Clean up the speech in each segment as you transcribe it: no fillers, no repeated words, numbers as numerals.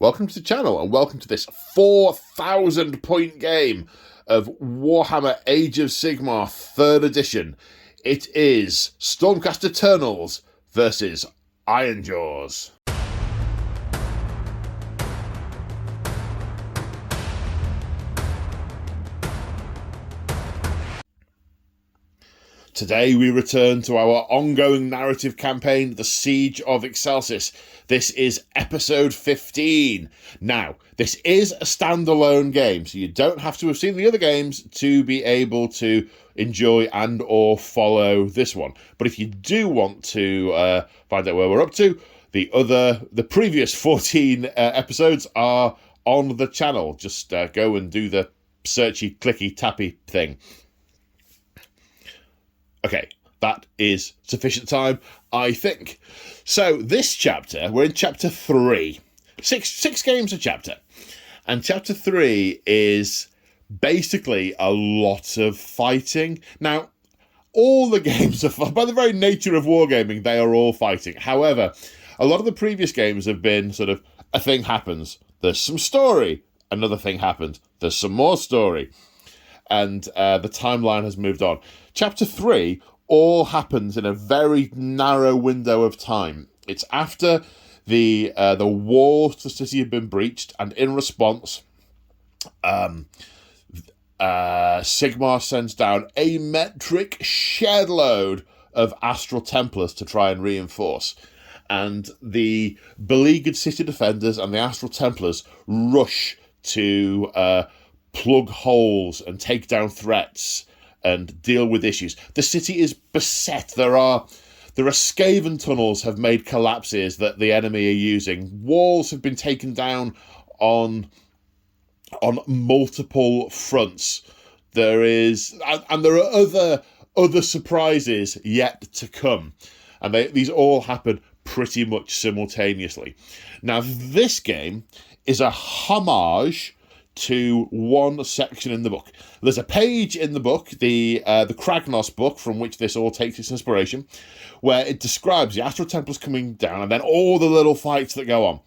Welcome to the channel and welcome to this 4,000 point game of Warhammer Age of Sigmar 3rd edition. It is Stormcast Eternals versus Ironjaws. Today we return to our ongoing narrative campaign, The Siege of Excelsis. This is episode 15. Now, this is a standalone game, so you don't have to have seen the other games to be able to enjoy and or follow this one. But if you do want to find out where we're up to, the previous 14 episodes are on the channel. Just go and do the searchy, clicky, tappy thing. Okay, that is sufficient time, I think. So this chapter, we're in chapter 3. Six games a chapter. And chapter 3 is basically a lot of fighting. Now, all the games are, by the very nature of wargaming, they are all fighting. However, a lot of the previous games have been sort of, a thing happens, there's some story, another thing happens, there's some more story. And the timeline has moved on. Chapter 3 all happens in a very narrow window of time. It's after the walls to the city have been breached, and in response, Sigmar sends down a metric shed load of Astral Templars to try and reinforce. And the beleaguered city defenders and the Astral Templars rush to plug holes and take down threats and deal with issues. The city is beset. There are Skaven tunnels have made collapses that the enemy are using. Walls have been taken down on multiple fronts. There are other surprises yet to come, and these all happen pretty much simultaneously. Now, this game is a homage to one section in the book. There's a page in the book, the Kragnos book, from which this all takes its inspiration, where it describes the Astral Templars coming down and then all the little fights that go on.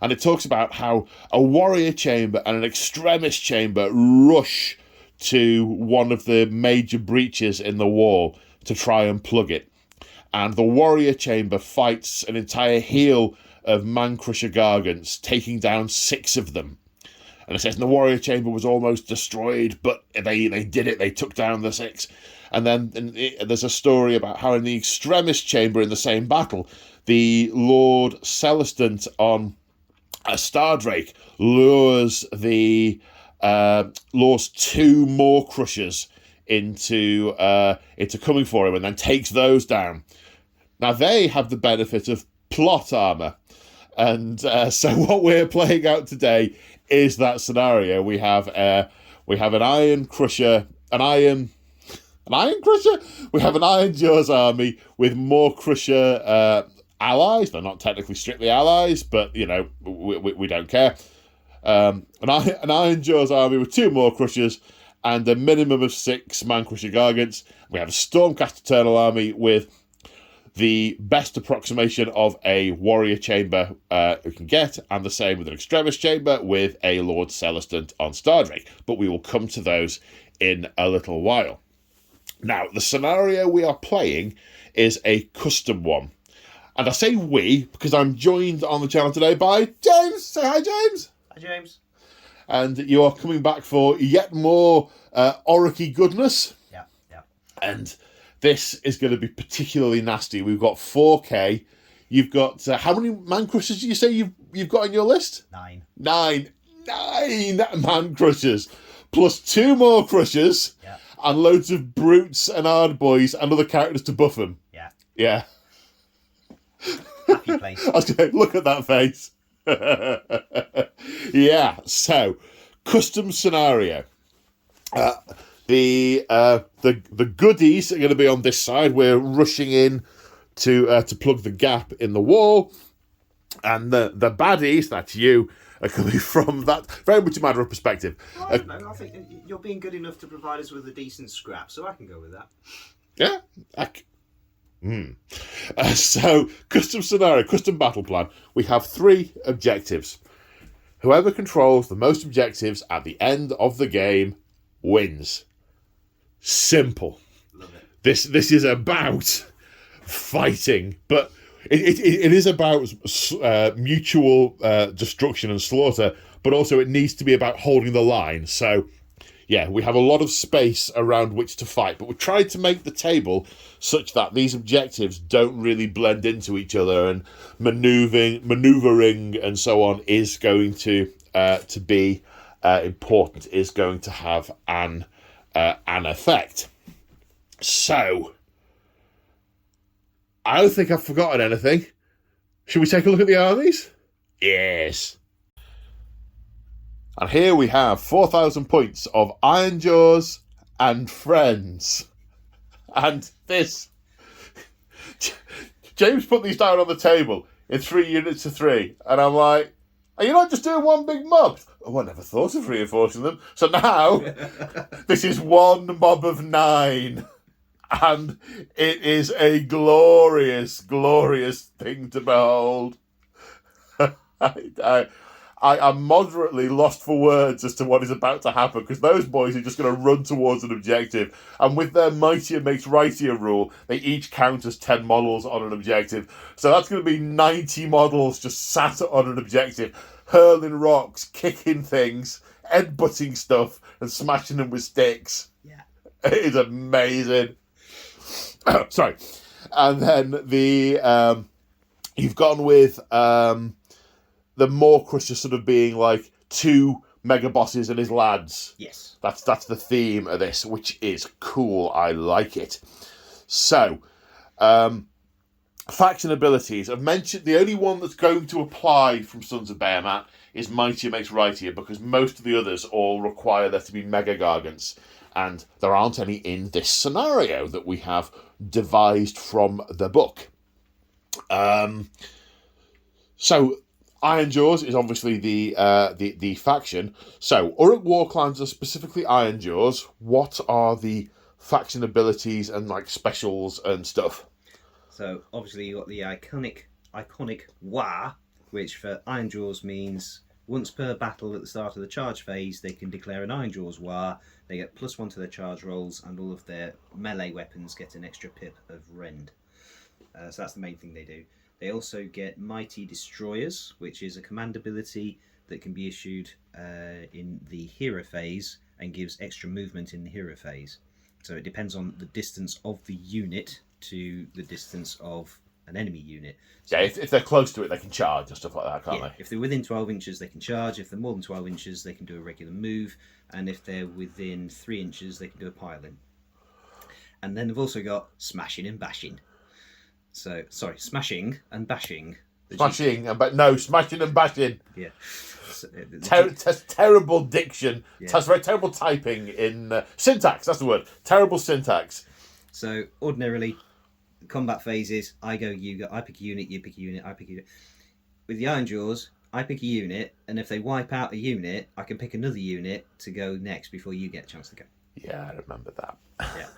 And it talks about how a warrior chamber and an extremist chamber rush to one of the major breaches in the wall to try and plug it. And the warrior chamber fights an entire heel of Man-Crusher Gargants, taking down 6 of them. And it says the warrior chamber was almost destroyed, but they did it. They took down the 6. And then there's a story about how in the extremist chamber in the same battle, the Lord Celestant on a Stardrake lures 2 more crushers into coming for him, and then takes those down. Now they have the benefit of plot armor, and so what we're playing out today is that scenario. We have an Iron Crusher, an Iron Crusher. We have an Ironjaws army with more Crusher allies. They're not technically strictly allies, but you know we don't care. An Ironjaws army with 2 more Crushers and a minimum of 6 Man-Crusher Gargants. We have a Stormcast Eternal army with the best approximation of a warrior chamber we can get, and the same with an extremist chamber with a Lord Celestant on Stardrake. But we will come to those in a little while. Now, the scenario we are playing is a custom one. And I say we because I'm joined on the channel today by James. Say hi, James. Hi, James. And you are coming back for yet more Orruk-y goodness. Yeah. And this is going to be particularly nasty. We've got 4K. You've got how many Man Crushers do you say you've got on your list? 9. 9 Man Crushers, plus 2 more Crushers, Yeah. and loads of brutes and hard boys and other characters to buff them. Yeah. Happy place. I was going to look at that face. Yeah. So, custom scenario. The goodies are going to be on this side. We're rushing in to plug the gap in the wall, and the baddies, that's you, are coming from that very much a matter of perspective. Well, I don't know. I think you're being good enough to provide us with a decent scrap, so I can go with that. Yeah. So, custom scenario, custom battle plan. We have 3 objectives. Whoever controls the most objectives at the end of the game wins. Simple. Love it. This is about fighting, but it is about mutual destruction and slaughter, but also it needs to be about holding the line. So, yeah, we have a lot of space around which to fight, but we tried to make the table such that these objectives don't really blend into each other, and maneuvering and so on is going to be important, is going to have an effect. So, I don't think I've forgotten anything. Should we take a look at the armies? Yes. And here we have 4,000 points of Ironjaws and friends. And this... James put these down on the table in 3 units of 3. And I'm like, are you not just doing one big mob? Oh, I never thought of reinforcing them. So now, this is one mob of 9. And it is a glorious, glorious thing to behold. I am moderately lost for words as to what is about to happen, because those boys are just going to run towards an objective, and with their mightier makes rightier rule, they each count as 10 models on an objective. So that's going to be 90 models just sat on an objective, hurling rocks, kicking things, headbutting stuff, and smashing them with sticks. Yeah. It is amazing. Sorry. And then you've gone with... the Maw-Crusher sort of being like 2 mega bosses and his lads. Yes. That's the theme of this, which is cool. I like it. So, faction abilities. I've mentioned the only one that's going to apply from Sons of Behemat is Mightier Makes Rightier, because most of the others all require there to be mega gargants. And there aren't any in this scenario that we have devised from the book. So... Ironjawz is obviously the faction. So, Orruk Warclans are specifically Ironjawz. What are the faction abilities and like specials and stuff? So, obviously, you got the iconic Wa, which for Ironjawz means once per battle at the start of the charge phase, they can declare an Ironjawz Wa. They get +1 to their charge rolls, and all of their melee weapons get an extra pip of rend. So that's the main thing they do. They also get Mighty Destroyers, which is a command ability that can be issued in the hero phase and gives extra movement in the hero phase. So it depends on the distance of the unit to the distance of an enemy unit. So yeah, if they're close to it, they can charge and stuff like that, can't they? If they're within 12 inches, they can charge. If they're more than 12 inches, they can do a regular move. And if they're within 3 inches, they can do a pile-in. And then they've also got Smashing and Bashing. So, sorry, smashing and bashing. Smashing and smashing and bashing. Yeah. Terrible diction. Yeah. That's very terrible typing in syntax. That's the word. Terrible syntax. So ordinarily, combat phases, I pick a unit, you pick a unit, I pick a unit. With the Ironjawz, I pick a unit, and if they wipe out a unit, I can pick another unit to go next before you get a chance to go. Yeah, I remember that. Yeah.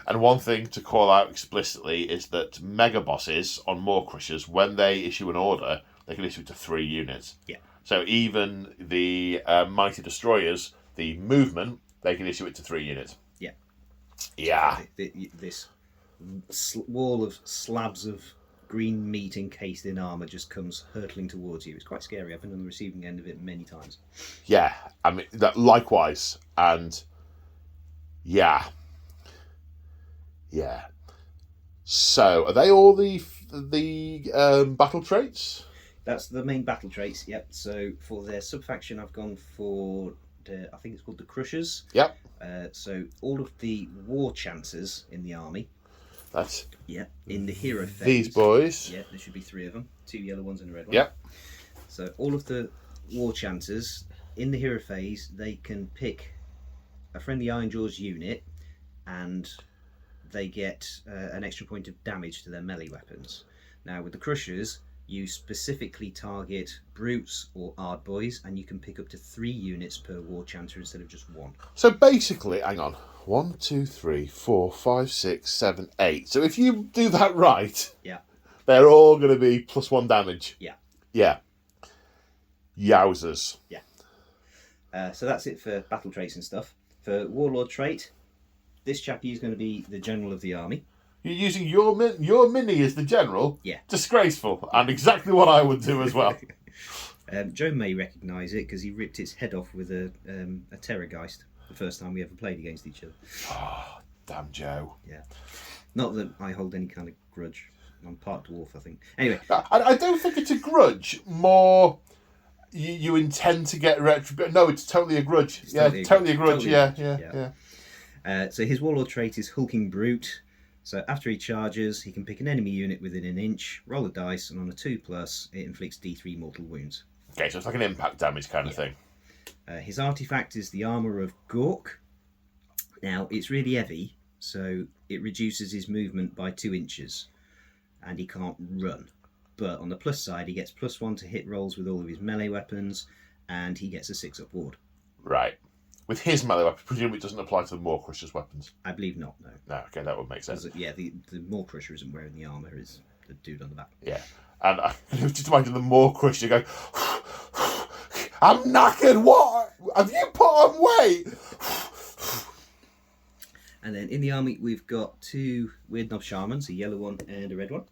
And one thing to call out explicitly is that mega bosses on Maw-Crushers, when they issue an order, they can issue it to 3 units. Yeah. So even the Mighty Destroyers, the movement, they can issue it to 3 units. Yeah. Yeah. This wall of slabs of green meat encased in armour just comes hurtling towards you. It's quite scary. I've been on the receiving end of it many times. Yeah. I mean, that likewise. And yeah. Yeah. So, are they all the battle traits? That's the main battle traits, yep. So, for their sub-faction, I've gone for, I think it's called the Crushers. Yep. So, all of the war chances in the army. That's... Yeah, in the hero phase. These boys. Yeah, there should be 3 of them. 2 yellow ones and a red one. Yep. So, all of the war chances in the hero phase, they can pick a friendly Ironjawz unit and... they get an extra point of damage to their melee weapons. Now, with the Crushers, you specifically target brutes or ardboys, and you can pick up to 3 units per war chanter instead of just 1. So basically, hang on. 1, 2, 3, 4, 5, 6, 7, 8. So if you do that right, yeah, they're all going to be +1 damage. Yeah. Yeah. Yowzers. So that's it for battle traits and stuff. For warlord trait, this chappie is going to be the general of the army. You're using your mini as the general? Yeah. Disgraceful, and exactly what I would do as well. Joe may recognise it because he ripped its head off with a Terrorgeist the first time we ever played against each other. Oh, damn Joe. Yeah. Not that I hold any kind of grudge. I'm part dwarf, I think. Anyway. I don't think it's a grudge. More, you intend to get retribution. No, it's totally a grudge. Totally a grudge. Yeah. So his warlord trait is Hulking Brute. So after he charges, he can pick an enemy unit within an inch, roll a dice, and on a 2+, it inflicts D3 mortal wounds. Okay, so it's like an impact damage kind of thing. His artifact is the Armour of Gork. Now, it's really heavy, so it reduces his movement by 2 inches, and he can't run. But on the plus side, he gets +1 to hit rolls with all of his melee weapons, and he gets a 6-up ward. Right. With his melee weapons, presumably it doesn't apply to the Maw-Crusher's weapons. I believe not, no. No, okay, that would make sense. Yeah, the Maw-Crusher isn't wearing the armour, is the dude on the back. Yeah. And I just imagine the Maw-Crusher going, I'm knackered, what? Have you put on weight? And then in the army, we've got 2 Weird Knob Shamans, a yellow one and a red one.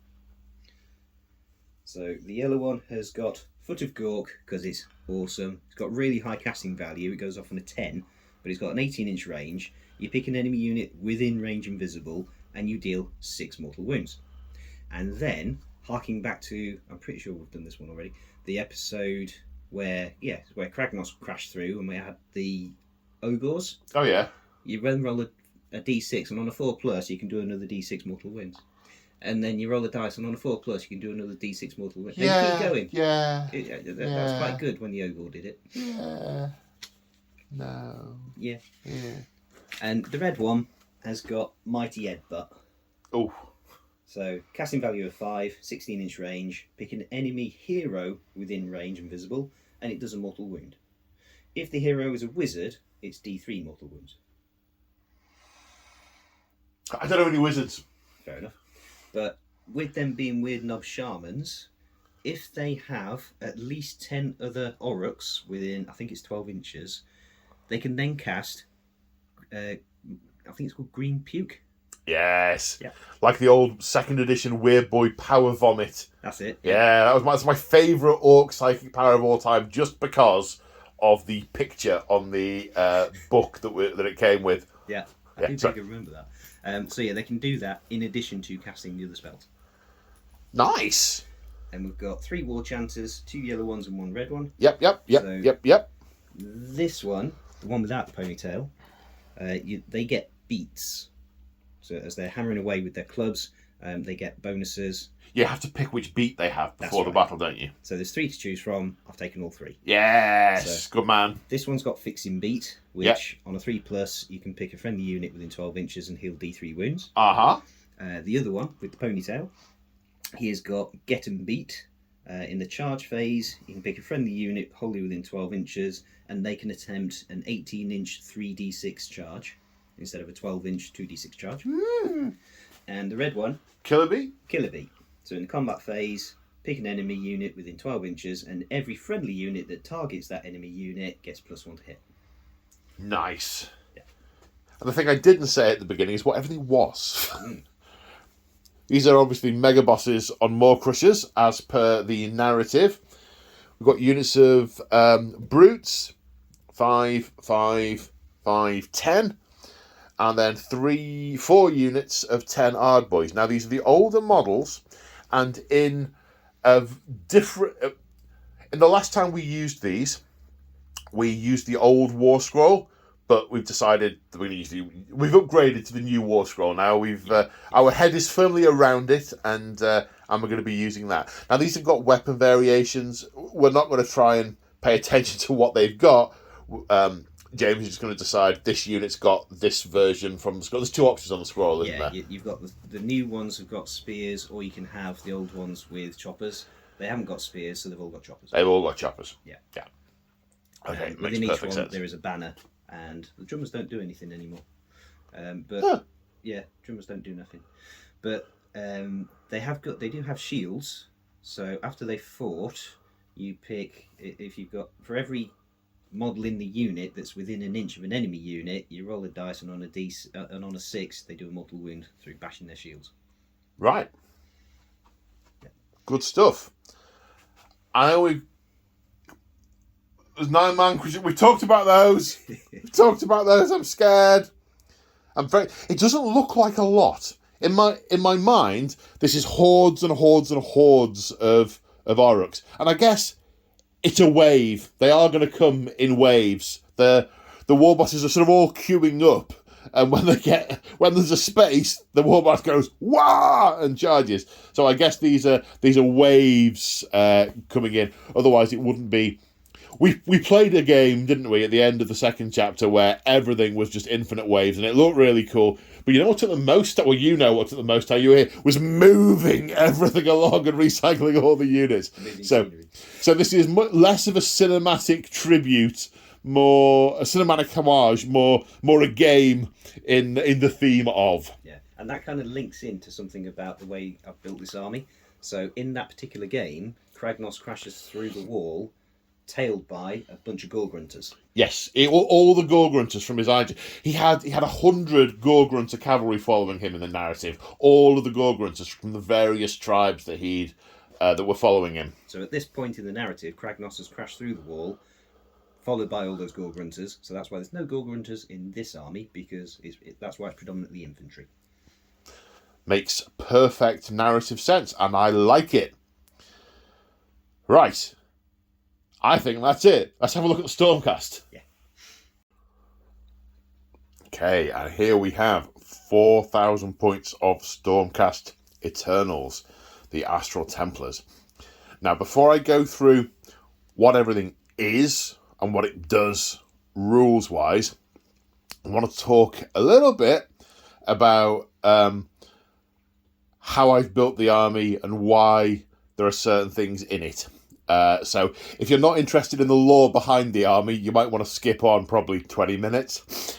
So the yellow one has got Foot of Gork, because it's awesome. It's got really high casting value. It goes off on a 10, but it's got an 18-inch range. You pick an enemy unit within range invisible, and you deal 6 mortal wounds. And then, harking back to, I'm pretty sure we've done this one already, the episode where Kragnos crashed through and we had the Ogres. Oh, yeah. You then roll a d6, and on a 4+, you can do another d6 mortal wounds. And then you roll the dice, and on a 4+, you can do another d6 mortal wounds. Yeah, and keep going. Yeah. That's quite good when the Ogre did it. Yeah. No. Yeah. Yeah. And the red one has got Mighty Headbutt. Oh. So, casting value of 5, 16-inch range, pick an enemy hero within range and visible, and it does a mortal wound. If the hero is a wizard, it's D3 mortal wounds. I don't know any wizards. Fair enough. But with them being Weird Knob Shamans, if they have at least 10 other Orruks within, I think it's 12 inches, they can then cast, I think it's called Green Puke. Yes. Yeah. Like the old 2nd edition Weird Boy Power Vomit. That's it. Yeah, that's my favourite Orc psychic power of all time, just because of the picture on the book that it came with. Yeah, I do think I remember that. So yeah, they can do that in addition to casting the other spells. Nice. And we've got 3 War Chanters, 2 yellow ones and 1 red one. Yep. This one, the one without the ponytail, they get beats. So as they're hammering away with their clubs, they get bonuses. You have to pick which beat they have before the battle, don't you? So there's 3 to choose from. I've taken all 3. Yes, so, good man. This one's got Fixing Beat, which on a 3+, you can pick a friendly unit within 12 inches and heal D3 wounds. The other one, with the ponytail, he has got Get and Beat. In the charge phase, you can pick a friendly unit wholly within 12 inches, and they can attempt an 18-inch 3d6 charge instead of a 12-inch 2d6 charge. And the red one, Killer Beat. So in the combat phase, pick an enemy unit within 12 inches, and every friendly unit that targets that enemy unit gets +1 to hit. Nice. Yeah. And the thing I didn't say at the beginning is what everything was. These are obviously mega bosses on Maw-Crushers, as per the narrative. We've got units of brutes, 5, 5, 5, 10. And then 4 units of 10 Ardboys. Now, these are the older models, and in the last time we used these, we used the old War Scroll, but we've decided that we've upgraded to the new War Scroll now. Our head is firmly around it, and we're going to be using that. Now, these have got weapon variations. We're not going to try and pay attention to what they've got. James is just going to decide this unit's got this version from the scroll. There's 2 options on the scroll, isn't there? Yeah, you've got the new ones have got spears, or you can have the old ones with choppers. They haven't got spears, so they've all got choppers. They've all got choppers. Yeah. Okay, makes within each perfect one, sense. there is a banner, and the drummers don't do anything anymore. Drummers don't do nothing. But they do have shields. So after they fought, you pick, if you've got, for every model in the unit that's within an inch of an enemy unit, you roll a dice, and on a 6, they do a mortal wound through bashing their shields. Right. Good stuff. I know there's 9-man. We talked about those. I'm scared. It doesn't look like a lot. In my mind, this is hordes and hordes and hordes of Orruks. And I guess it's a wave. They are going to come in waves. The war bosses are sort of all queuing up. And when there's a space, the war boss goes wah and charges. So I guess these are waves coming in. Otherwise, it wouldn't be. We played a game, didn't we, at the end of the second chapter where everything was just infinite waves and it looked really cool. But you know what took the most? Well, you know what took the most time you were here was moving everything along and recycling all the units. So this is less of a cinematic tribute, more a cinematic homage, more a game in the theme of. Yeah, and that kind of links into something about the way I've built this army. So in that particular game, Kragnos crashes through the wall, tailed by a bunch of Gore-Grunters. Yes, all the Gore-Grunters from his Ironjaws. He had 100 Gore-Grunter cavalry following him in the narrative. All of the Gore-Grunters from the various tribes that that were following him. So at this point in the narrative, Kragnos has crashed through the wall, followed by all those Gore-Grunters. So that's why there's no Gore-Grunters in this army, because that's why it's predominantly infantry. Makes perfect narrative sense, and I like it. Right. I think that's it. Let's have a look at the Stormcast. Yeah. Okay, and here we have 4,000 points of Stormcast Eternals, the Astral Templars. Now, before I go through what everything is and what it does rules-wise, I want to talk a little bit about how I've built the army and why there are certain things in it. So if you're not interested in the lore behind the army, you might want to skip on probably 20 minutes.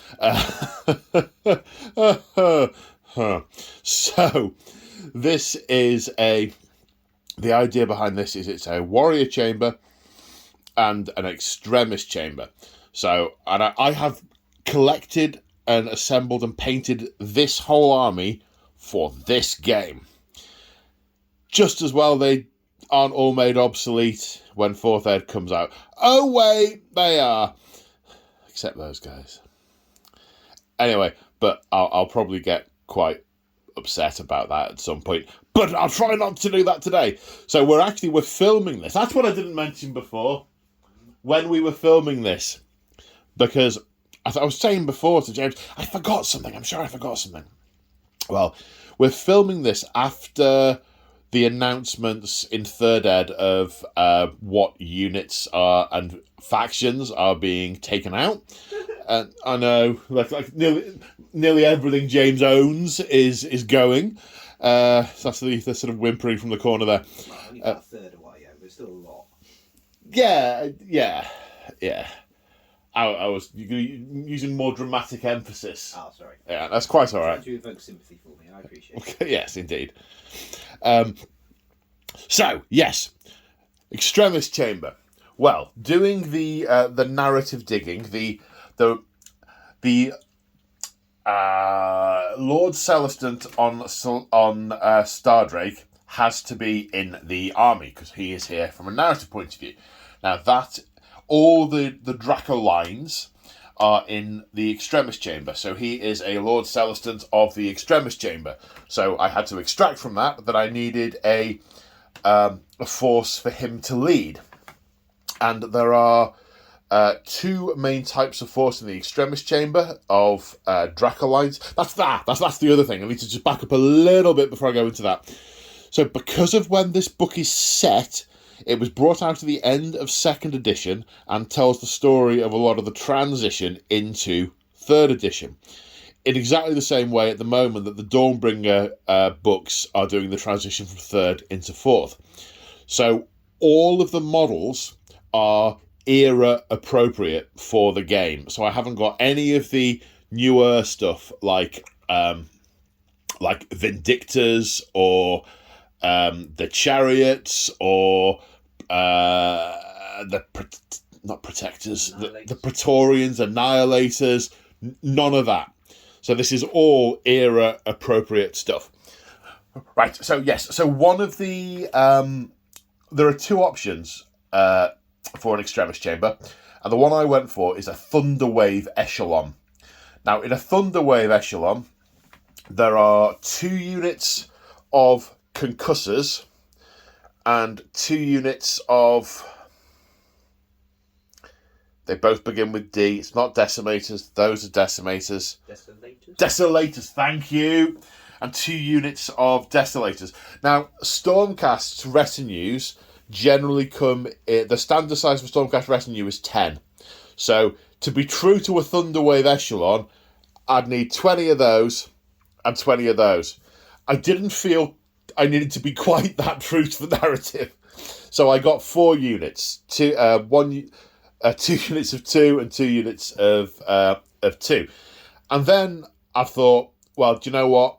So this is the idea behind this is it's a warrior chamber and an extremist chamber. So, and I have collected and assembled and painted this whole army for this game. Just as well they aren't all made obsolete when 4th Ed comes out. Oh wait, they are. Except those guys. Anyway, but I'll probably get quite upset about that at some point. But I'll try not to do that today. So we're filming this. That's what I didn't mention before. When we were filming this. Because I was saying before to James, I forgot something. I'm sure I forgot something. Well, we're filming this after the announcements in 3rd Ed of what units are and factions are being taken out. And I know, like nearly everything James owns is going. That's the sort of whimpering from the corner there. Well, only about a third of what I own, but still a lot. Yeah. I was using more dramatic emphasis. Oh, sorry. Yeah, that's quite all right. Trying to evoke sympathy for me, I appreciate it. Okay, yes, indeed. So, yes, Extremist Chamber. Well, doing the narrative digging, the Lord Celestant on Stardrake has to be in the army because he is here from a narrative point of view. Now that all the Draco lines are in the Extremist Chamber, so he is a Lord Celestant of the Extremist Chamber. So I had to extract from that I needed a force for him to lead, and there are two main types of force in the Extremist Chamber of Draco lines. That's the other thing. I need to just back up a little bit before I go into that. So because of when this book is set, it was brought out at the end of 2nd edition and tells the story of a lot of the transition into 3rd edition. In exactly the same way at the moment that the Dawnbringer books are doing the transition from 3rd into 4th. So all of the models are era appropriate for the game. So I haven't got any of the newer stuff like Vindictors or the Chariots or not protectors, the Praetorians, Annihilators, none of that. So this is all era appropriate stuff. Right, so yes, so one of the there are two options for an Extremis chamber, and the one I went for is a Thunderwave Echelon. Now, in a Thunderwave Echelon, there are 2 units of Concussors and 2 units of... They both begin with D. It's not Decimators. Those are Decimators. Desolators, thank you. And 2 units of Desolators. Now, Stormcast's retinues generally come... the standard size for Stormcast retinue is 10. So, to be true to a Thunderwave Echelon, I'd need 20 of those and 20 of those. I didn't feel I needed to be quite that true to the narrative. So I got 4 units. 2 units of 2 and 2 units of 2. And then I thought, well, do you know what?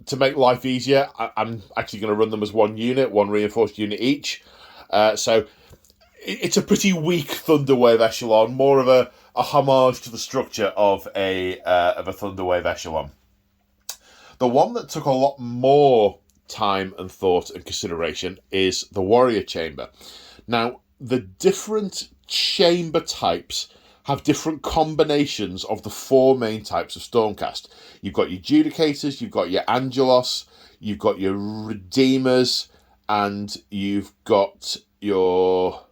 To make life easier, I'm actually going to run them as 1 unit, 1 reinforced unit each. So it's a pretty weak Thunderwave Echelon, more of a homage to the structure of a Thunderwave Echelon. The one that took a lot more time and thought and consideration is the Warrior Chamber. Now, the different chamber types have different combinations of the 4 main types of Stormcast. You've got your Judicators, you've got your Angelos, you've got your Redeemers, and you've got your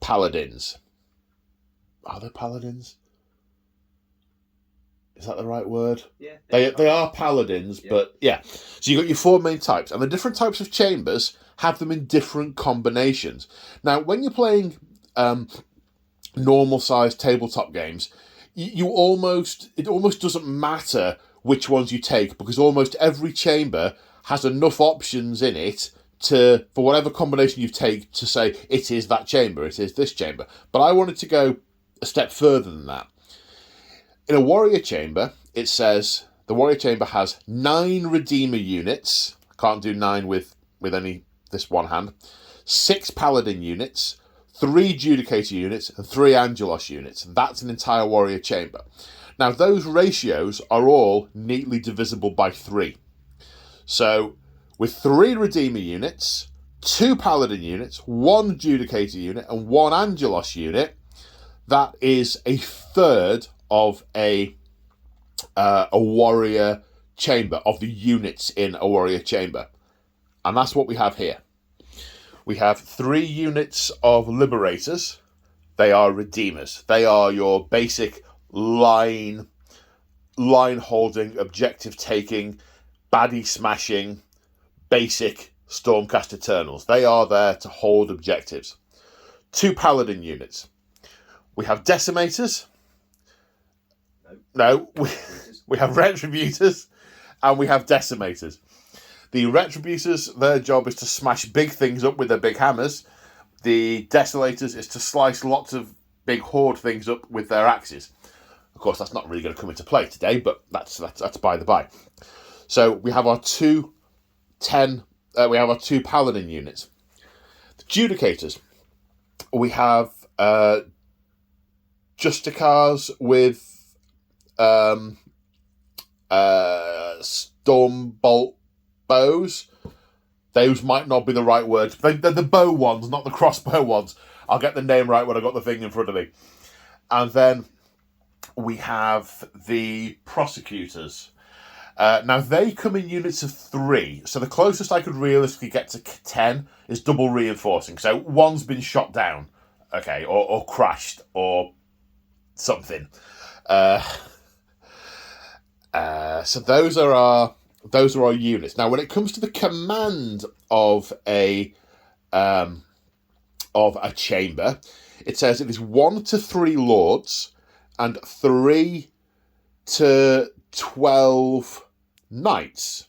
Paladins. Are they Paladins? Is that the right word? Yeah. They are Paladins, yeah. But yeah. So you've got your 4 main types, and the different types of chambers have them in different combinations. Now, when you're playing normal-sized tabletop games, it almost doesn't matter which ones you take, because almost every chamber has enough options in it for whatever combination you take to say it is that chamber, it is this chamber. But I wanted to go a step further than that. In a Warrior Chamber, it says the Warrior Chamber has 9 Redeemer units. I can't do 9 with this one hand. 6 Paladin units, 3 Judicator units, and 3 Angelos units. That's an entire Warrior Chamber. Now, those ratios are all neatly divisible by 3. So, with 3 Redeemer units, 2 Paladin units, 1 Judicator unit, and 1 Angelos unit, that is a third of a Warrior Chamber, of the units in a Warrior Chamber. And that's what we have here. We have 3 units of Liberators. They are Redeemers. They are your basic line holding, objective taking, baddie smashing, basic Stormcast Eternals. They are there to hold objectives. 2 Paladin units. We have Decimators. No, we have Retributors, and we have Decimators. The Retributors, their job is to smash big things up with their big hammers. The Desolators is to slice lots of big horde things up with their axes. Of course, that's not really going to come into play today, but that's by the by. So we have our 2 Paladin units. The Judicators. We have Justicars with Stormbolt bows. Those might not be the right words. They're the bow ones, not the crossbow ones. I'll get the name right when I've got the thing in front of me. And then we have the Prosecutors. Now, they come in units of 3. So the closest I could realistically get to 10 is double reinforcing. So 1's been shot down, okay, or crashed, or something. So those are our units. Now, when it comes to the command of a chamber, it says it is 1 to 3 lords and 3 to 12 knights.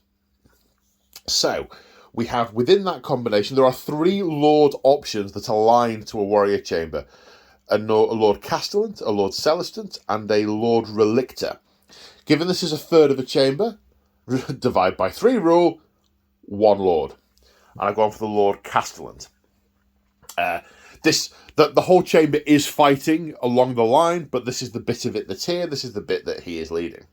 So we have within that combination, there are 3 lord options that align to a warrior chamber: a Lord Castellant, a Lord Celestant, and a Lord Relictor. Given this is a third of a chamber, divide by 3 rule, 1 Lord. And I've gone for the Lord Castellant. The whole chamber is fighting along the line, but this is the bit of it that's here. This is the bit that he is leading.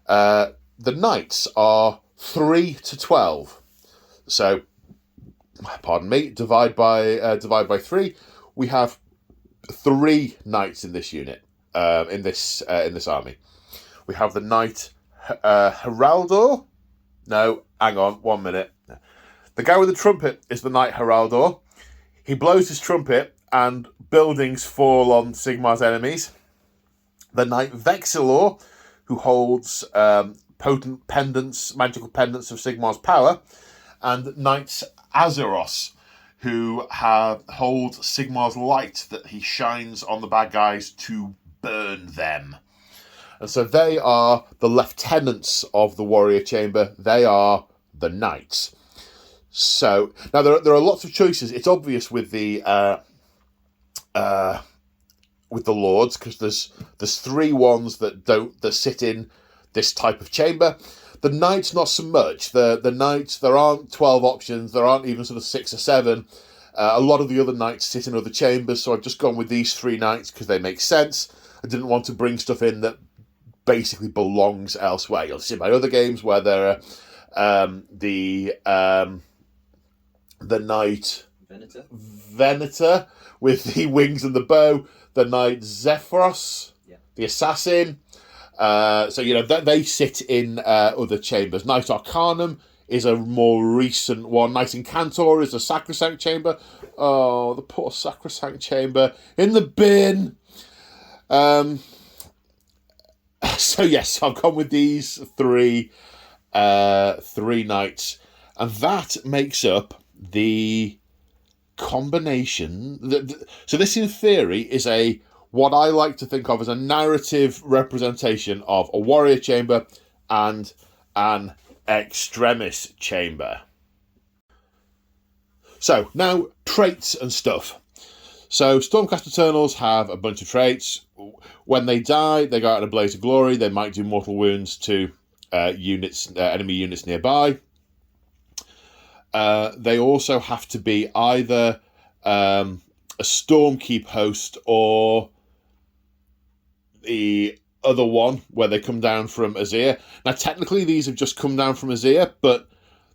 The knights are 3 to 12. So, pardon me, divide by 3. We have 3 knights in this unit, in this army. We have the knight Heraldor. No, hang on, 1 minute. The guy with the trumpet is the knight Heraldor. He blows his trumpet and buildings fall on Sigmar's enemies. The knight Vexilor, who holds potent pendants, magical pendants of Sigmar's power, and knights Azeros, who hold Sigmar's light that he shines on the bad guys to burn them. And so they are the lieutenants of the warrior chamber. They are the knights. So now there are lots of choices. It's obvious with the lords, because there's 3 ones that sit in this type of chamber. The knights not so much. The knights, there aren't 12 options. There aren't even sort of 6 or 7. A lot of the other knights sit in other chambers, so I've just gone with these 3 knights because they make sense. I didn't want to bring stuff in that basically belongs elsewhere. You'll see my other games where there are the knight Venator with the wings and the bow, the knight Zephyros, the assassin. So they sit in other chambers. Knight Arcanum is a more recent one. Knight Incantor is a sacrosanct chamber. Oh, the poor sacrosanct chamber in the bin. So yes, I've gone with these 3 knights, and that makes up the combination. So this, in theory, is what I like to think of as a narrative representation of a warrior chamber and an extremis chamber. So now traits and stuff. So Stormcast Eternals have a bunch of traits. When they die, they go out in a blaze of glory. They might do mortal wounds to enemy units nearby. They also have to be either a Stormkeep host or the other one where they come down from Azir. Now, technically, these have just come down from Azir, but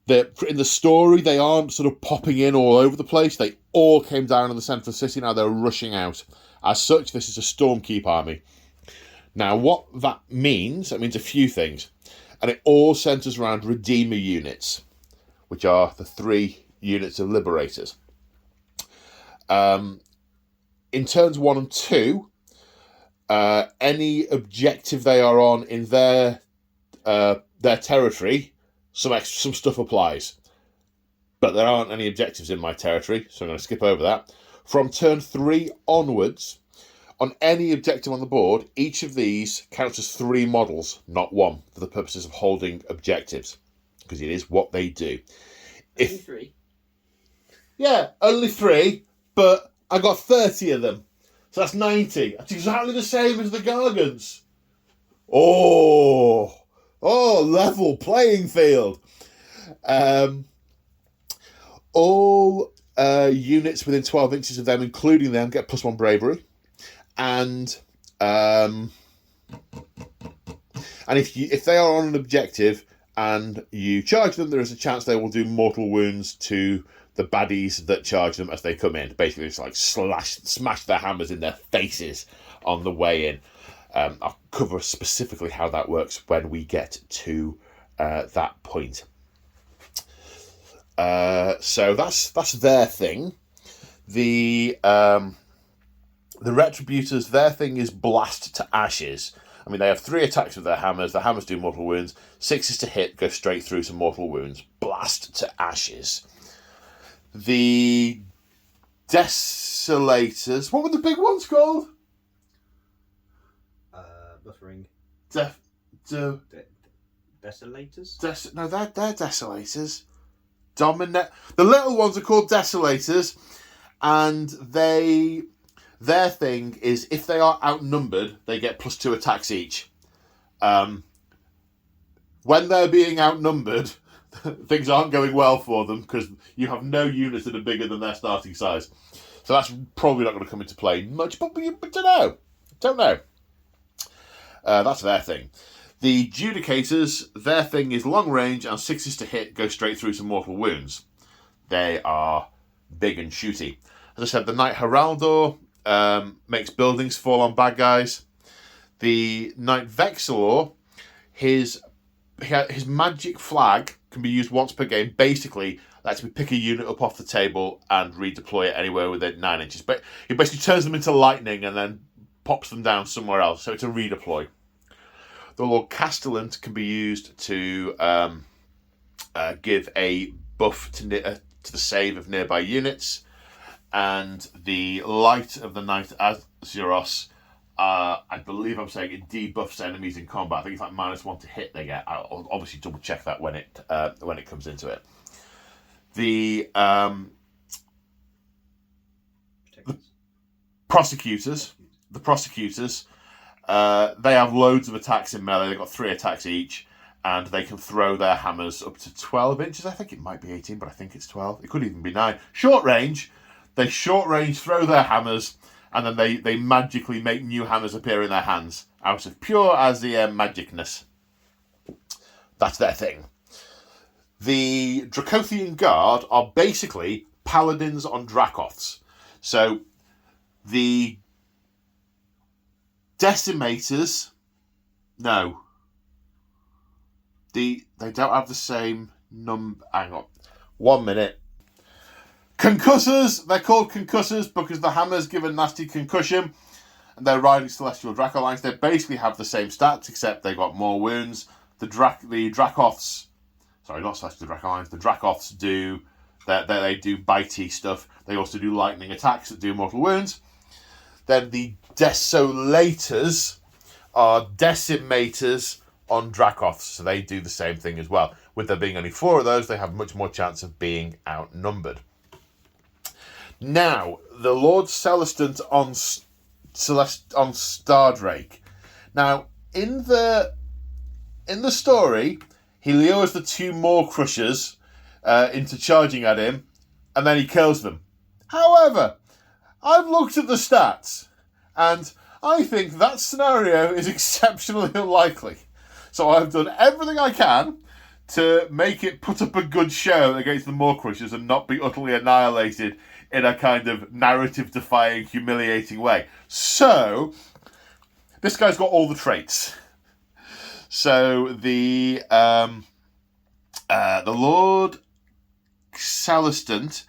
in the story, they aren't sort of popping in all over the place. They all came down in the centre of the city. Now they're rushing out. As such, this is a Stormkeep army. Now, what that means, it means a few things. And it all centres around Redeemer units, which are the 3 units of Liberators. In turns 1 and 2, any objective they are on in their territory, some stuff applies. But there aren't any objectives in my territory, so I'm going to skip over that. From turn 3 onwards, on any objective on the board, each of these counts as 3 models, not 1, for the purposes of holding objectives, because it is what they do. Only 3? Yeah, only 3, but I got 30 of them. So that's 90. That's exactly the same as the Gargants. Oh, level playing field. All units within 12 inches of them, including them, get +1 bravery. And if they are on an objective and you charge them, there is a chance they will do mortal wounds to the baddies that charge them as they come in. Basically, it's like smash their hammers in their faces on the way in. I'll cover specifically how that works when we get to that point. So that's their thing. The Retributors, their thing is blast to ashes. I mean, they have 3 attacks with their hammers. The hammers do mortal wounds. 6 is to hit, go straight through to mortal wounds. Blast to ashes. The Desolators. What were the big ones called? Buffering. Desolators? No, they're Desolators. The little ones are called Desolators, and their thing is if they are outnumbered, they get +2 attacks each. When they're being outnumbered, things aren't going well for them because you have no units that are bigger than their starting size. So that's probably not going to come into play much, but don't know. That's their thing. The Judicators, their thing is long range and 6s to hit, go straight through to mortal wounds. They are big and shooty. As I said, the Knight Heraldor makes buildings fall on bad guys. The Knight Vexilor, his magic flag can be used once per game. Basically, lets me pick a unit up off the table and redeploy it anywhere within 9 inches. But it basically turns them into lightning and then pops them down somewhere else. So it's a redeploy. The Lord Castellan can be used to give a buff to the save of nearby units. And the Light of the Knight Azuros, I believe I'm saying it debuffs enemies in combat. I think it's like -1 to hit they get. I'll obviously double check that when it comes into it. The prosecutors, they have loads of attacks in melee. They've got 3 attacks each, and they can throw their hammers up to 12 inches. I think it might be 18, but I think it's 12. It could even be 9. Short range. They short range throw their hammers, and then they magically make new hammers appear in their hands out of pure Azir magicness. That's their thing. The Dracothian Guard are basically paladins on Dracoths. So the Decimators, no. They don't have the same number. Hang on. 1 minute. Concussors, they're called Concussors because the hammers give a nasty concussion, and they're riding Celestial Dracolines. They basically have the same stats, except they've got more wounds. The Dracoths, sorry, not Celestial Dracolines, the Dracoths do, they do bitey stuff. They also do lightning attacks that do mortal wounds. Then the Desolators are Decimators on Dracoths, so they do the same thing as well. With there being only 4 of those, they have much more chance of being outnumbered. Now, the Lord Celestant on Stardrake. Now, in the story, he lures the 2 Maw Crushers into charging at him, and then he kills them. However, I've looked at the stats, and I think that scenario is exceptionally unlikely. So I've done everything I can to make it put up a good show against the Maw Crushers and not be utterly annihilated in a kind of narrative-defying, humiliating way. So, this guy's got all the traits. So, the Lord Celestant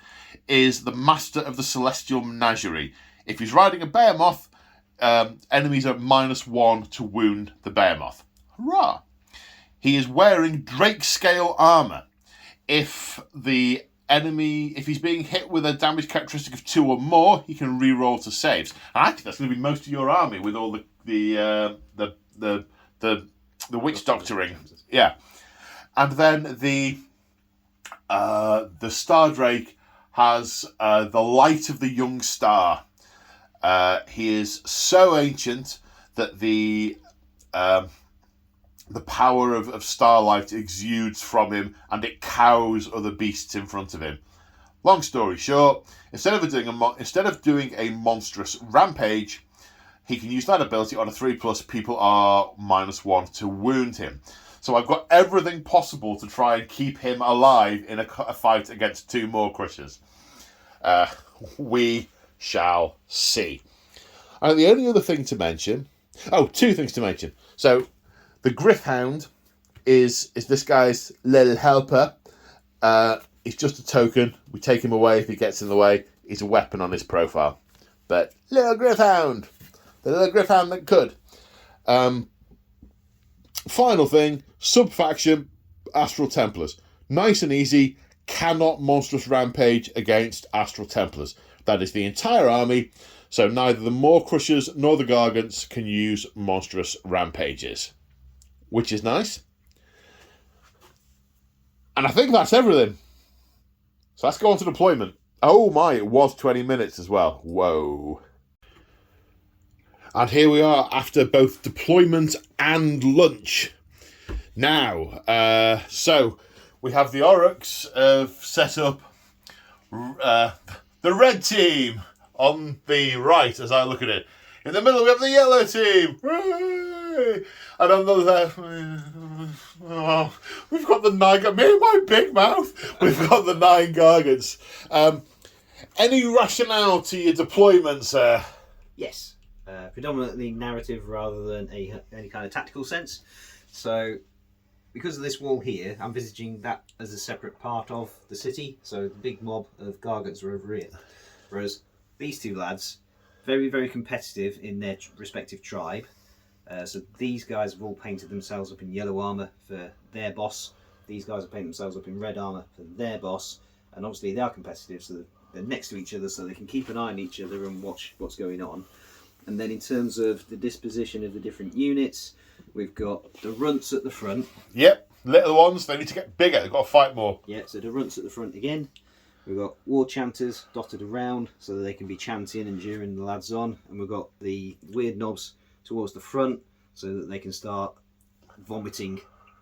is the master of the Celestial Menagerie. If he's riding a Behemoth, enemies are -1 to wound the Behemoth. Hurrah! He is wearing Drake Scale armor. If he's being hit with a damage characteristic of 2 or more, he can re-roll to saves. And actually, that's going to be most of your army with all the witch doctoring. Yeah, and then the Stardrake has the Light of the Young Star. He is so ancient that the power of starlight exudes from him, and it cows other beasts in front of him. Long story short, instead of doing a monstrous rampage, he can use that ability on a 3+. People are -1 to wound him. So I've got everything possible to try and keep him alive in a fight against 2 Maw Crushers. We shall see. And the only other thing to mention... Oh, 2 things to mention. So, the Gryph-hound is this guy's little helper. He's just a token. We take him away if he gets in the way. He's a weapon on his profile. But little Gryph-hound. The little Gryph-hound that could. Final thing. Sub-faction. Astral Templars. Nice and easy. Cannot monstrous rampage against Astral Templars. That is the entire army. So neither the Maw Crushers nor the Gargants can use monstrous rampages. Which is nice. And I think that's everything. So let's go on to deployment. Oh my, it was 20 minutes as well. Whoa. And here we are after both deployment and lunch. Now, so we have the Orruks set up the red team on the right as I look at it. In the middle we have the yellow team. Hooray! And on the left, we've got the 9... Me and my big mouth. We've got the 9 Gargants. Any rationale to your deployment, sir? Yes. Predominantly narrative rather than any kind of tactical sense. So, because of this wall here, I'm envisaging that as a separate part of the city. So the big mob of Gargants are over here. Whereas these two lads, very, very competitive in their respective tribe. So these guys have all painted themselves up in yellow armour for their boss. These guys have painted themselves up in red armour for their boss. And obviously they are competitive, so they're next to each other, so they can keep an eye on each other and watch what's going on. And then in terms of the disposition of the different units, we've got the runts at the front. Yep, little ones, they need to get bigger, they've got to fight more. Yeah, so the runts at the front again. We've got war chanters dotted around so that they can be chanting and jeering the lads on. And we've got the weird knobs towards the front so that they can start vomiting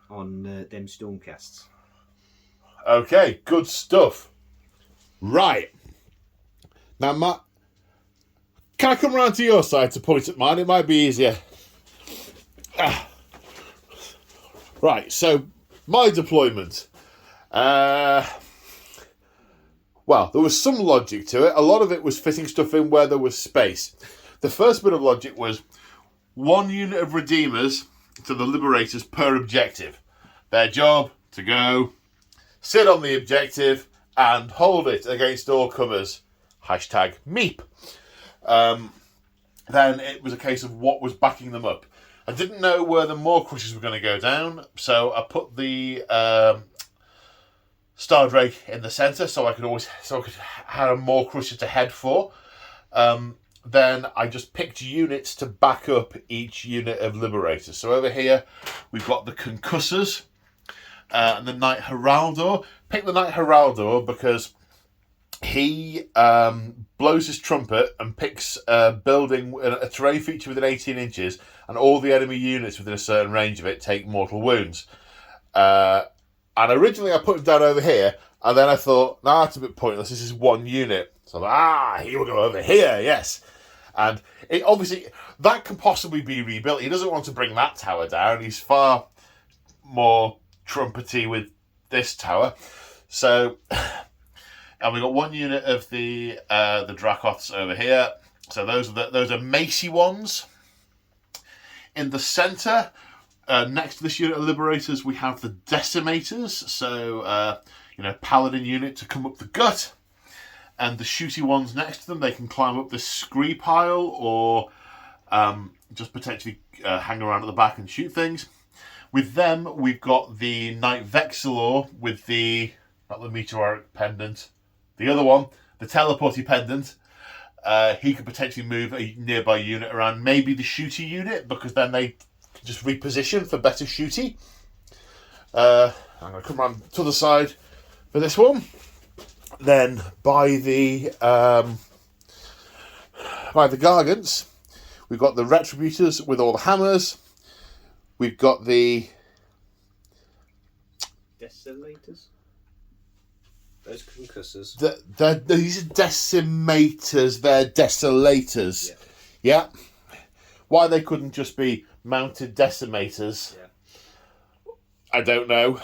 on them Stormcasts. Okay, good stuff. Right. Now, Matt, can I come round to your side to point at mine? It might be easier. Right, so my deployment. Well, there was some logic to it. A lot of it was fitting stuff in where there was space. The first bit of logic was 1 unit of Redeemers to the Liberators per objective. Their job to go, sit on the objective, and hold it against all comers. #meep. Then it was a case of what was backing them up. I didn't know where the Maw Crushers were going to go down, so I put the Star Drake in the centre, so I could have a Maw Crusher to head for. Then I just picked units to back up each unit of Liberators. So over here we've got the Concussors and the Knight Heraldor. Pick the Knight Heraldor because he blows his trumpet and picks a building, a terrain feature within 18 inches, and all the enemy units within a certain range of it take mortal wounds. And originally I put him down over here, and then I thought, nah, that's a bit pointless. This is 1 unit. So I thought, he will go over here, yes. And it obviously, that can possibly be rebuilt. He doesn't want to bring that tower down. He's far more trumpety with this tower. So, and we've got 1 unit of the Dracoths over here. So those are Macy ones. In the centre, next to this unit of Liberators, we have the Decimators. So, Paladin unit to come up the gut. And the shooty ones next to them, they can climb up this scree pile or just potentially hang around at the back and shoot things. With them, we've got the Knight Vexillor with the, not the meteoric pendant, the other one, the teleporty pendant. He could potentially move a nearby unit around, maybe the shooty unit, because then they can just reposition for better shooty. I'm going to come around to the side for this one. Then by the Gargants, we've got the Retributors with all the hammers. We've got the Desolators? Those Concussors. These are Decimators, they're Desolators. Yeah. Why they couldn't just be mounted Decimators, I don't know.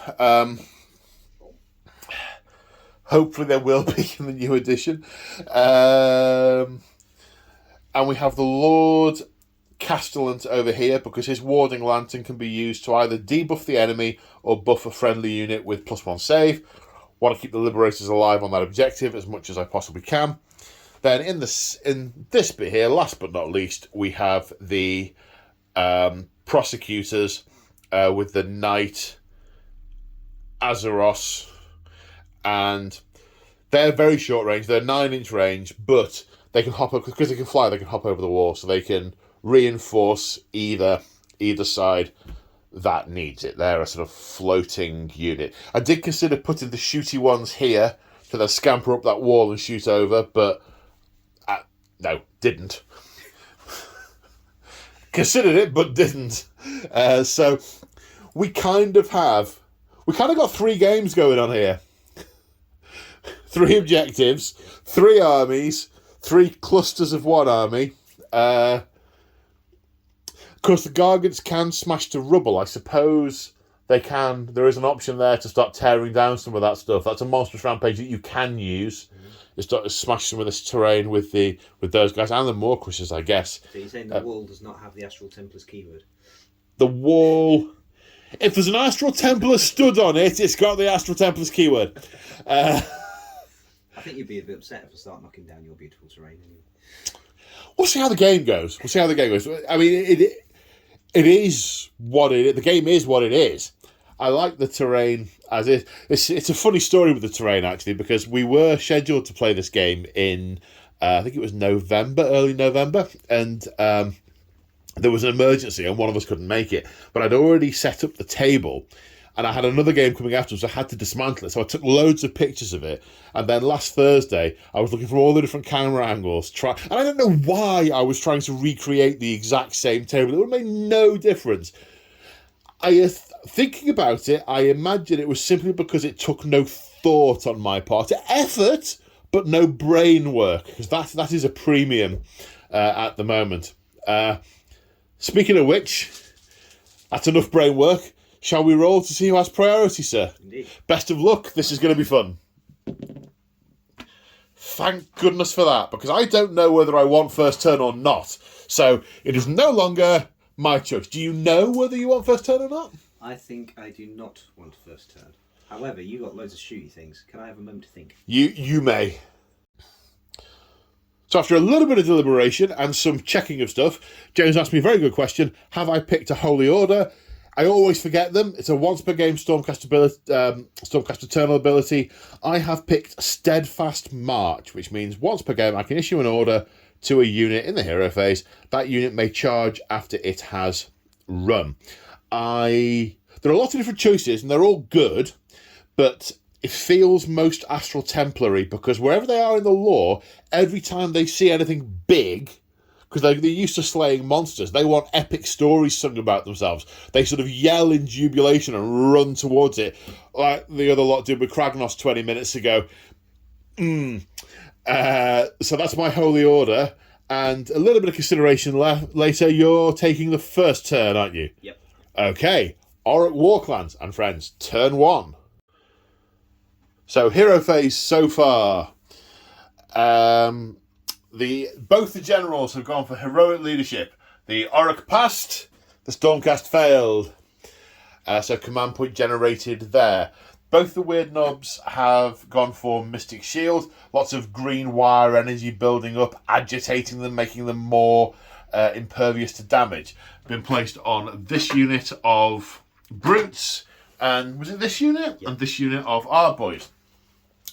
Hopefully there will be in the new edition. And we have the Lord Castellant over here because his Warding Lantern can be used to either debuff the enemy or buff a friendly unit with +1 save. Want to keep the Liberators alive on that objective as much as I possibly can. Then in this bit here, last but not least, we have the Prosecutors with the Knight Azeros. And they're very short range. They're 9-inch range, but they can hop up because they can fly. They can hop over the wall, so they can reinforce either side that needs it. They're a sort of floating unit. I did consider putting the shooty ones here to then scamper up that wall and shoot over, but no, didn't. Considered it, but didn't. So we kind of have. we kind of got 3 games going on here. 3 objectives, 3 armies, 3 clusters of 1 army. Of course, the Gargants can smash to rubble. I suppose they can. There is an option there to start tearing down some of that stuff. That's a monstrous rampage that you can use. You start to smash some of this terrain with those guys and the Maw Crushers, I guess. So you're saying the wall does not have the Astral Templar's keyword? The wall... If there's an Astral Templar stood on it, it's got the Astral Templar's keyword. I think you'd be a bit upset if I start knocking down your beautiful terrain anyway. We'll see how the game goes. I mean, it is what it is. The game is what it is. I like the terrain as it. It's a funny story with the terrain, actually, because we were scheduled to play this game in, I think it was early November, and there was an emergency and one of us couldn't make it. But I'd already set up the table, and I had another game coming afterwards, so I had to dismantle it. So I took loads of pictures of it, and then last Thursday, I was looking for all the different camera angles. And I don't know why I was trying to recreate the exact same table. It would have made no difference. Thinking about it, I imagine it was simply because it took no thought on my part. Effort, but no brain work, because that is a premium at the moment. Speaking of which, that's enough brain work. Shall we roll to see who has priority, sir? Indeed. Best of luck. This is going to be fun. Thank goodness for that, because I don't know whether I want first turn or not. So it is no longer my choice. Do you know whether you want first turn or not? I think I do not want first turn. However, you got loads of shooty things. Can I have a moment to think? You may. So after a little bit of deliberation and some checking of stuff, James asked me a very good question. Have I picked a Holy Order? I always forget them. It's a once per game Stormcast Eternal ability. I have picked Steadfast March, which means once per game I can issue an order to a unit in the hero phase. That unit may charge after it has run. There are a lot of different choices, and they're all good, but it feels most Astral Templary, because wherever they are in the lore, every time they see anything big, because they're used to slaying monsters, they want epic stories sung about themselves. They sort of yell in jubilation and run towards it, like the other lot did with Kragnos 20 minutes ago. So that's my Holy Order, and a little bit of consideration later. You're taking the first turn, aren't you? Yep. Okay, Orruk Warclans and friends, turn 1. So hero phase so far. Both the generals have gone for heroic leadership. The Orruk passed, the Stormcast failed. So command point generated there. Both the weird knobs have gone for Mystic Shield. Lots of green wire energy building up, agitating them, making them more impervious to damage. Been placed on this unit of brutes, and was it this unit? Yep. And this unit of our boys.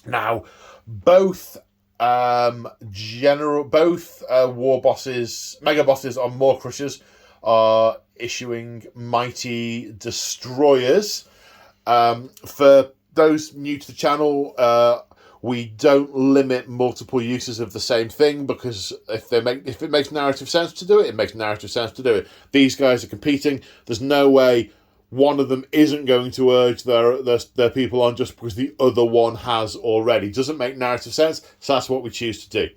Now, both war bosses, mega bosses on Maw Crushers are issuing mighty destroyers. For those new to the channel, we don't limit multiple uses of the same thing, because if it makes narrative sense to do it, it makes narrative sense to do it. These guys are competing. There's no way one of them isn't going to urge their people on just because the other one has already. Doesn't make narrative sense, so that's what we choose to do.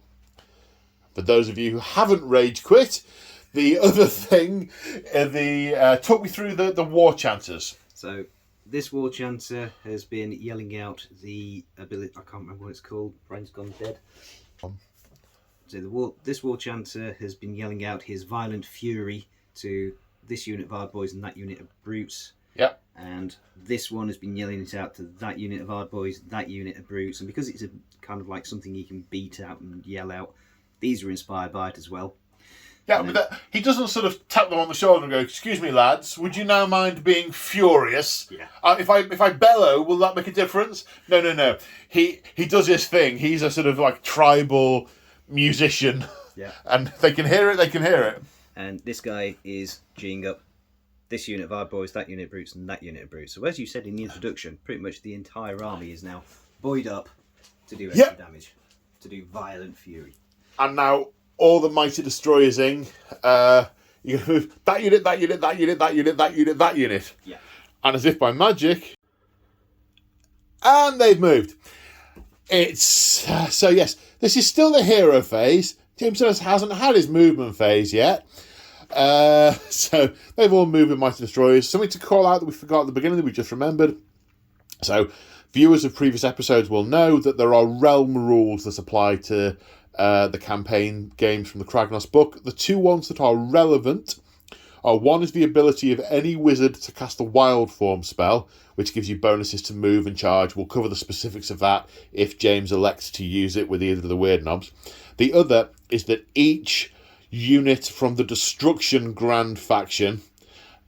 For those of you who haven't rage quit, the other thing, talk me through the war chanters. So this war chanter has been yelling out the ability. I can't remember what it's called. Brain's gone dead. So this war chanter has been yelling out his violent fury to this unit of Ard Boys and that unit of brutes. Yep. And this one has been yelling it out to that unit of Ard Boys, that unit of brutes. And because it's a kind of like something you can beat out and yell out, these are inspired by it as well. Yeah, but he doesn't sort of tap them on the shoulder and go, "Excuse me, lads, would you now mind being furious? Yeah. If I bellow, will that make a difference?" No. He does his thing. He's a sort of like tribal musician. Yeah. And they can hear it. And this guy is G'ing up this unit of Ard Boys, that unit of brutes, and that unit of brutes. So as you said in the introduction, pretty much the entire army is now buoyed up to do extra damage, to do violent fury. And now all the mighty destroyers in, you can move that unit, that unit, that unit, that unit, that unit, that unit. Yeah. And as if by magic, And they've moved. It's so yes, this is still the hero phase. Jameson hasn't had his movement phase yet. So they've all moved with Mighty Destroyers. Something to call out that we forgot at the beginning that we just remembered. So viewers of previous episodes will know that there are realm rules that apply to the campaign games from the Kragnos book. The two ones that are relevant are, one is the ability of any wizard to cast a wild form spell, which gives you bonuses to move and charge. We'll cover the specifics of that if James elects to use it with either of the weird knobs. The other is that each unit from the Destruction Grand Faction...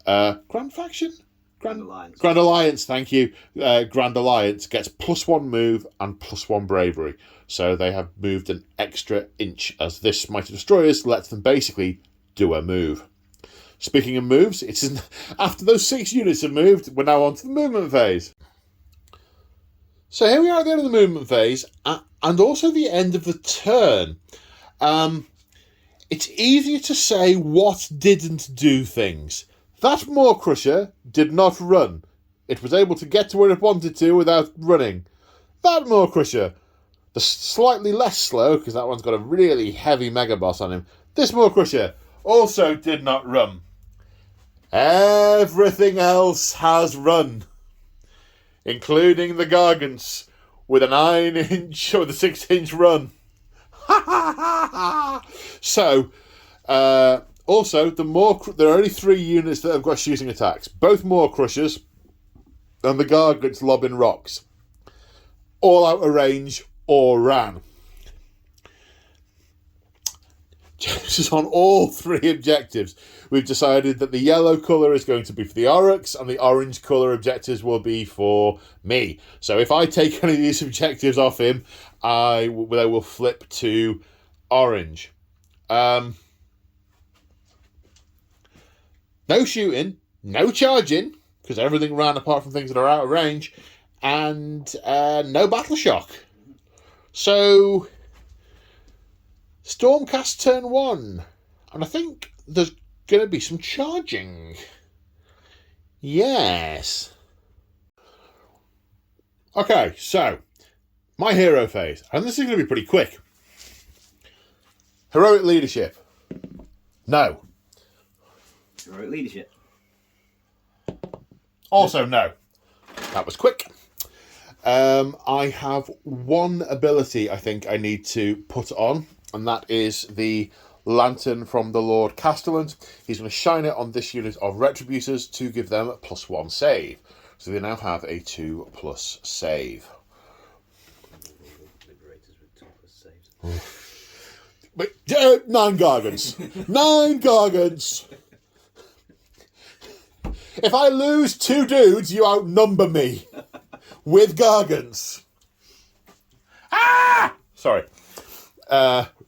Grand Faction? Grand Alliance. Grand Alliance, thank you. Grand Alliance gets +1 move and +1 bravery. So they have moved an extra inch, as this Mighty Destroyers lets them basically do a move. Speaking of moves, after those 6 units have moved, we're now on to the movement phase. So here we are at the end of the movement phase, and also the end of the turn. It's easier to say what didn't do things. That Maw Crusher did not run. It was able to get to where it wanted to without running. That Maw Crusher, the slightly less slow, because that one's got a really heavy Mega Boss on him. This Maw Crusher also did not run. Everything else has run, including the Gargants with a 9-inch or the 6-inch run. So, also, there are only 3 units that have got shooting attacks. Both Maw Crushers and the Gargants lobbing rocks. All out of range or ran. James is on all 3 objectives. We've decided that the yellow colour is going to be for the Orruks and the orange colour objectives will be for me. So if I take any of these objectives off him, they will flip to orange. No shooting, no charging, because everything ran apart from things that are out of range, and no battle shock. So, Stormcast turn 1, and I think there's going to be some charging. Yes. Okay, so, my hero phase, and this is going to be pretty quick. Heroic leadership. No. Heroic leadership. Also no. That was quick. I have one ability I think I need to put on, and that is the Lantern from the Lord Castellan. He's going to shine it on this unit of Retributors to give them a +1 save. So they now have a 2+ save. Liberators with 2+ saves. But, 9 Gargants. 9 Gargants. If I lose 2 dudes, you outnumber me. With Gargants. Ah! Sorry.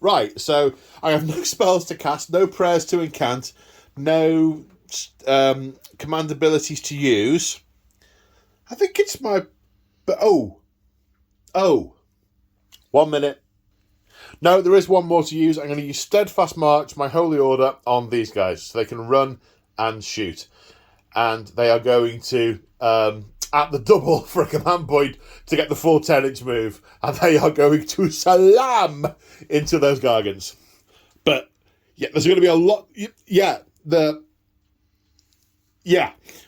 Right, so I have no spells to cast, no prayers to incant, no command abilities to use. I think it's my... But 1 minute. No, there is one more to use. I'm going to use Steadfast March, my Holy Order, on these guys, so they can run and shoot. And they are going to, at the double for a command point, to get the full 10-inch move. And they are going to slam into those Gargants. But, yeah, there's going to be a lot...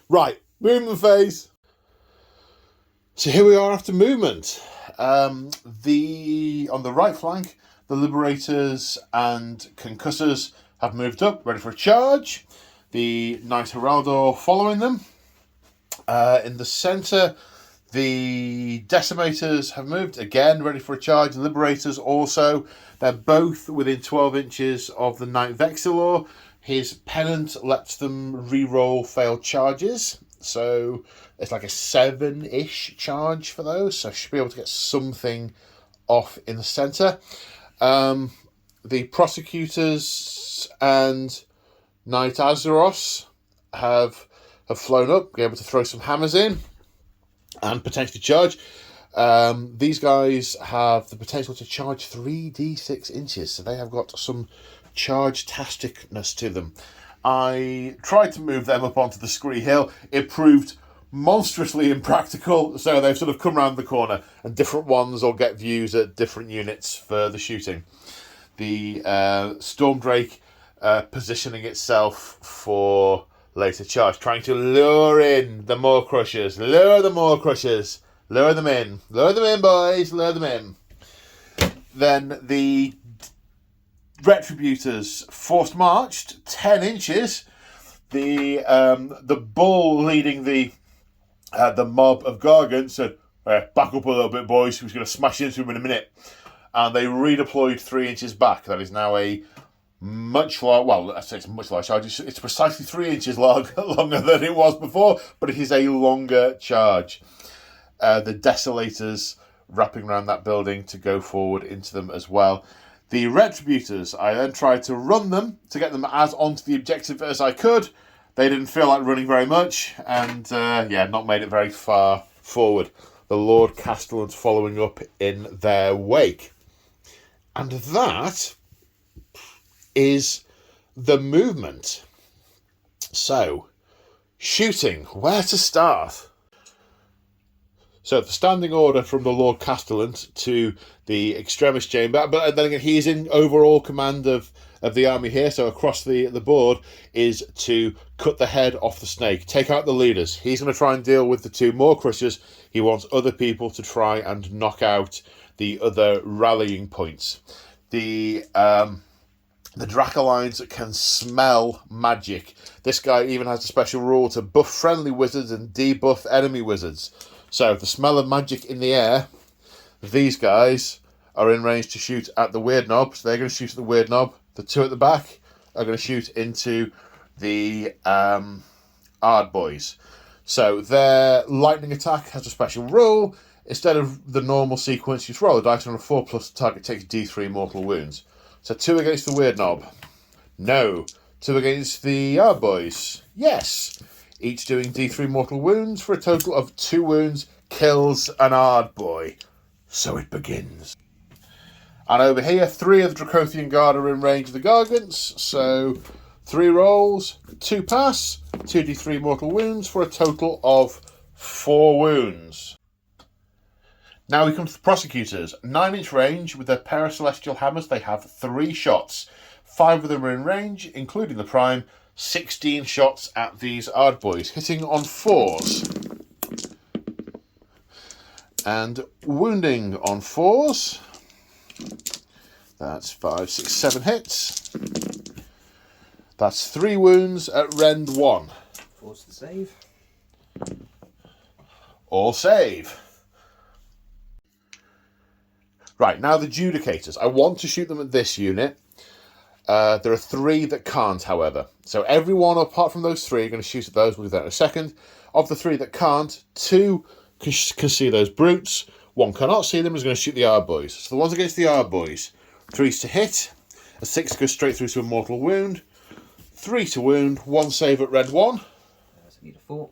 Right, movement phase. So here we are after movement. On the right flank, the Liberators and Concussors have moved up, ready for a charge. The Knight Heraldor following them. In the centre, the Decimators have moved, again, ready for a charge. The Liberators also. They're both within 12 inches of the Knight Vexillor. His Pennant lets them re-roll failed charges. So it's like a 7-ish charge for those. So I should be able to get something off in the centre. The Prosecutors and Knight Azeros have flown up, be able to throw some hammers in and potentially charge. These guys have the potential to charge 3d6 inches, so they have got some charge-tasticness to them. I tried to move them up onto the Scree Hill. It proved monstrously impractical, so they've sort of come round the corner, and different ones will get views at different units for the shooting. The Stormdrake positioning itself for later charge, trying to lure in the Maw Crushers, lure them in, boys, lure them in. Then the Retributors forced marched 10 inches. The bull leading the mob of Gargants said, back up a little bit, boys. He was going to smash into him in a minute. And they redeployed 3 inches back. That is now a much larger, well, I say it's a much larger charge. It's precisely 3 inches longer than it was before, but it is a longer charge. The Desolators wrapping around that building to go forward into them as well. The Retributors, I then tried to run them to get them as onto the objective as I could. They didn't feel like running very much, and not made it very far forward. The Lord Castellans following up in their wake. And that is the movement. So, shooting, where to start? So the standing order from the Lord Castellan to the Extremist Chamber, but then again, he's in overall command of the army here, so across the board, is to cut the head off the snake, take out the leaders. He's going to try and deal with the 2 Maw Crushers. He wants other people to try and knock out the other rallying points. The Dracolines can smell magic. This guy even has a special rule to buff friendly wizards and debuff enemy wizards. So the smell of magic in the air, these guys are in range to shoot at the Weird Knob. So they're going to shoot at the Weird Knob. The 2 at the back are going to shoot into the Ard Boys. So their lightning attack has a special rule. Instead of the normal sequence, you just roll the dice on a 4+, the target takes D3 mortal wounds. So 2 against the Weird Knob. No. 2 against the Ard Boys. Yes. Each doing D3 mortal wounds for a total of 2 wounds, kills an Ard Boy. So it begins. And over here, 3 of the Dracothian Guard are in range of the Gargants. So 3 rolls, 2 pass, 2d3 mortal wounds for a total of 4 wounds. Now we come to the Prosecutors. 9-inch range with their pair of Celestial Hammers. They have 3 shots. 5 of them are in range, including the Prime. 16 shots at these Ard Boys, hitting on 4s. And wounding on 4s. That's 5, 6, 7 hits. That's 3 wounds at Rend 1. Force the save. All save. Right, now the Judicators. I want to shoot them at this unit. There are 3 that can't, however. So everyone apart from those 3 are going to shoot at those. We'll do that in a second. Of the 3 that can't, 2 can see those brutes. 1 cannot see them, is going to shoot the Ard Boys. So the ones against the Ard Boys. 3's to hit. A 6 goes straight through to a mortal wound. 3 to wound. 1 save at Red 1. So I need a 4.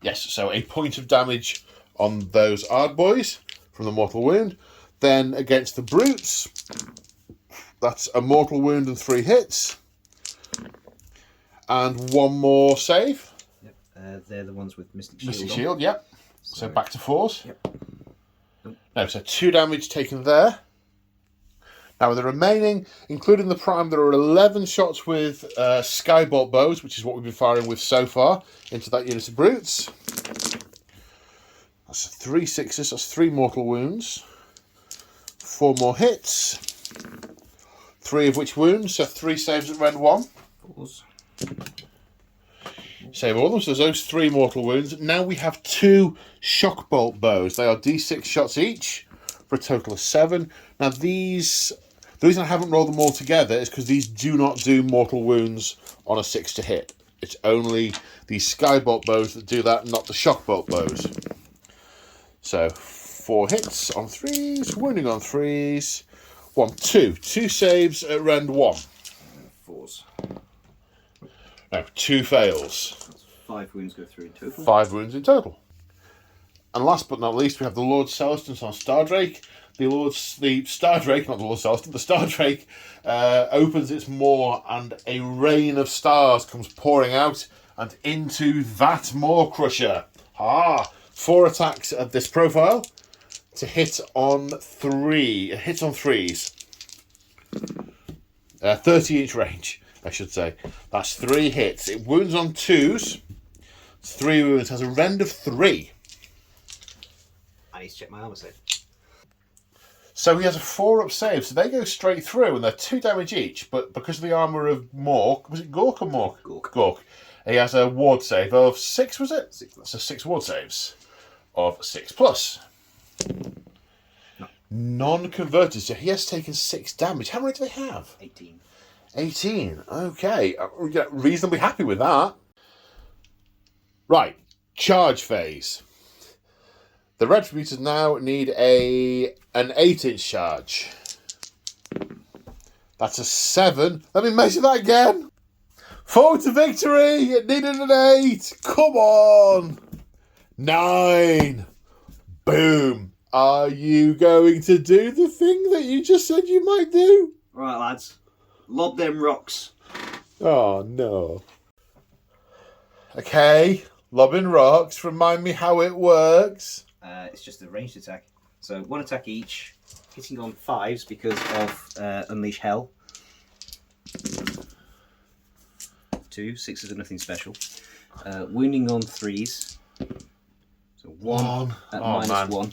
Yes, so a point of damage on those Ard Boys from the mortal wound. Then against the brutes, that's a mortal wound and 3 hits. And 1 more save. Yep, they're the ones with Mystic Shield. Mystic Shield, yep. So back to 4s. Yep. No, so 2 damage taken there. Now with the remaining, including the Prime, there are 11 shots with Skybolt bows, which is what we've been firing with so far, into that unit of brutes. That's 3 6s, that's 3 mortal wounds. 4 more hits. 3 of which wounds, so 3 saves at Rend 1. 4s. Save all of them, so those 3 mortal wounds. Now we have 2 Shockbolt bows. They are D6 shots each for a total of 7. Now these, the reason I haven't rolled them all together is because these do not do mortal wounds on a 6 to hit. It's only the Skybolt bows that do that, not the Shockbolt bows. So 4 hits on 3s, wounding on 3s. 1, 2. 2 saves at Rend 1. 4s. No, 2 fails. That's 5 wounds go through in total. 5 wounds in total. And last but not least, we have the Lord Celestins on Stardrake. The Stardrake, not the Lord Celestin, the Stardrake opens its maw and a rain of stars comes pouring out And into that Maw Crusher. 4 attacks at this profile to hit on 3. It hits on 3s. 30-inch range, I should say. That's 3 hits. It wounds on 2s. 3 wounds. Has a rend of 3. I need to check my armor save. So he has a 4-up save, so they go straight through, and they're 2 damage each. But because of the armour of Mork, was it Gork or Mork? Gork. He has a ward save of 6, was it? 6 plus. So 6 ward saves of 6 plus. No. Non-converted, so he has taken 6 damage. How many do they have? 18. 18. Okay, reasonably happy with that. Right, charge phase. The Retributors now need an 8-inch charge. That's a 7. Let me measure that again. Forward to victory. It needed an 8. Come on. 9. Boom. Are you going to do the thing that you just said you might do? Right, lads. Lob them rocks. Oh, no. Okay. Lobbing rocks. Remind me how it works. It's just a ranged attack. So 1 attack each, hitting on 5s because of Unleash Hell. 2, 6s are nothing special. Wounding on 3s. So 1 at minus 1.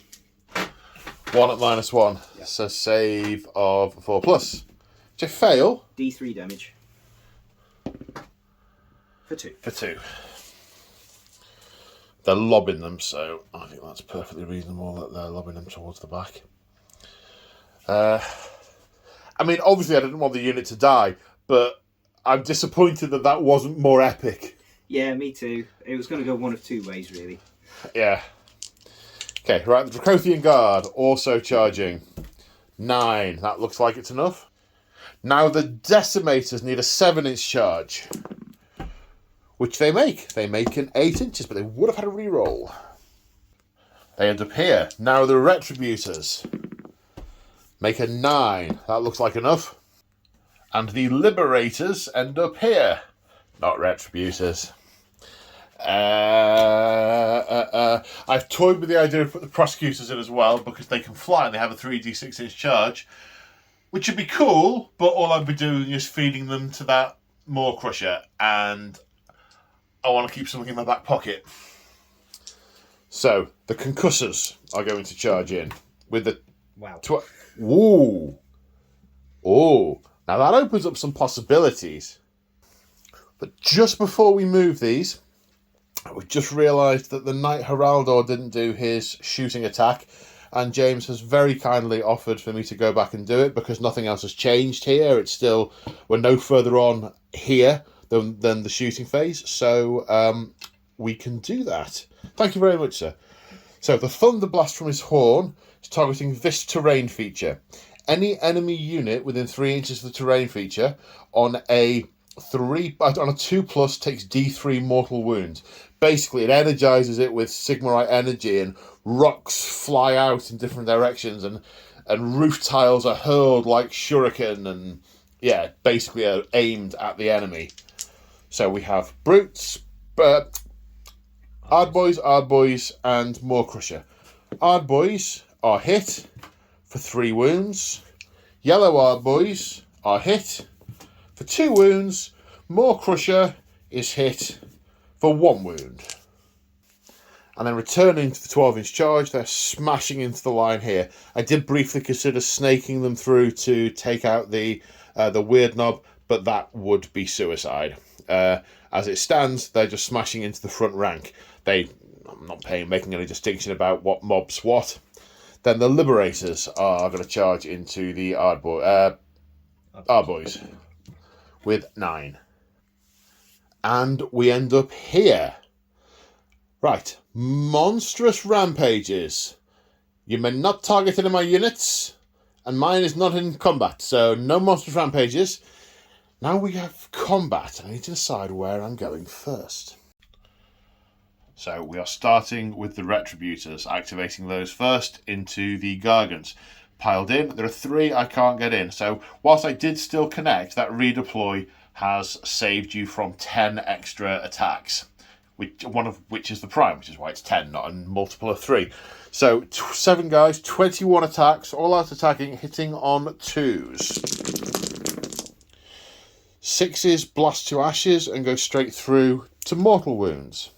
1 at minus 1. Yeah. So save of 4 plus. Did you fail? D3 damage. For 2. For 2. They're lobbing them, so I think that's perfectly reasonable that they're lobbing them towards the back. I mean, obviously I didn't want the unit to die, but I'm disappointed that that wasn't more epic. Yeah, me too. It was going to go one of 2 ways, really. Yeah. Okay, right, the Dracothian Guard also charging. 9. That looks like it's enough. Now the Decimators need a 7-inch charge. Which they make. They make an 8 inches, but they would have had a reroll. They end up here. Now the Retributors make a 9. That looks like enough. And the Liberators end up here. Not Retributors. I've toyed with the idea of putting the Prosecutors in as well, because they can fly and they have a 3d6-inch charge. Which would be cool, but all I'd be doing is feeding them to that Maw Crusher, and I want to keep something in my back pocket. So, the Concussors are going to charge in with the... Wow. Ooh. Oh. Now that opens up some possibilities. But just before we move these, we just realised that the Knight Heraldor didn't do his shooting attack, and James has very kindly offered for me to go back and do it because nothing else has changed here. It's still... We're no further on here than the shooting phase, so we can do that. Thank you very much, sir. So the Thunder Blast from his horn is targeting this terrain feature. Any enemy unit within 3 inches of the terrain feature on a 2+ takes D3 mortal wounds. Basically, it energizes it with Sigmarite energy, and rocks fly out in different directions, and roof tiles are hurled like shuriken, and yeah, basically are aimed at the enemy. So we have Brutes, Ardboys, and Maw Crusher. Ardboys are hit for 3 wounds. Yellow Ardboys are hit for 2 wounds. Maw Crusher is hit for 1 wound. And then returning to the 12-inch charge, they're smashing into the line here. I did briefly consider snaking them through to take out the weird knob, but that would be suicide. As it stands, they're just smashing into the front rank. I'm not making any distinction about what mobs what. Then the Liberators are going to charge into the Ardboys with 9. And we end up here. Right, monstrous rampages. You may not target any of my units, and mine is not in combat, so no monstrous rampages. Now we have combat, and I need to decide where I'm going first. So we are starting with the Retributors, activating those first into the Gargants. Piled in, there are 3 I can't get in, so whilst I did still connect, that redeploy has saved you from 10 extra attacks, one of which is the prime, which is why it's 10, not a multiple of 3. So 7 guys, 21 attacks, all out attacking, hitting on 2s. 6s blast to ashes and go straight through to mortal wounds.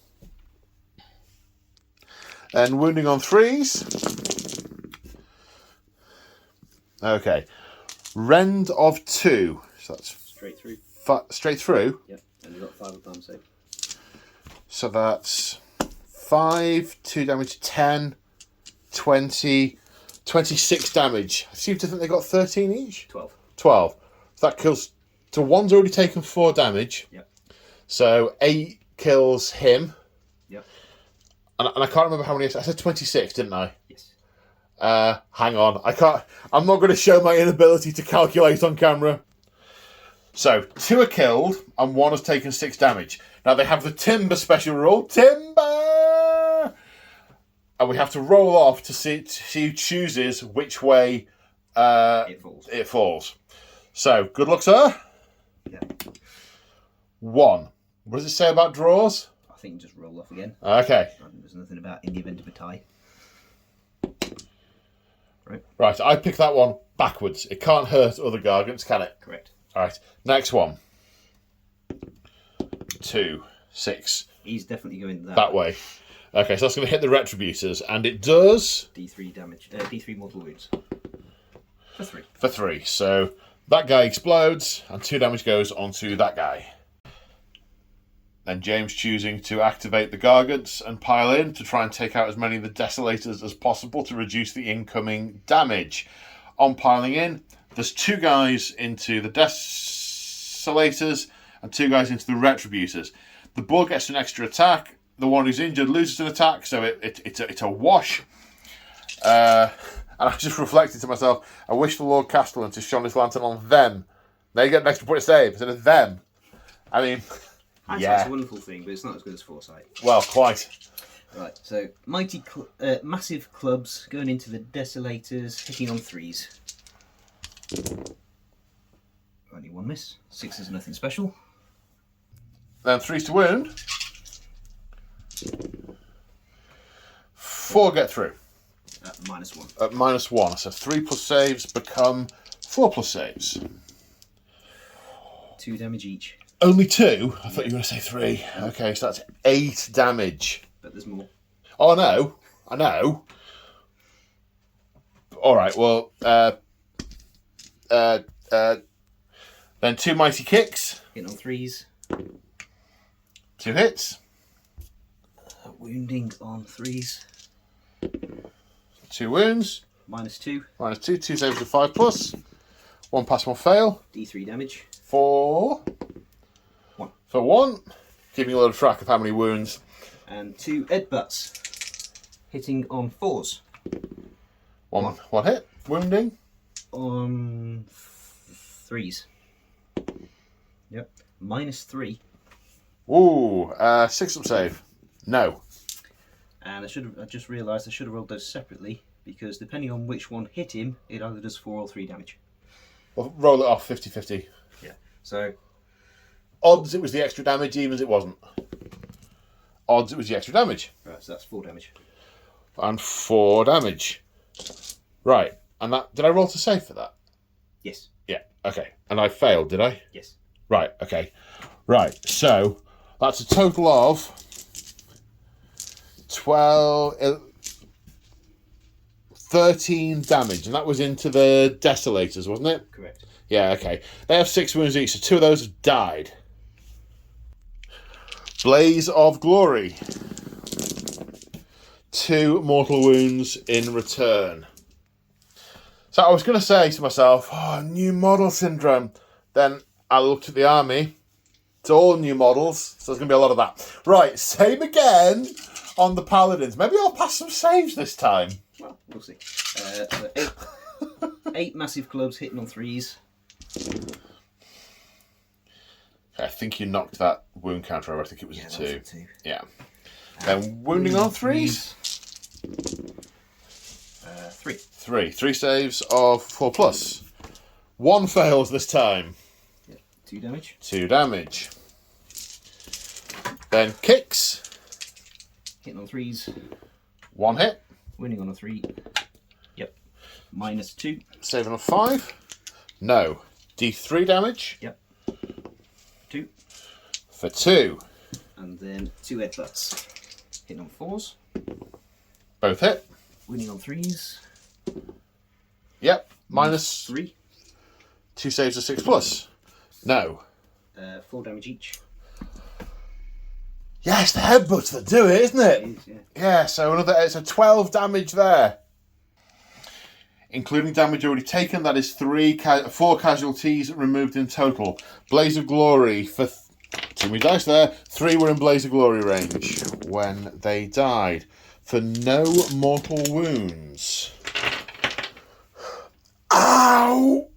Then wounding on 3s. Okay. Rend of 2. So that's Straight through. straight through? Yep, and you've got 5 of them save. So that's 5, 2 damage, 10, 20, 26 damage. I seem to think they got 13 each. 12. 12. So that kills... So one's already taken 4 damage. Yep. So 8 kills him. Yep. And I can't remember how many... I said 26, didn't I? Yes. Hang on. I'm not going to show my inability to calculate on camera. So 2 are killed and 1 has taken 6 damage. Now they have the Timber special rule. Timber! And we have to roll off to see who chooses which way it falls. So, good luck, sir. Yeah. 1. What does it say about draws? I think you just roll off again. Okay. There's nothing about in the event of a tie. Right, I pick that one backwards. It can't hurt other Gargants, can it? Correct. Alright, next one. 2, 6. He's definitely going That way. Okay, so that's going to hit the Retributors, and it does... D3 damage. D3 mortal wounds. For 3. For 3. So that guy explodes, and 2 damage goes onto that guy. Then James choosing to activate the Gargants and pile in to try and take out as many of the Desolators as possible to reduce the incoming damage. On piling in, there's 2 guys into the Desolators and 2 guys into the Retributors. The bull gets an extra attack. The one who's injured loses an attack, so it's a wash. And I just reflected to myself, I wish the Lord Castellan to shone his lantern on them. They get an extra point of save instead of them. I mean... Hindsight's a wonderful thing, but it's not as good as foresight. Well, quite. Right, so massive clubs going into the Desolators, hitting on 3s. Only 1 miss. 6 is nothing special. Then 3's to wound. 4 get through. At -1. At -1. So 3 plus saves become 4 plus saves. 2 damage each. Only 2? I thought you were going to say 3. Okay, so that's 8 damage. But there's more. Oh, no. I know. Alright, well, then 2 mighty kicks. Hitting on 3s. 2 hits. Wounding on 3s. 2 wounds. -2. -2. 2 saves of 5 plus. 1 pass, 1 fail. D3 damage. 4. 1. For 1. Keeping a little track of how many wounds. And 2 headbutts. Hitting on 4s. 1 hit. Wounding. On 3s. Yep. -3. Ooh, 6 up save. No. And I just realised I should have rolled those separately, because depending on which one hit him, it either does 4 or 3 damage. Well, roll it off 50-50. Yeah. So Odds it was the extra damage, even as it wasn't. Odds it was the extra damage. right, so that's 4 damage. And 4 damage. Right. And that, did I roll to save for that? Yes. Yeah. Okay. And I failed, did I? Yes. Right. Okay. Right. So that's a total of 13 damage, and that was into the Desolators, wasn't it? Correct. Yeah, okay. They have 6 wounds each, so 2 of those have died. Blaze of Glory. 2 mortal wounds in return. So I was going to say to myself, oh, new model syndrome. Then I looked at the army. It's all new models, so there's going to be a lot of that. Right, same again on the Paladins. Maybe I'll pass some saves this time. Well, we'll see. So 8 massive clubs hitting on 3s. I think you knocked that wound counter over. I think it was a 2. That was a 2. Yeah. Then wounding on 3s. 3. 3 saves of 4 plus. 1 fails this time. Yeah. 2 damage. 2 damage. Then kicks. Hitting on 3s. 1 hit. Winning on a 3. Yep. -2. Saving on 5. No. D3 damage. Yep. 2. For 2. And then 2 headbutts. Hitting on 4s. Both hit. Winning on 3s. Yep. -3. 2 saves of 6+. No. 4 damage each. Yeah, it's the headbutts that do it, isn't it? It is, yeah. Yeah, so it's a 12 damage there. Including damage already taken, that is 4 casualties removed in total. Blaze of Glory for too many dice there. 3 were in Blaze of Glory range when they died. For no mortal wounds. Ow!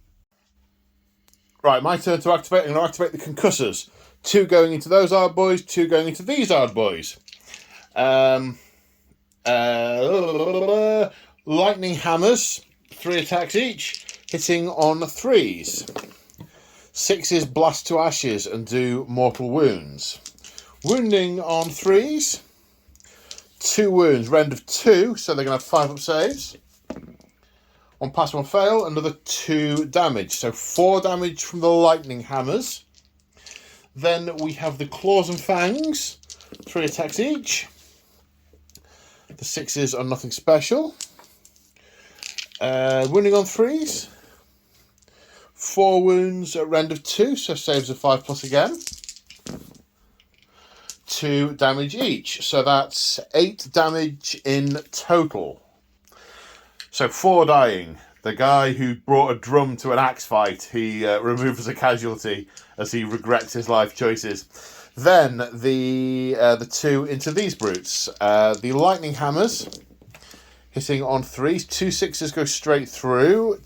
Right, my turn to activate. I'm going to activate the concussors. 2 going into those hard boys, 2 going into these hard boys. Lightning hammers, 3 attacks each, hitting on 3s. 6s blast to ashes and do mortal wounds. Wounding on 3s. 2 wounds, rend of 2, so they're going to have 5 up saves. 1 pass, 1 fail, another 2 damage. So 4 damage from the lightning hammers. Then we have the claws and fangs, 3 attacks each. The 6s are nothing special. Wounding on 3s. 4 wounds at rend of 2, so saves of 5+ again. 2 damage each, so that's 8 damage in total. So 4 dying. The guy who brought a drum to an axe fight, he removed as a casualty as he regrets his life choices. Then the 2 into these brutes. The lightning hammers, hitting on 3s. 2 6s go straight through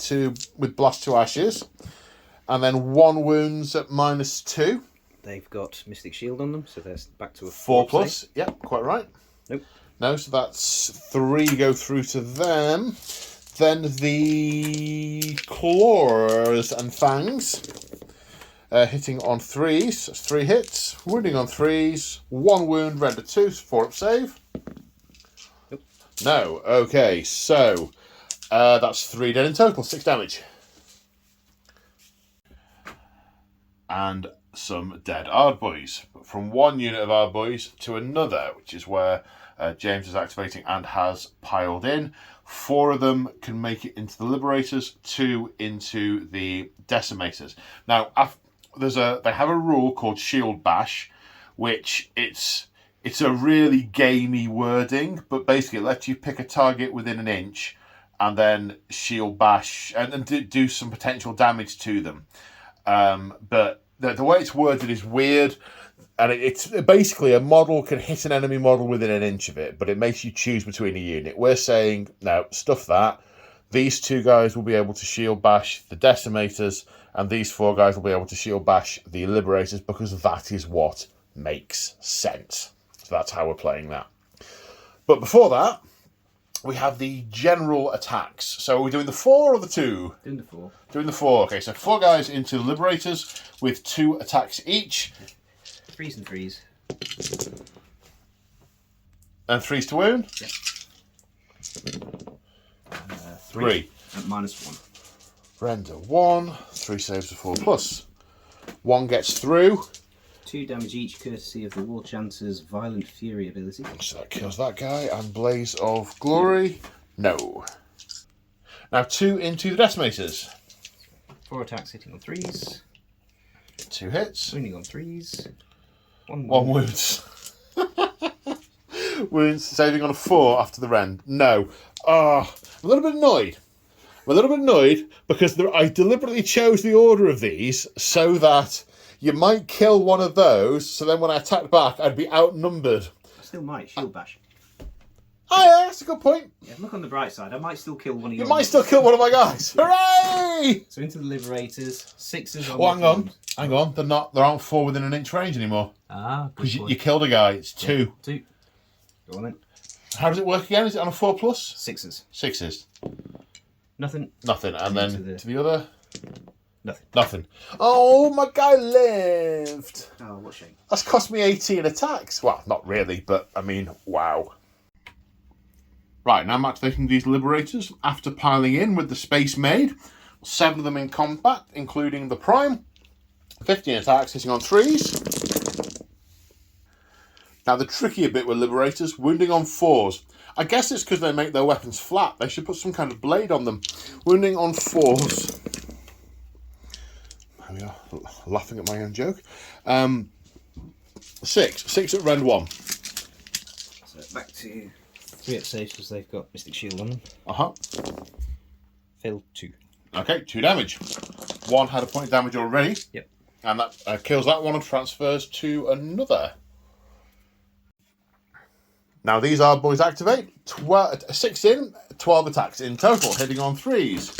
with blast to ashes. And then 1 wounds at -2. They've got Mystic Shield on them, so they're back to a 4+. Yep, quite right. Nope. No, so that's 3 go through to them. Then the claws and fangs, hitting on 3s. That's 3 hits. Wounding on 3s. 1 wound, render 2, 4 up save. Nope. No. Okay, so that's 3 dead in total, 6 damage. And some dead Ardboys. But from one unit of Ardboys to another, which is where James is activating and has piled in. 4 of them can make it into the Liberators, 2 into the Decimators. Now, they have a rule called Shield Bash, which it's a really gamey wording, but basically it lets you pick a target within an inch and then Shield Bash and do some potential damage to them. But the way it's worded is weird. And it's basically a model can hit an enemy model within an inch of it, but it makes you choose between a unit. We're saying, no, stuff that. These 2 guys will be able to shield bash the Decimators, and these 4 guys will be able to shield bash the Liberators, because that is what makes sense. So that's how we're playing that. But before that, we have the general attacks. So are we doing the 4 or the 2? Doing the 4. Doing the 4. Okay, so 4 guys into the Liberators with 2 attacks each. 3s and 3s. And 3s to wound? Yep. 3. At -1. Render 1. 3 saves of 4+. 1 gets through. 2 damage each, courtesy of the Warchance's Violent Fury ability. So that kills that guy. And Blaze of Glory? No. Now 2 into the Decimators. 4 attacks hitting on 3s. 2 hits. Wounding on 3s. 1 wounds. Wounds saving on a 4 after the rend. No. I'm a little bit annoyed. Because I deliberately chose the order of these so that you might kill one of those, so then when I attacked back, I'd be outnumbered. Still might. Shield Bash. Oh yeah, that's a good point. Yeah, look on the bright side. I might still kill one of your... You might still kill one of my guys. Hooray! So into the Liberators. 6s on... Oh, hang on. There aren't 4 within an inch range anymore. Ah, good Because point. you killed a guy. It's 2. Yeah, 2. Go on then. How does it work again? Is it on a 4+? 6s. 6s. Nothing. And then to the other. Nothing. Oh, my guy lived. Oh, what a shame. That's cost me 18 attacks. Well, not really, but I mean, wow. Right, now I'm activating these Liberators. After piling in with the Space Maid, 7 of them in combat, including the Prime. 15 attacks, hitting on 3s. Now, the trickier bit with Liberators, wounding on 4s. I guess it's because they make their weapons flat. They should put some kind of blade on them. Wounding on 4s. There we are, laughing at my own joke. 6 at rend 1. So back to 3 at saves because they've got Mystic Shield on them. Failed 2. Okay, 2 damage. 1 had a point of damage already. Yep. And that kills that one and transfers to another. Now these hard boys activate. 6 in, 12 attacks in total, hitting on 3s.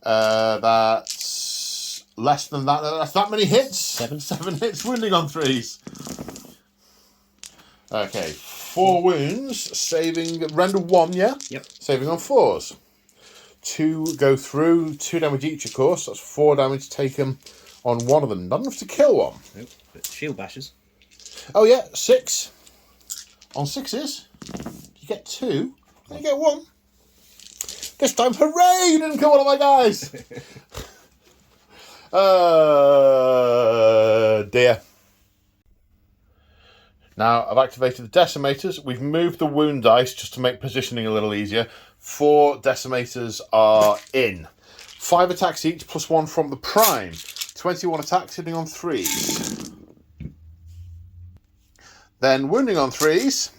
That's less than that. That's that many hits. 7 hits, wounding on 3s. Okay, 4 wounds, saving render 1, yeah? Yep. Saving on 4s. 2 go through, 2 damage each, of course. That's 4 damage taken on one of them. Not enough to kill one. Nope, but shield bashes. Oh, yeah, 6. On 6s, you get 2, then you get 1. This time, hooray! You didn't kill one of my guys! Dear. Now, I've activated the Decimators. We've moved the wound dice just to make positioning a little easier. 4 Decimators are in. 5 attacks each, plus 1 from the Prime. 21 attacks, hitting on 3s. Then wounding on 3s.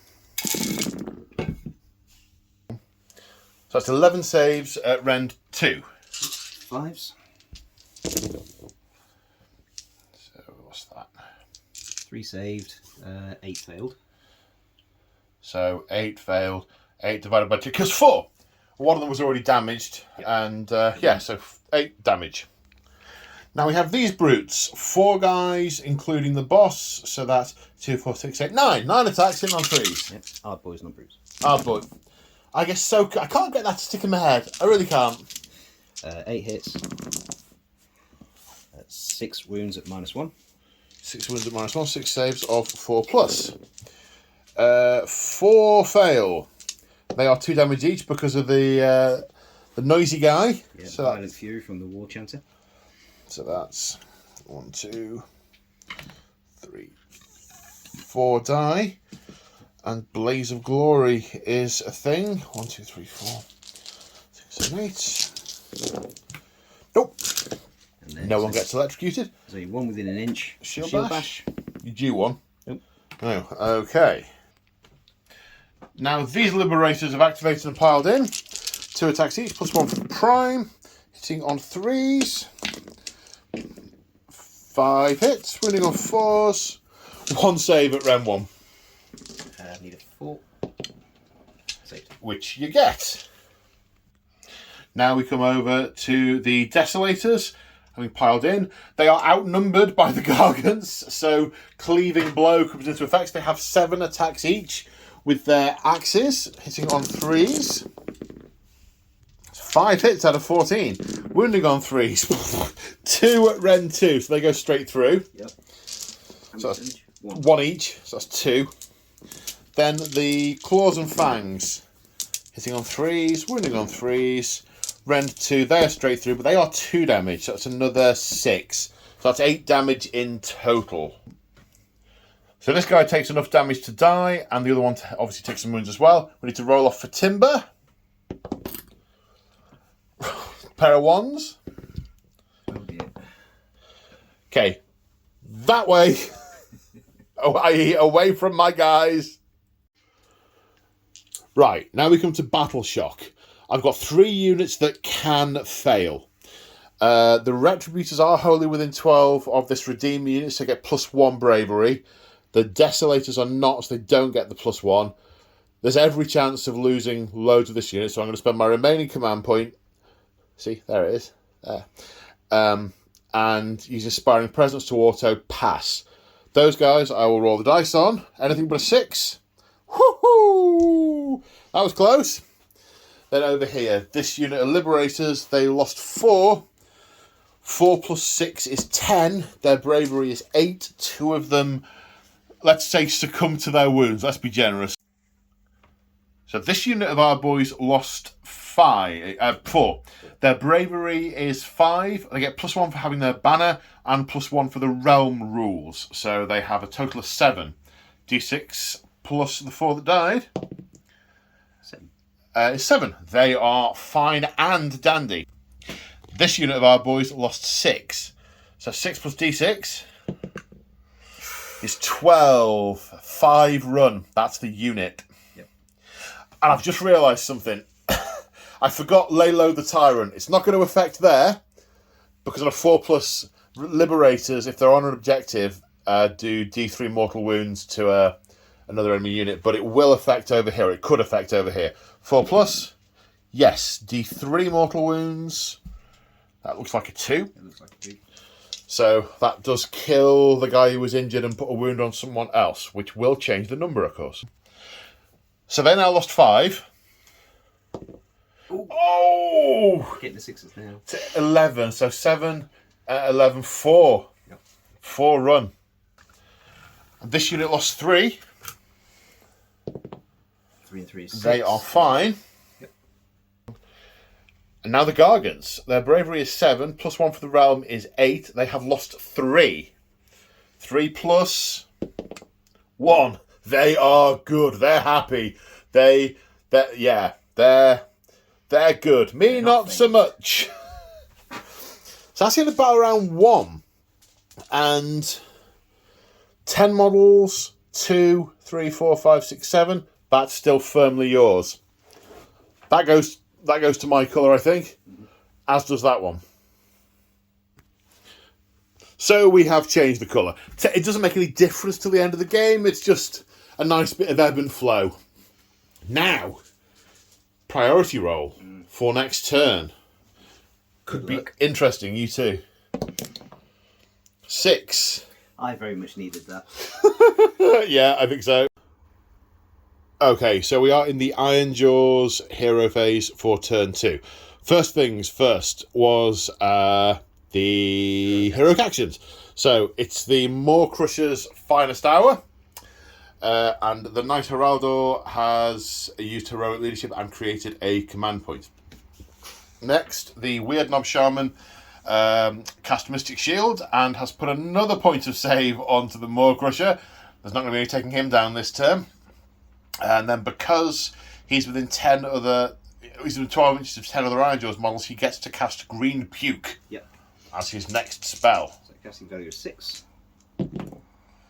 So that's 11 saves at rend 2. 5s. So what's that? 3 saved, 8 failed. So 8 failed. 8 divided by 2 kills 4. One of them was already damaged. Yep. And yeah, so 8 damage. Now we have these brutes. 4 guys, including the boss. So that's 2, 4, 6, 8, 9. 9 attacks in on 3s. Yep. Hard boys, not brutes. Hard boy. I guess so. I can't get that to stick in my head. I really can't. 8 hits. 6 wounds at -1. 6 wounds at -1. 6 saves of 4+. 4 fail. They are 2 damage each because of the noisy guy. Yeah, so Violent Fury from the War Chanter. So that's 1, 2, 3, 4 die. And Blaze of Glory is a thing. 1, 2, 3, 4, 6, 7, 8. Nope. No one gets electrocuted. So you 1 within an inch. Shield bash. You do 1. Nope. Oh, okay. Now these Liberators have activated and piled in. 2 attacks each, plus 1 for the Prime. Hitting on 3s. 5 hits, wounding on 4s. 1 save at rend 1. Need a 4. Saved. Which you get. Now we come over to the Desolators, having piled in. They are outnumbered by the Gargants, so Cleaving Blow comes into effect. They have 7 attacks each with their axes, hitting on 3s. 5 hits out of 14. Wounding on 3s. 2 at rend 2, so they go straight through. Yep. So that's 1 each, so that's 2. Then the Claws and Fangs, hitting on 3s, wounding on 3s. Rend 2, they are straight through, but they are 2 damage, so that's another 6. So that's 8 damage in total. So this guy takes enough damage to die, and the other one obviously takes some wounds as well. We need to roll off for Timber. Pair of 1s. Oh dear. Okay, that way. Away from my guys. Right, now we come to Battle Shock. I've got 3 units that can fail. The Retributors are wholly within 12 of this Redeem unit, so get +1 bravery. The Desolators are not, so they don't get the +1. There's every chance of losing loads of this unit, so I'm going to spend my remaining command point. See, there it is. There. And use Inspiring Presence to auto pass. Those guys I will roll the dice on. Anything but a 6. Woohoo! That was close. Then over here, this unit of Liberators, they lost 4. 4 plus 6 is 10. Their bravery is 8. 2 of them, let's say, succumb to their wounds. Let's be generous. So this unit of our boys lost 4. Their bravery is 5. They get +1 for having their banner and +1 for the realm rules. So they have a total of 7. D6 plus the 4 that died. 7. Is 7. They are fine and dandy. This unit of our boys lost 6. So 6 plus D6 is 12. 5 run. That's the unit. Yep. And I've just realised something. I forgot Lay Low the Tyrant. It's not going to affect there, because on a 4+ Liberators, if they're on an objective, do D3 mortal wounds to another enemy unit, but it will affect over here. It could affect over here. 4+, yes, D3 mortal wounds. That looks like a 2. It looks like a 2. So that does kill the guy who was injured and put a wound on someone else, which will change the number, of course. So they now lost 5. Ooh. Oh! Getting the 6s now. To 11. So 7, 11, 4. Yep. 4 run. And this unit lost 3. 3 and 3 is 6. They are fine. Yep. And now the Gargants. Their bravery is 7. +1 for the realm is 8. They have lost 3. 3 plus 1. They are good. They're happy. They're good. Me, not so much. So that's the end of battle round 1. And 10 models, 2, 3, 4, 5, 6, 7. That's still firmly yours. That goes to my colour, I think. As does that one. So we have changed the colour. It doesn't make any difference till the end of the game. It's just a nice bit of ebb and flow. Now, priority roll for next turn. Could be interesting, you too. 6. I very much needed that. Yeah, I think so. Okay, so we are in the Ironjawz hero phase for turn 2. First things first was the heroic actions. So it's the Maw Crusher's finest hour. And the Knight Heraldor has used heroic leadership and created a command point. Next, the Weird Knob Shaman cast Mystic Shield and has put another point of save onto the Maw Crusher. There's not going to be any taking him down this turn. And then because he's within 12 inches of 10 other Ironjawz models, he gets to cast Green Puke. Yep. As his next spell. So casting value is 6.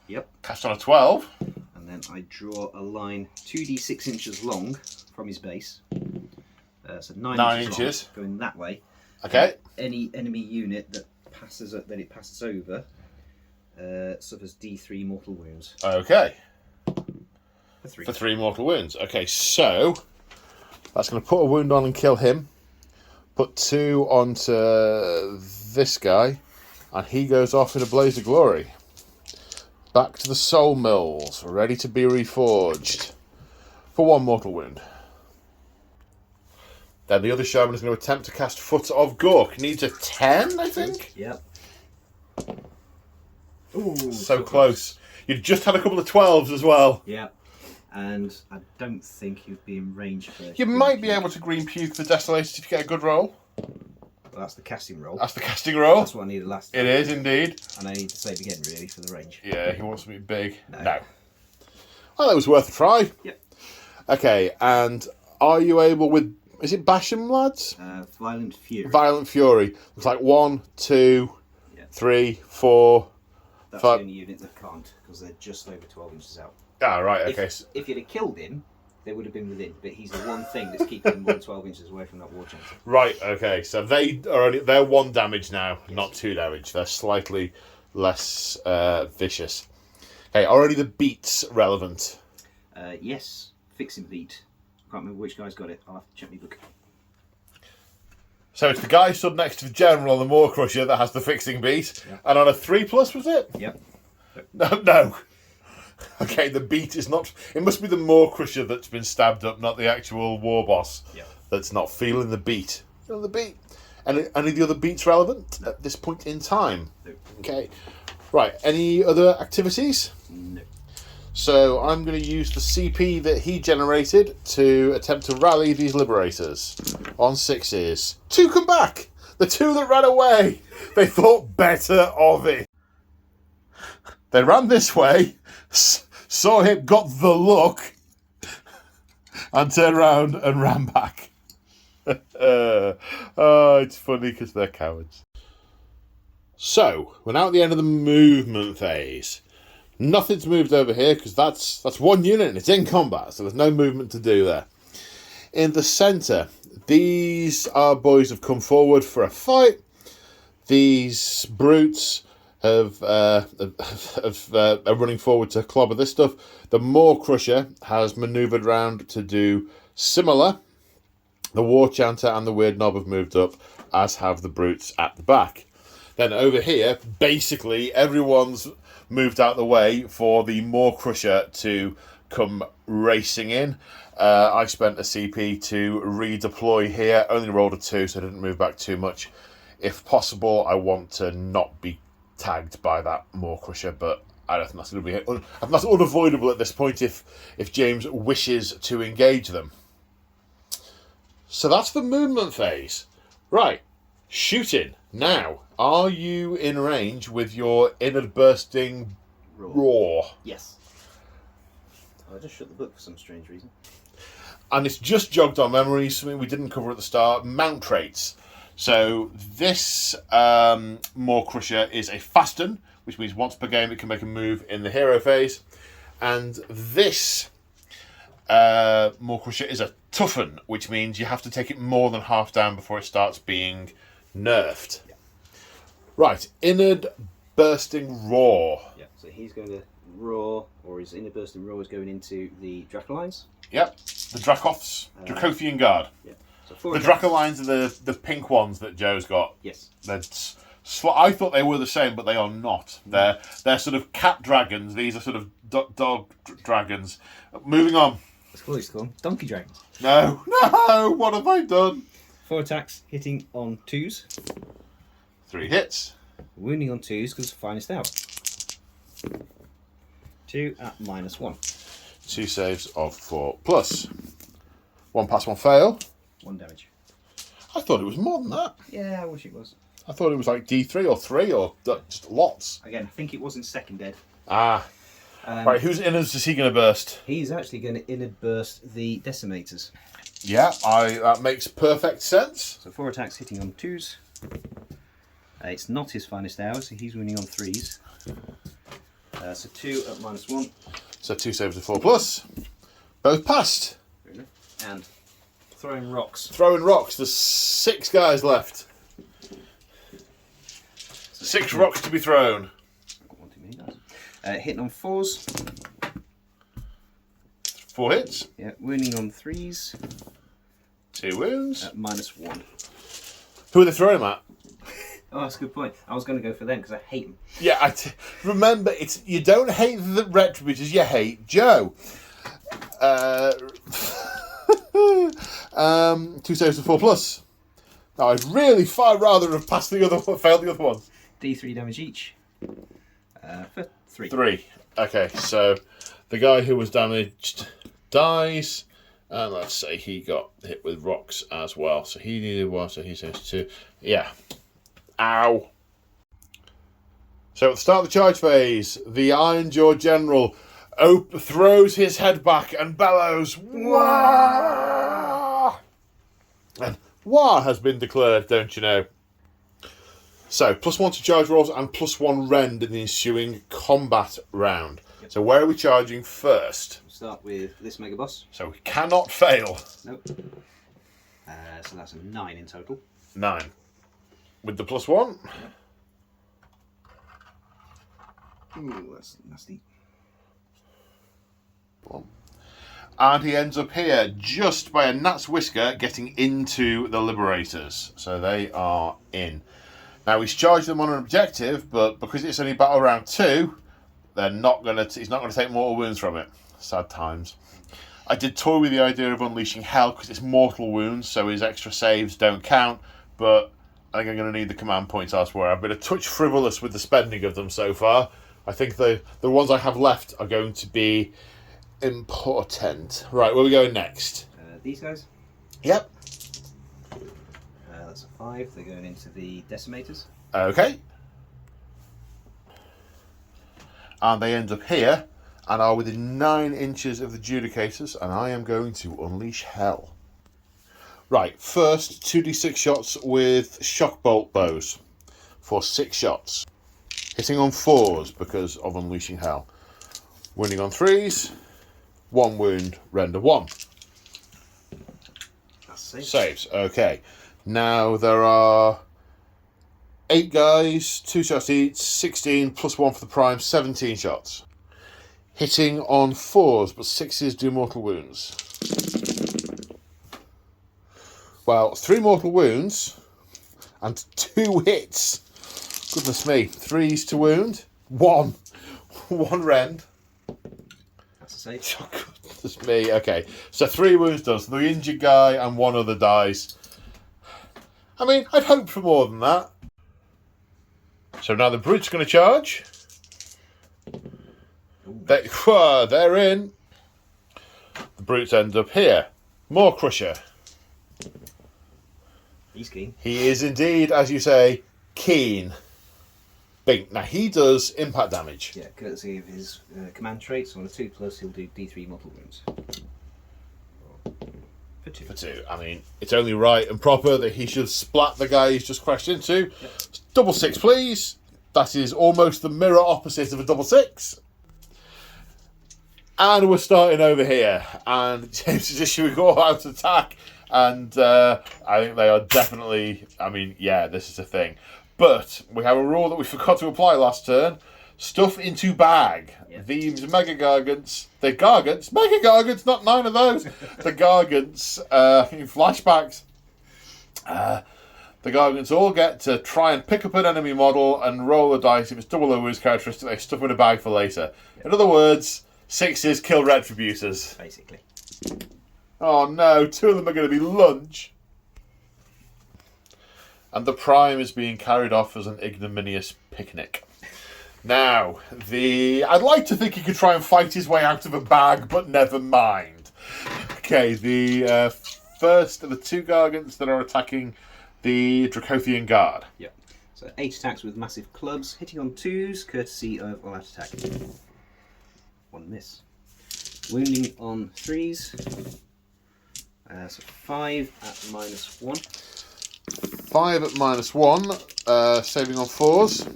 Yep. Cast on a 12. And then I draw a line 2d6 inches long from his base. So 9 inches long, going that way. Okay. Any enemy unit that it passes over suffers D3 mortal wounds. Okay. For 3. For 3 mortal wounds. Okay, so that's going to put a wound on and kill him. Put 2 onto this guy, and he goes off in a blaze of glory. Back to the soul mills, ready to be reforged for 1 mortal wound. Then the other shaman is going to attempt to cast Foot of Gork. Needs a 10, I think? Yep. Ooh, so close. You just had a couple of 12s as well. Yep. And I don't think you'd be in range for... You might be able to Green Puke the Desolated if you get a good roll. Well, that's the casting roll. That's the casting roll. That's what I needed last time. It is, indeed. And I need to save again, really, for the range. Yeah, he wants to be big. No. Well, it was worth a try. Yep. Okay, and are you able with... Is it Basham, lads? Violent Fury. Violent Fury. It's like 1, 2, 3, 4, That's 5... the only unit that can't, because they're just over 12 inches out. Ah, right, okay. If you'd have killed him, they would have been within, but he's the one thing that's keeping them more than 12 inches away from that war chance. Right, okay. So they're 1 damage now, not 2 damage. They're slightly less vicious. Okay, already the beats relevant. Yes, fixing beat. I can't remember which guy's got it. I'll have to check my book. So it's the guy stood next to the general on the Maw Crusher that has the fixing beat. Yep. And on a 3+, was it? Yep. No. Okay, the beat is not... It must be the Maw Crusher that's been stabbed up, not the actual war boss. Yep. that's not feeling the beat. Feeling the beat. Any of the other beats relevant at this point in time? No. Okay. Right, any other activities? No. So I'm going to use the CP that he generated to attempt to rally these liberators on 6s. 2 come back! The 2 that ran away! They thought better of it. They ran this way, saw him, got the look, and turned around and ran back. Oh, it's funny because they're cowards. So, we're now at the end of the movement phase. Nothing's moved over here because that's one unit and it's in combat, so there's no movement to do there. In the centre, these boys have come forward for a fight. These brutes are running forward to clobber this stuff. The Maw Crusher has manoeuvred round to do similar. The War Chanter and the Weird Knob have moved up, as have the brutes at the back. Then over here, basically everyone's moved out the way for the Maw Crusher to come racing in. I spent a CP to redeploy here. Only rolled a 2, so I didn't move back too much. If possible, I want to not be tagged by that Maw Crusher, but I don't think that's going to be that's unavoidable at this point if James wishes to engage them. So that's the movement phase. Right, shooting. Now, are you in range with your inward bursting roar? Yes. I just shut the book for some strange reason. And it's just jogged our memories, something we didn't cover at the start, mount traits. So this Maw Crusher is a fasten, which means once per game it can make a move in the hero phase. And this Maw Crusher is a toughen, which means you have to take it more than half down before it starts being nerfed. Yeah. Right, inward bursting roar. Yeah, so he's going to roar, or his inward bursting roar is going into the Dracolines. Yep, the Dracoths, Dracothian Guard. Yeah. So the Dracolines are the pink ones that Joe's got. Yes. I thought they were the same, but they are not. They're sort of cat dragons. These are sort of dog dragons. Moving on. That's cool. It's called Donkey Dragons. No, what have I done? 4 attacks, hitting on 2s. 3 hits. Wounding on 2s because finest out. 2 at -1. 2 saves of 4 plus. 1 pass, 1 fail. 1 damage. I thought it was more than that. Yeah, I wish it was. I thought it was like D3 or 3 or just lots. Again, I think it was in second dead. Right, whose innards is he going to burst? He's actually going to inward burst the Decimators. Yeah, that makes perfect sense. So 4 attacks hitting on 2s. It's not his finest hour, so he's winning on 3s. So 2 at -1. So 2 saves of 4 plus. Both passed. And throwing rocks. Throwing rocks. There's 6 guys left. 6 rocks to be thrown. I've got 1 too many guys. Hitting on 4s. 4 hits. Yeah, wounding on 3s. 2 wounds. At -1. Who are they throwing them at? Oh, that's a good point. I was going to go for them because I hate them. Yeah, remember, you don't hate the Retributors, you hate Joe. 2 saves of 4 plus. Now, I'd really far rather have failed the other ones. D3 damage each. For 3. 3. Okay, so the guy who was damaged dies. And let's say he got hit with rocks as well. So he needed 1, so he saves 2. Yeah. Ow. So at the start of the charge phase, the Ironjaw General throws his head back and bellows, "Wah!" And "Wah" has been declared, don't you know? So, +1 to charge rolls and +1 rend in the ensuing combat round. Yep. So where are we charging first? We'll start with this Mega Boss. So we cannot fail. Nope. So that's a 9 in total. 9. With the +1. Ooh, that's nasty. And he ends up here just by a gnat's whisker getting into the Liberators. So they are in. Now he's charged them on an objective, but because it's only battle round 2, he's not going to take mortal wounds from it. Sad times. I did toy with the idea of unleashing hell because it's mortal wounds, so his extra saves don't count, but I think I'm going to need the command points elsewhere. I've been a touch frivolous with the spending of them so far. I think the ones I have left are going to be important. Right, where are we going next? These guys? Yep. That's a 5. They're going into the decimators. Okay. And they end up here and are within 9 inches of the Judicators, and I am going to unleash hell. Right, first 2d6 shots with shock bolt bows for 6 shots. Hitting on 4s because of unleashing hell. Wounding on 3s. 1 wound, render 1. That's safe. Saves, okay. Now there are 8 guys, 2 shots each, 16 plus 1 for the prime, 17 shots. Hitting on 4s, but 6s do mortal wounds. Well, 3 mortal wounds and 2 hits. Goodness me, 3s to wound, 1 rend. That's a safe. Oh, goodness me, okay. So 3 wounds done, so the injured guy and 1 other dies. I mean, I'd hoped for more than that. So now the brute's going to charge. They're in. The brutes end up here. More crusher. He's keen. He is indeed, as you say, keen. Bink. Now he does impact damage. Yeah, courtesy of his command traits. On a 2+, he'll do D3 mortal wounds. For 2. For 2. I mean, it's only right and proper that he should splat the guy he's just crashed into. Yep. Double 6, please. That is almost the mirror opposite of a double 6. And we're starting over here. And James is issuing all out attack. And I think they are definitely... I mean, yeah, this is a thing. But we have a rule that we forgot to apply last turn. Stuff into bag. Yep. These mega gargants... They're gargants? Mega gargants, not 9 of those. The gargants, in flashbacks. The gargants all get to try and pick up an enemy model and roll the dice. If it's double over his characteristic, they stuff them in a bag for later. Yep. In other words... 6s kill retributors. Basically. Oh no, 2 of them are going to be lunch. And the prime is being carried off as an ignominious picnic. Now, I'd like to think he could try and fight his way out of a bag, but never mind. Okay, the first of the 2 gargants that are attacking the Dracothian Guard. Yep. So 8 attacks with massive clubs, hitting on 2s, courtesy of all-out attack. 1 miss. Wounding on 3s. So 5 at -1. 5 at -1. Saving on 4s.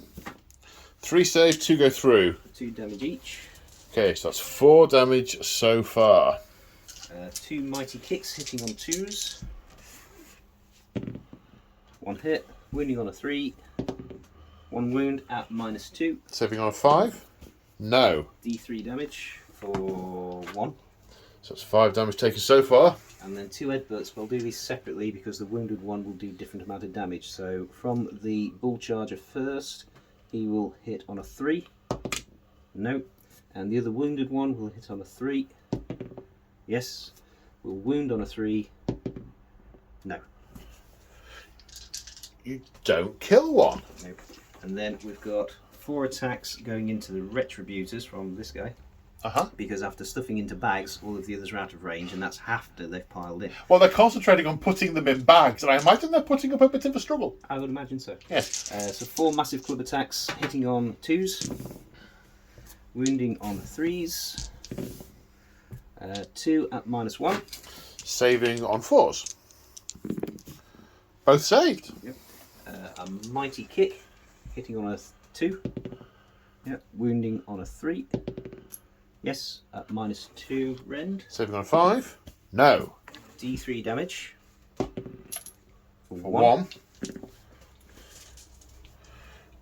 3 save, 2 go through. 2 damage each. Okay, so that's 4 damage so far. 2 mighty kicks hitting on 2s. 1 hit. Wounding on a 3. 1 wound at -2. Saving on a 5. No. D3 damage for 1. So it's 5 damage taken so far. And then 2 headbutts. We'll do these separately because the wounded one will do different amount of damage. So from the bull charger first, he will hit on a 3. No. And the other wounded one will hit on a 3. Yes. Will wound on a 3. No. You don't kill one. Nope. And then we've got 4 attacks going into the retributors from this guy. Because after stuffing into bags, all of the others are out of range, and that's after they've piled in. Well, they're concentrating on putting them in bags, and I imagine they're putting up a bit of a struggle. I would imagine so. Yes. So 4 massive club attacks, hitting on 2s, wounding on 3s, 2 at -1. Saving on 4s. Both saved. Yep. A mighty kick, hitting on a 2. Yep. Wounding on a 3. Yes, at -2 rend. Saving on 5. No. D3 damage. For 1.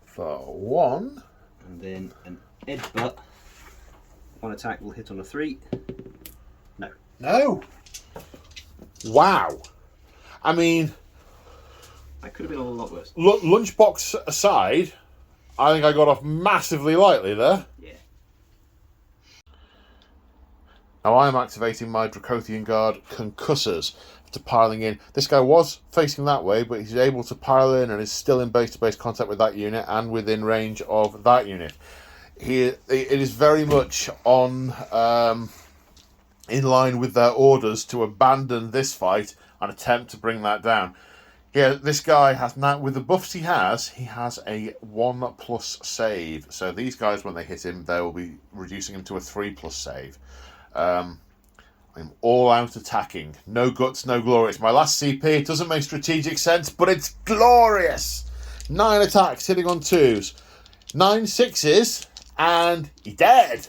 For 1. And then an headbutt. 1 attack will hit on a 3. No. No. Wow. I mean... That could have been a lot worse. Lunchbox aside, I think I got off massively lightly there. Yeah. Now I am activating my Dracothian Guard concussors to piling in. This guy was facing that way, but he's able to pile in and is still in base-to-base contact with that unit and within range of that unit. It is very much on in line with their orders to abandon this fight and attempt to bring that down. Yeah, this guy has now, with the buffs he has a 1+ save. So these guys, when they hit him, they will be reducing him to a 3+ save. I'm all out attacking. No guts, no glory. It's my last CP. It doesn't make strategic sense, but it's glorious. 9 attacks, hitting on 2s. 9 6s, and he's dead.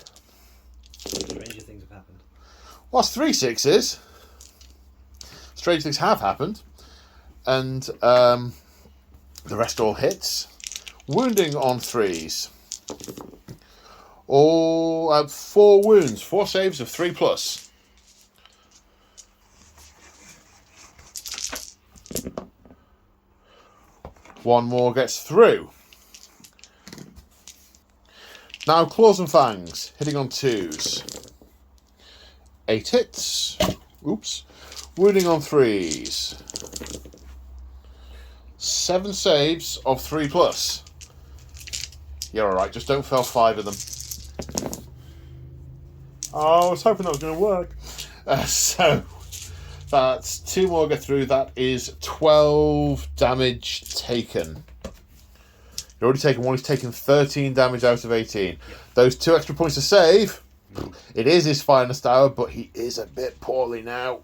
Stranger things have happened. Whilst 3 6s, strange things have happened. And the rest all hits. Wounding on 3s. All 4 wounds, 4 saves of 3+. One more gets through. Now Claws and Fangs, hitting on 2s. 8 hits. Oops. Wounding on 3s. 7 saves of 3+. You're alright, just don't fail 5 of them. Oh, I was hoping that was going to work. So, that's 2 more get through. That is 12 damage taken. You've already taken 1. He's taken 13 damage out of 18. Those 2 extra points to save. It is his finest hour, but he is a bit poorly now.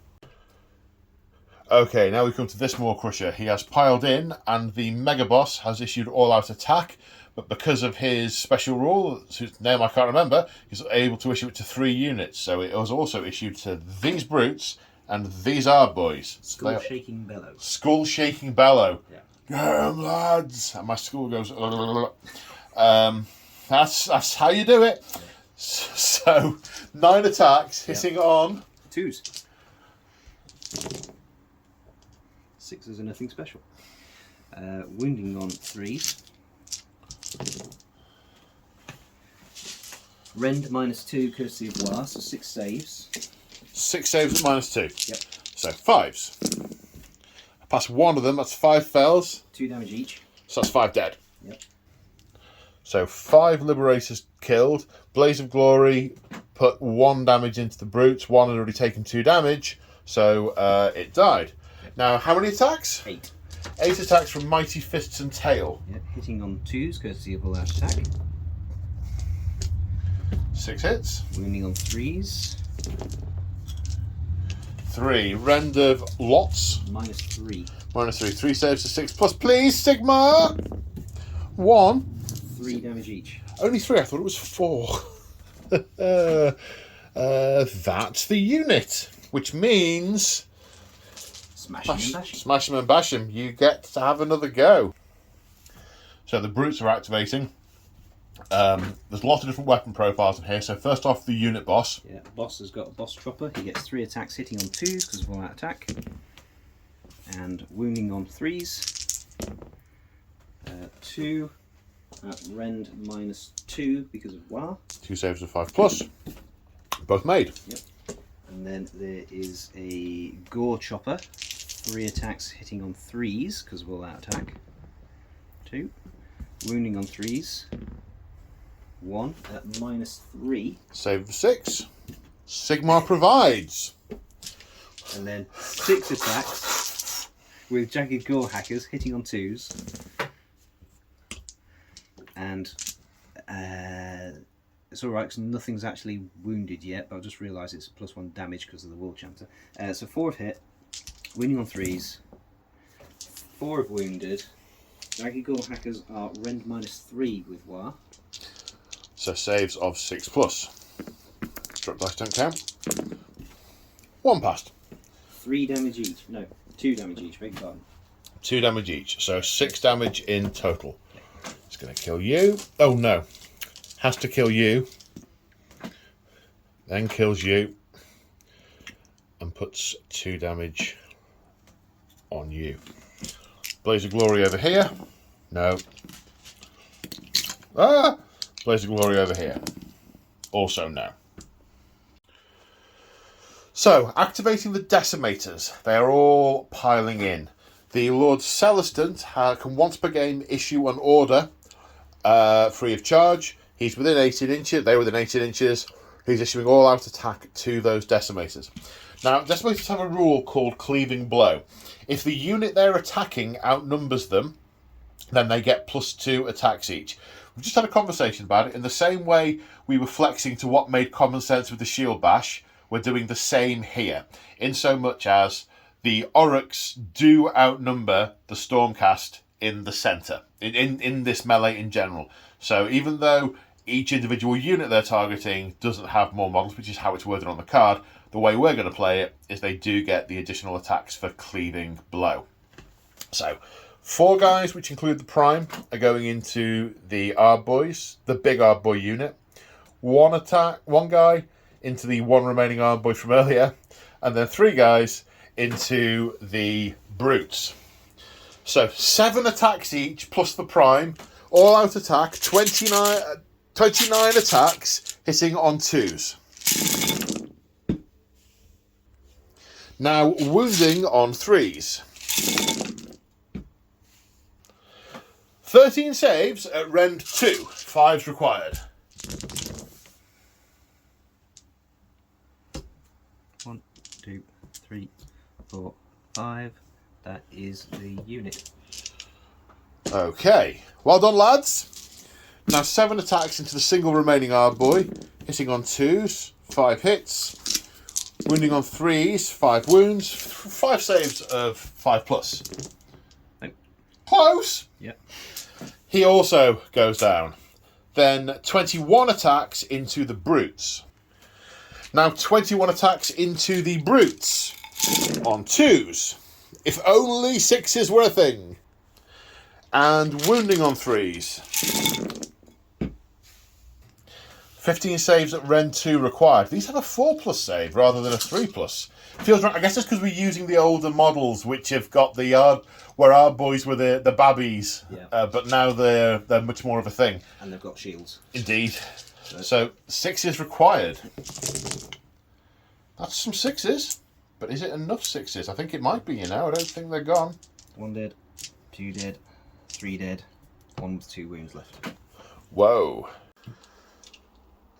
Okay, now we come to this Maw Crusher. He has piled in, and the Mega Boss has issued all-out attack, but because of his special rule, whose name I can't remember, he's able to issue it to 3 units. So it was also issued to these brutes, and these are boys. Skull Shaking Bellow. Skull Shaking Bellow. Yeah. Get 'em, lads! And my school goes... That's how you do it. Yeah. So, 9 attacks, hitting on... 2s. 6s are nothing special. Wounding on 3s. Rend -2, courtesy of War, so 6 saves. 6 saves at -2. Yep. So 5s. I pass 1 of them, that's 5 fails. 2 damage each. So that's 5 dead. Yep. So 5 Liberators killed. Blaze of Glory put 1 damage into the brutes. 1 had already taken 2 damage, so it died. Yep. Now, how many attacks? 8. 8 attacks from Mighty Fists and Tail. Yep. Hitting on 2s, courtesy of all-out attack. 6 hits. Wounding on 3s. 3. Rend of lots. -3. -3. 3 saves to 6+. Please, Sigma! 1. 3 damage each. Only 3. I thought it was 4. That's the unit, which means Smash him and bash him. Smash him and bash him. You get to have another go. So the brutes are activating. There's a lot of different weapon profiles in here. So first off, the unit boss. Yeah, boss has got a boss chopper. He gets 3 attacks hitting on 2s because of all that attack, and wounding on 3s. 2 at rend -2 because of War. 2 saves of 5+. Both made. Yep. And then there is a gore chopper. 3 attacks hitting on 3s because of all that attack. 2. Wounding on 3s. 1 at -3. Save of 6. Sigma provides. And then 6 attacks with jagged gore hackers hitting on 2s. And it's alright because nothing's actually wounded yet, but I just realised it's +1 damage because of the Wool Chanter. So 4 have hit, wounding on 3s, 4 have wounded. Jagged gore hackers are rend -3 with War. So saves of 6+. Struck dice don't count. 1 passed. 3 damage each. No, 2 damage each, beg your pardon. 2 damage each. So 6 damage in total. It's going to kill you. Oh no. Has to kill you. Then kills you. And puts 2 damage on you. Blaze of Glory over here. No. Ah! Blaze of Glory over here. Also no. So, activating the Decimators. They are all piling in. The Lord Celestant can once per game issue an order free of charge. He's within 18 inches. They're within 18 inches. He's issuing all out attack to those Decimators. Now, Decimators have a rule called Cleaving Blow. If the unit they're attacking outnumbers them, then they get +2 attacks each. We've just had a conversation about it. In the same way we were flexing to what made common sense with the Shield Bash, we're doing the same here. In so much as the Orruks do outnumber the Stormcast in the centre, in this melee in general. So even though each individual unit they're targeting doesn't have more models, which is how it's worded on the card, the way we're going to play it is they do get the additional attacks for Cleaving Blow. So 4 guys, which include the Prime, are going into the Ardboys, the big Ardboy unit. 1 guy into the 1 remaining Ardboy from earlier, and then 3 guys into the Brutes. So 7 attacks each, plus the Prime, all out attack, 29 attacks, hitting on 2s. Now wounding on 3s. 13 saves at Rend 2. 5's required. 1, 2, 3, 4, 5. That is the unit. Okay. Well done, lads. Now 7 attacks into the single remaining Ardboy. Hitting on 2s. 5 hits. Wounding on 3s. 5 wounds. 5 saves of 5+. Nope. Close. Yep. He also goes down. Then 21 attacks into the Brutes. Now 21 attacks into the Brutes on 2s. If only 6s were a thing. And wounding on 3s. 15 saves at Rend 2 required. These have a 4+ save rather than a 3+. Feels right. I guess it's because we're using the older models, which have got the where our boys were the babbies, yeah. But now they're much more of a thing. And they've got shields. Indeed. So 6s required. That's some 6s, but is it enough 6s? I think it might be. I don't think they're gone. 1 dead, 2 dead, 3 dead, 1 with 2 wounds left. Whoa.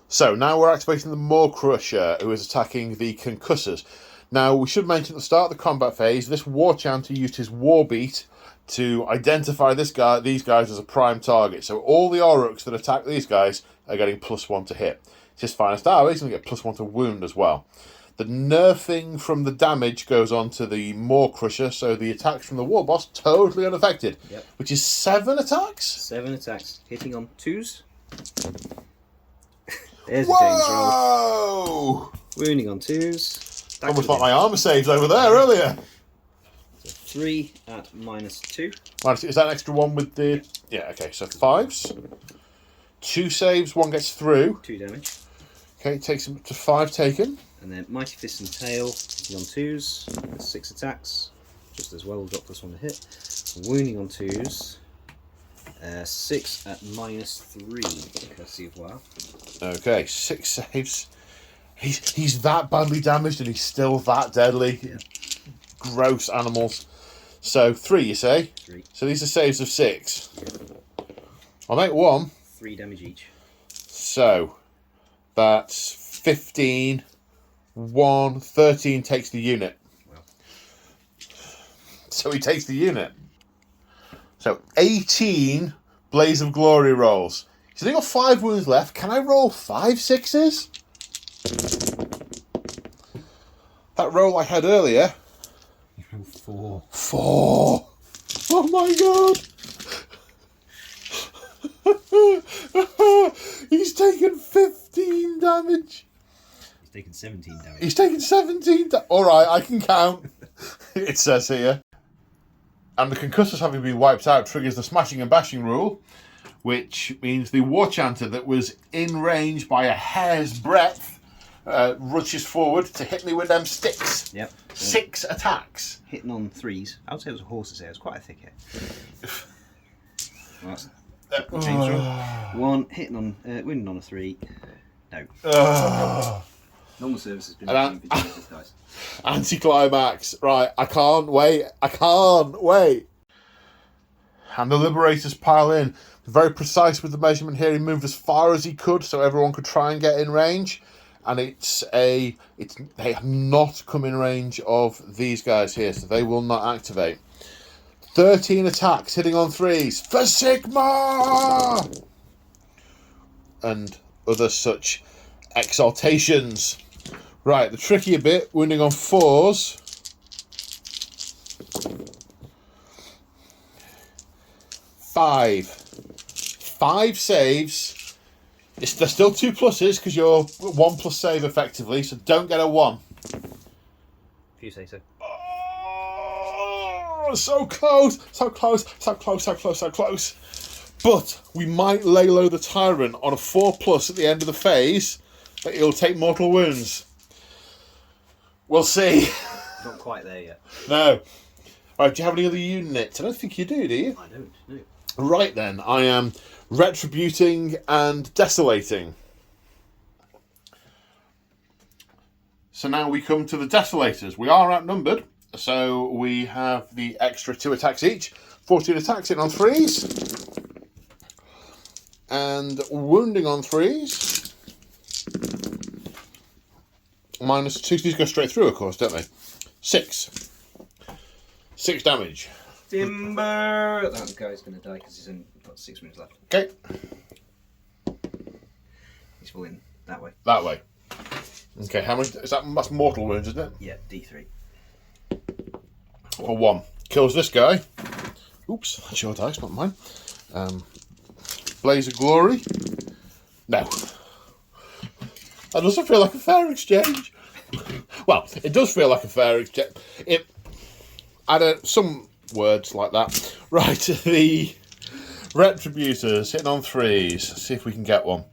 So now we're activating the Maw Crusher, who is attacking the Concussors. Now, we should mention at the start of the combat phase, this War Chanter used his War Beat to identify these guys as a prime target. So all the Orruks that attack these guys are getting +1 to hit. It's his finest hour, he's going to get +1 to wound as well. The nerfing from the damage goes on to the Maw Crusher, so the attacks from the War Boss totally unaffected. Yep. Which is 7 attacks? 7 attacks, hitting on 2s. There's the James roll. Whoa! Wounding on 2s. Almost like my armour saves over there earlier. So 3 at -2. Is that an extra 1 with the... Yeah, okay, so 5s. 2 saves, 1 gets through. 2 damage. Okay, takes him to 5 taken. And then Mighty Fist and Tail, hitting on 2s. That's 6 attacks. Just as well, got +1 to hit. Wounding on 2s. 6 at -3, courtesy of WoW. Okay, 6 saves. He's that badly damaged and he's still that deadly. Yeah. Gross animals. So 3, you say? 3. So these are saves of 6. Yeah. I'll make 1. 3 damage each. So that's 15. 1, 13 takes the unit. Wow. So he takes the unit. So 18 Blaze of Glory rolls. So they got 5 wounds left. Can I roll 5 6s? That roll I had earlier. You rolled 4. 4. Oh my god. He's taken 15 damage. He's taken 17 damage. He's taken 17 damage. Alright, I can count. It says here. And the Concussors having been wiped out triggers the smashing and bashing rule, which means the War Chanter that was in range by a hair's breadth rushes forward to hit me with them sticks. Yep. 6 attacks. Hitting on 3s. I would say it was a horse's hair. It was quite a thick hit. Well, that's James roll. 1 hitting on, wounding on a 3. No. Normal service has been And doing Vigilante's dice. Anticlimax. Right, I can't wait. I can't wait. And the Liberators pile in. Very precise with the measurement here. He moved as far as he could so everyone could try and get in range. And they have not come in range of these guys here, so they will not activate. 13 attacks hitting on 3s for Sigma! And other such exaltations. Right, the trickier bit, wounding on 4s. 5 saves. There's still 2 pluses because you're 1+ save effectively, so don't get a 1. If you say so. Oh, so close, so close, so close, so close, so close. But we might lay low the Tyrant on a 4+ at the end of the phase, that he'll take mortal wounds. We'll see. Not quite there yet. No. Alright, do you have any other units? I don't think you do you? I don't, no. Right then, I am retributing and desolating. So now we come to the desolators. We are outnumbered, so we have the extra 2 attacks each. 14 attacks in on 3s. And wounding on 3s. -2. These go straight through, of course, don't they? 6. 6 damage. Timber! That guy's going to die because he's got 6 minutes left. Okay. He's falling that way. That way. Okay, how much is that? That's mortal wounds, isn't it? Yeah, D3. For 1. Kills this guy. Oops, that's your dice, not mine. Blaze of Glory. No. That doesn't feel like a fair exchange. Well, it does feel like a fair exchange. Some words like that. Right, the Retributors hitting on 3s. Let's see if we can get one.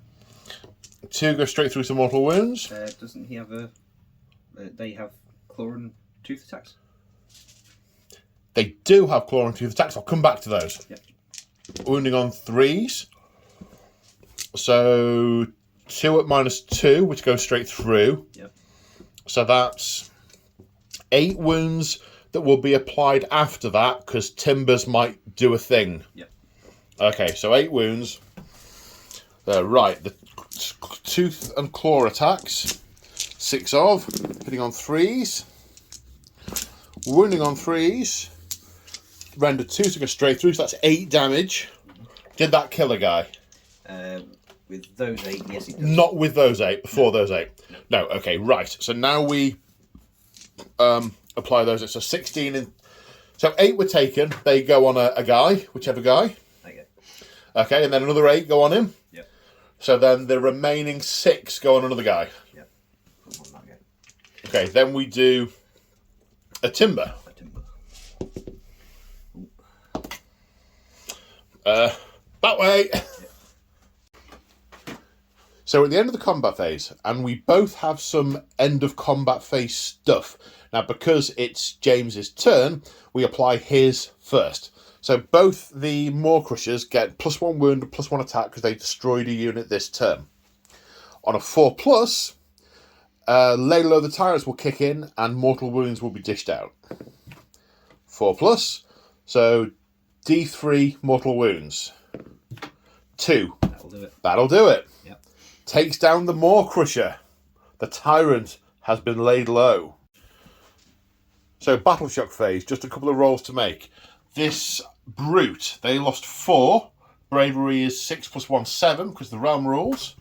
2 go straight through to mortal wounds. Doesn't he have they have claw and tooth attacks? They do have claw and tooth attacks. I'll come back to those. Yep. Wounding on 3s. So 2 at -2, which goes straight through. Yep. So that's 8 wounds that will be applied after that, because timbers might do a thing. Yep. Okay, so 8 wounds. Right, the tooth and claw attacks. 6 of, hitting on 3s. Wounding on 3s. Render 2 to go straight through, so that's 8 damage. Did that kill a guy? With those 8, yes it does. Not with those 8, before those 8. No, okay, right. So now we apply those. So 16 in. So 8 were taken. They go on a guy, whichever guy. Okay. Okay, and then another 8 go on him. Yep. So then the remaining 6 go on another guy. Yep. Put one on that guy. Okay, then we do a timber. A timber. That way. So at the end of the combat phase, and we both have some end of combat phase stuff. Now, because it's James's turn, we apply his first. So both the Maw Crushers get +1 wound and +1 attack because they destroyed a unit this turn. On a 4+, Lay Low the Tyrants will kick in and mortal wounds will be dished out. 4+, so D3 mortal wounds. 2. That'll do it. That'll do it. Yep. Takes down the Maw Crusher. The Tyrant has been laid low. So Battle Shock phase, just a couple of rolls to make. This Brute, they lost 4. Bravery is 6 + 1, 7, because the realm rules.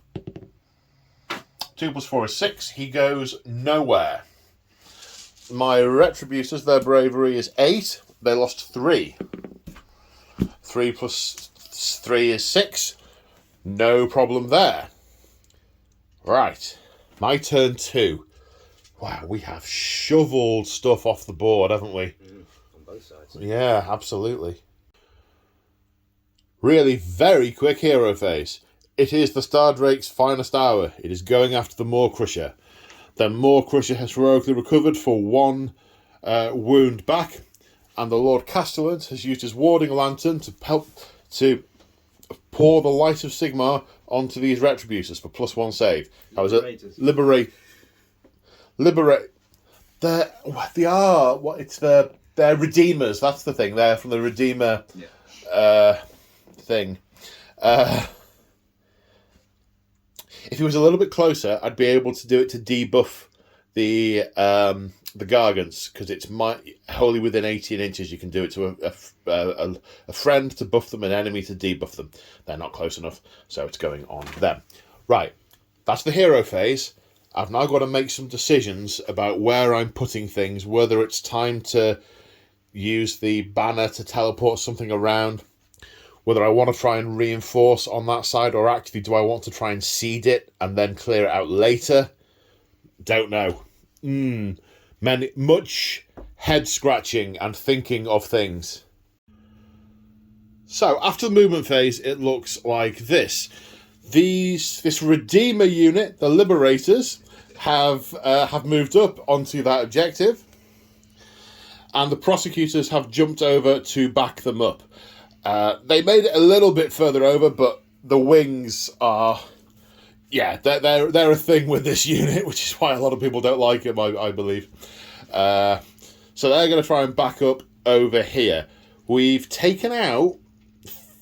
2 + 4 is 6. He goes nowhere. My Retributors, their bravery is 8. They lost 3. 3 + 3 is 6. No problem there. Right. My turn 2. Wow, we have shoveled stuff off the board, haven't we? On both sides. Yeah, absolutely. Really very quick hero phase. It is the Stardrake's finest hour. It is going after the Maw Crusher. The Maw Crusher has heroically recovered for 1 wound back, and the Lord Castellan has used his warding lantern to help to pour the light of Sigmar onto these Retributors for +1 save. How is it? Liberators. Liberate. Liberate. They're redeemers. That's the thing. They're from the redeemer thing. If he was a little bit closer, I'd be able to do it to debuff the gargants, because it's wholly within 18 inches. You can do it to a friend to buff them, an enemy to debuff them. They're not close enough, so it's going on them. Right, that's the hero phase. I've now got to make some decisions about where I'm putting things, whether it's time to use the banner to teleport something around, whether I want to try and reinforce on that side, or actually do I want to try and seed it and then clear it out later? Don't know. Much head scratching and thinking of things. So after the movement phase, it looks like this. This Redeemer unit, the Liberators, have moved up onto that objective, and the Prosecutors have jumped over to back them up. They made it a little bit further over, but the wings are, they're a thing with this unit, which is why a lot of people don't like them, I believe. So they're going to try and back up over here. We've taken out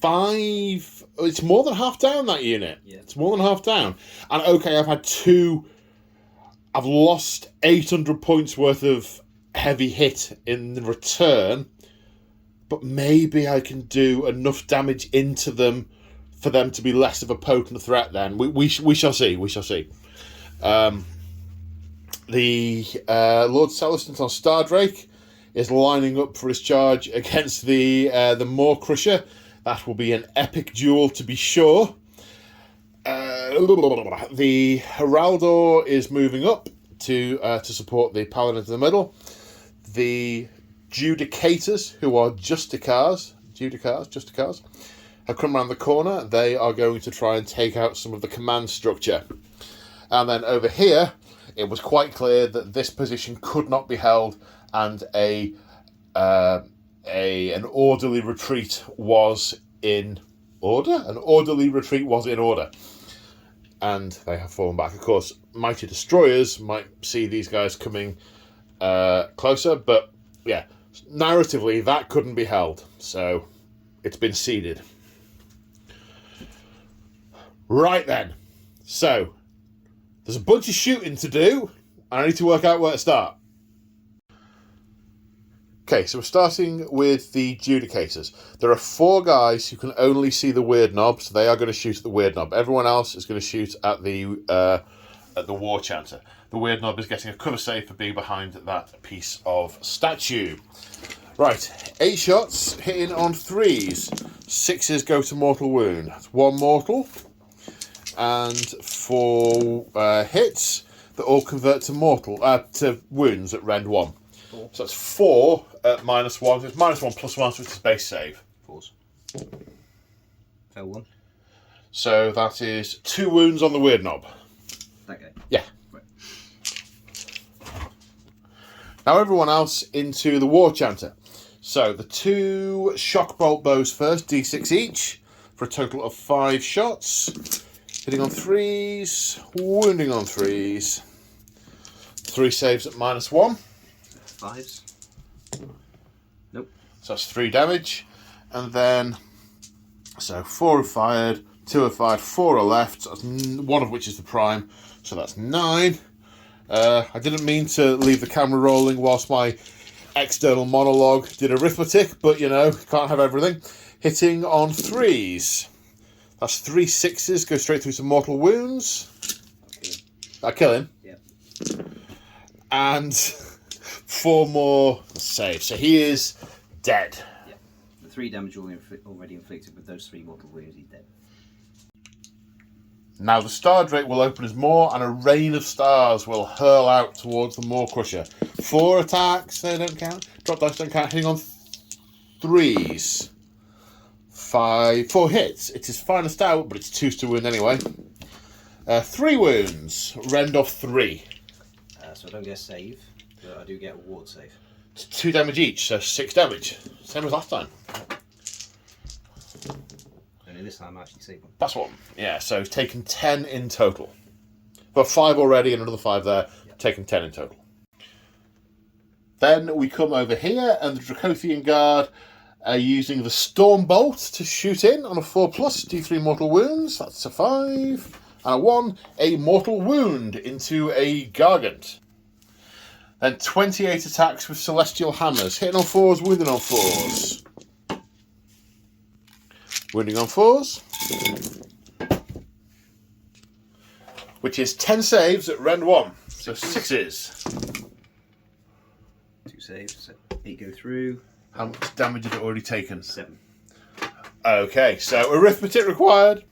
5. It's more than half down, that unit. Yeah. It's more than half down. And okay, I've lost 800 points worth of heavy hit in return, but maybe I can do enough damage into them for them to be less of a potent threat then. We shall see. We shall see. The Lord Celestin on Stardrake is lining up for his charge against the Maw Crusher. That will be an epic duel, to be sure. The Heraldor is moving up to support the Paladins in the middle. The Judicators, who are Justicars, have come around the corner. They are going to try and take out some of the command structure. And then over here, it was quite clear that this position could not be held, and an orderly retreat was in order. An orderly retreat was in order. And they have fallen back. Of course, Mighty Destroyers might see these guys coming closer, but yeah, narratively, that couldn't be held. So it's been ceded. Right then. So there's a bunch of shooting to do. I need to work out where to start. Okay, so we're starting with the Judicators. There are 4 guys who can only see the weird knob, so they are going to shoot at the weird knob. Everyone else is going to shoot at the War Chanter. The weird knob is getting a cover save for being behind that piece of statue. Right, 8 shots, hitting on 3s. 6s go to mortal wound. That's 1 mortal. And 4 hits that all convert to wounds at rend 1. 4. So that's 4 at -1. So it's -1 +1, so it's base save. 4s. Fail 1. So that is 2 wounds on the weird knob. That guy? Yeah. Right. Now everyone else into the War Chanter. So the 2 shock bolt bows first, d6 each, for a total of 5 shots. Hitting on 3s, wounding on 3s. 3 saves at -1. 5s. Nope. So that's 3 damage. And then, so 4 have fired, 2 have fired, 4 are left. That's 1 of which is the prime. So that's 9. I didn't mean to leave the camera rolling whilst my external monologue did arithmetic, but you know, can't have everything. Hitting on 3s. That's 3 6s, go straight through some mortal wounds. That kill him. Yeah. And 4 more saves. So he is dead. Yeah. The 3 damage already inflicted with those 3 mortal wounds, he's dead. Now the Stardrake will open his maw, and a rain of stars will hurl out towards the Maw Crusher. 4 attacks, they don't count. Drop dice don't count. Hitting on 3s. 4 hits. It's his finest out, but it's 2s to wound anyway. 3 wounds. Rend off 3. So I don't get a save, but I do get a ward save. It's 2 damage each, so 6 damage. Same as last time. Only this time I actually save 1. That's one. Yeah, so taken 10 in total. But 5 already and another 5 there. Yep. taking 10 in total. Then we come over here, and the Dracothian Guard are using the Storm Bolt to shoot in on a 4+, D3 mortal wounds. That's a 5. And a 1, a mortal wound into a Gargant. Then 28 attacks with Celestial Hammers. Hitting on 4s, wounding on 4s. Wounding on 4s. Which is 10 saves at Rend 1. So 6s. 2 saves, so 8 go through. How much damage have it already taken? 7. Okay, so arithmetic required.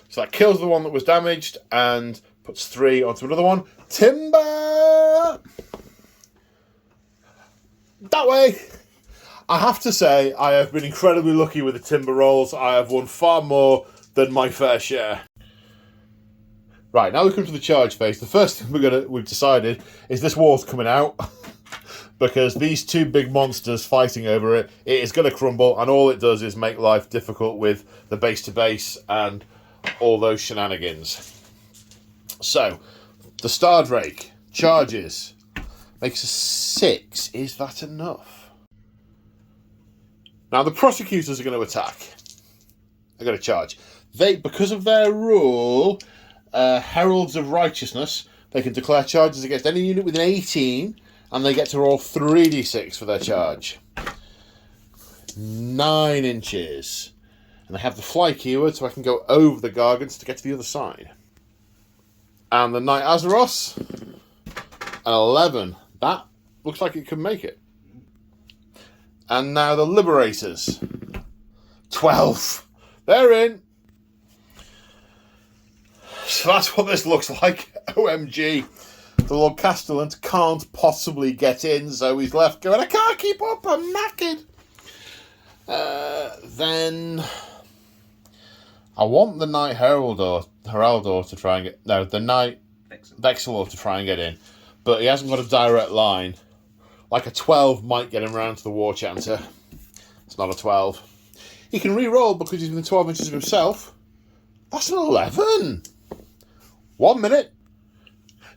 So that kills the one that was damaged and puts 3 onto another one. Timber! That way! I have to say, I have been incredibly lucky with the timber rolls. I have won far more than my fair share. Right, now we come to the charge phase. The first thing we've decided is this wall's coming out. Because these 2 big monsters fighting over it, it is going to crumble, and all it does is make life difficult with the base-to-base and all those shenanigans. So, the Stardrake charges. Makes a 6. Is that enough? Now, the Prosecutors are going to attack. They're going to charge. Because of their rule, Heralds of Righteousness, they can declare charges against any unit within 18, and they get to roll 3d6 for their charge. 9 inches. And I have the fly keyword, so I can go over the Gargants to get to the other side. And the Knight Azeros, an 11. That looks like it can make it. And now the Liberators, 12. They're in. So that's what this looks like. OMG. The Lord Castellan can't possibly get in, so he's left going, I can't keep up, I'm knackered. Then I want the Knight Heraldor to try and get... No, the Knight Vexilor to try and get in. But he hasn't got a direct line. Like a 12 might get him round to the War Chanter. It's not a 12. He can re-roll because he's within 12 inches of himself. That's an 11. 1 minute.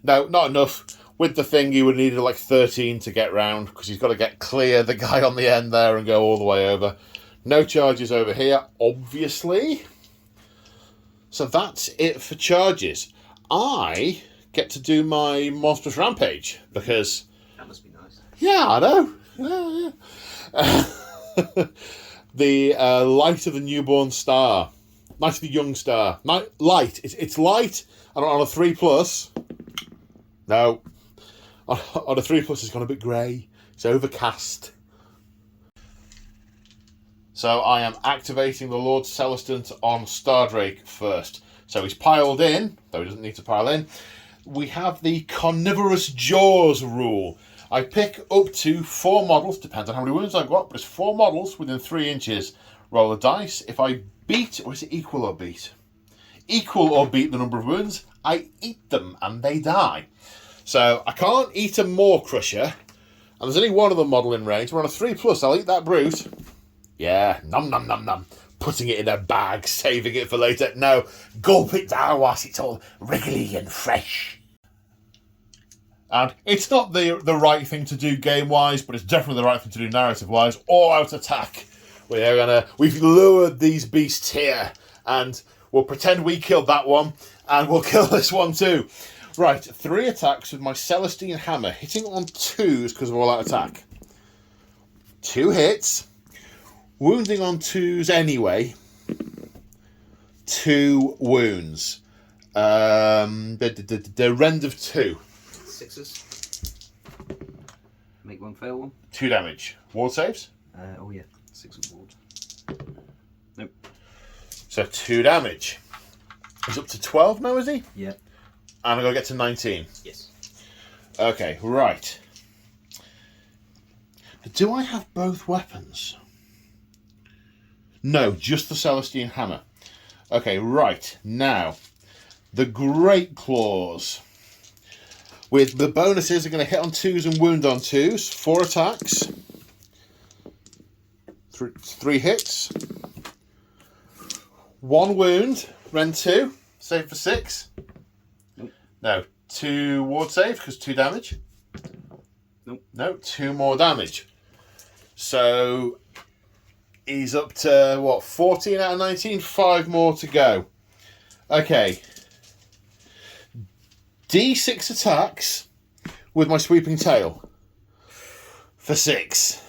No, not enough. With the thing, he would need like 13 to get round because he's got to get clear the guy on the end there and go all the way over. No charges over here, obviously. So that's it for charges. I get to do my Monstrous Rampage because... That must be nice. Yeah, I know. Yeah. The Light of the Newborn Star. Light of the Young Star. Light. It's light and on a 3+. No. On a 3+, it's gone a bit grey. It's overcast. So I am activating the Lord Celestant on Stardrake first. So he's piled in, though he doesn't need to pile in. We have the Carnivorous Jaws rule. I pick up to 4 models, depends on how many wounds I've got, but it's 4 models within 3 inches. Roll a dice. If I beat, or is it equal or beat? Equal or beat the number of wounds, I eat them and they die. So I can't eat a Maw Crusher, and there's only one of them model in range. We're on a 3+, I'll eat that brute. Yeah, nom nom nom nom. Putting it in a bag, saving it for later. No, gulp it down whilst it's all wriggly and fresh. And it's not the right thing to do game-wise, but it's definitely the right thing to do narrative-wise. All-out attack. We've lured these beasts here, and we'll pretend we killed that one, and we'll kill this one too. Right, 3 attacks with my Celestine Hammer, hitting on 2s because of all-out attack. 2 hits, wounding on 2s anyway. 2 wounds. The rend of 2. 6s. Make 1, fail 1. 2 damage. Ward saves? Oh yeah, 6 of ward. Nope. So 2 damage. He's up to 12 now, is he? Yeah. And I've got to get to 19. Yes. Okay, right. Do I have both weapons? No, just the Celestine Hammer. Okay, right. Now, the Great Claws. With the bonuses, are going to hit on 2s and wound on 2s. 4 attacks. 3 hits. 1 wound. Rend 2. Save for 6. Nope. No. 2 ward save, because 2 damage. Nope. No, 2 more damage. So he's up to, what, 14 out of 19? 5 more to go. Okay. D6 attacks with my sweeping tail. For 6.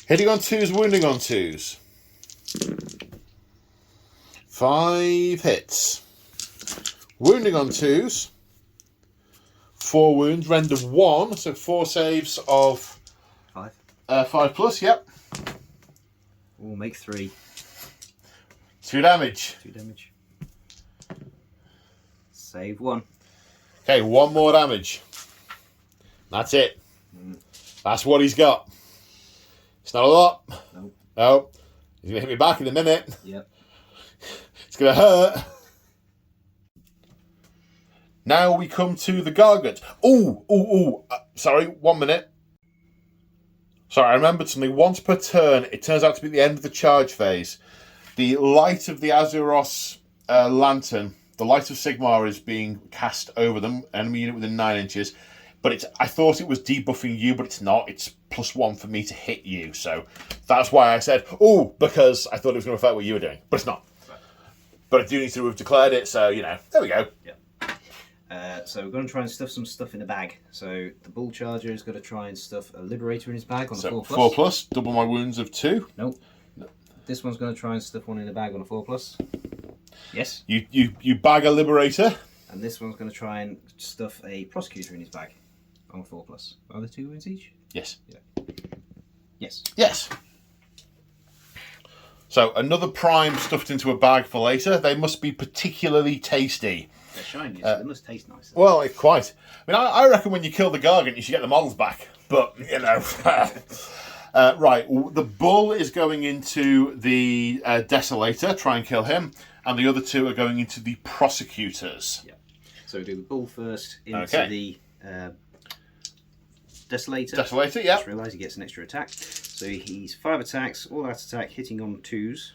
Hitting on 2s, wounding on 2s. 5 hits. Wounding on 2s. 4 wounds, render 1, so 4 saves of 5. 5 plus, yep. We'll make 3. 2 damage. 2 damage. Save 1. Okay, 1 more damage. That's it. That's what he's got. It's not a lot. Nope. No. He's going to hit me back in a minute. Yep. It's going to hurt. Now we come to the gargant. Sorry, 1 minute. Sorry, I remembered something. Once per turn, it turns out to be the end of the charge phase. The light of the Azeroth lantern, the light of Sigmar, is being cast over them. Enemy unit within 9 inches. But I thought it was debuffing you, but it's not. It's +1 for me to hit you. So that's why I said, because I thought it was going to affect what you were doing. But it's not. Right. But I do need to have declared it, so, there we go. Yeah. So we're going to try and stuff some stuff in the bag. So the Bull Charger is going to try and stuff a Liberator in his bag on a 4+. 4+, double my wounds of 2. Nope. No. This one's going to try and stuff one in the bag on a 4+. Yes. You bag a Liberator. And this one's going to try and stuff a Prosecutor in his bag on a 4+. Are there 2 wounds each? Yes. Yeah. Yes. Yes. So another prime stuffed into a bag for later. They must be particularly tasty. They're shiny, so they must taste nice. Well, quite. I mean, I reckon when you kill the Gargant, you should get the models back. But, right, the Bull is going into the Desolator, try and kill him. And the other 2 are going into the Prosecutors. Yeah. So we do the Bull first into the Desolator. Desolator, yeah. Just realised he gets an extra attack. So he's 5 attacks, all out attack, hitting on 2s.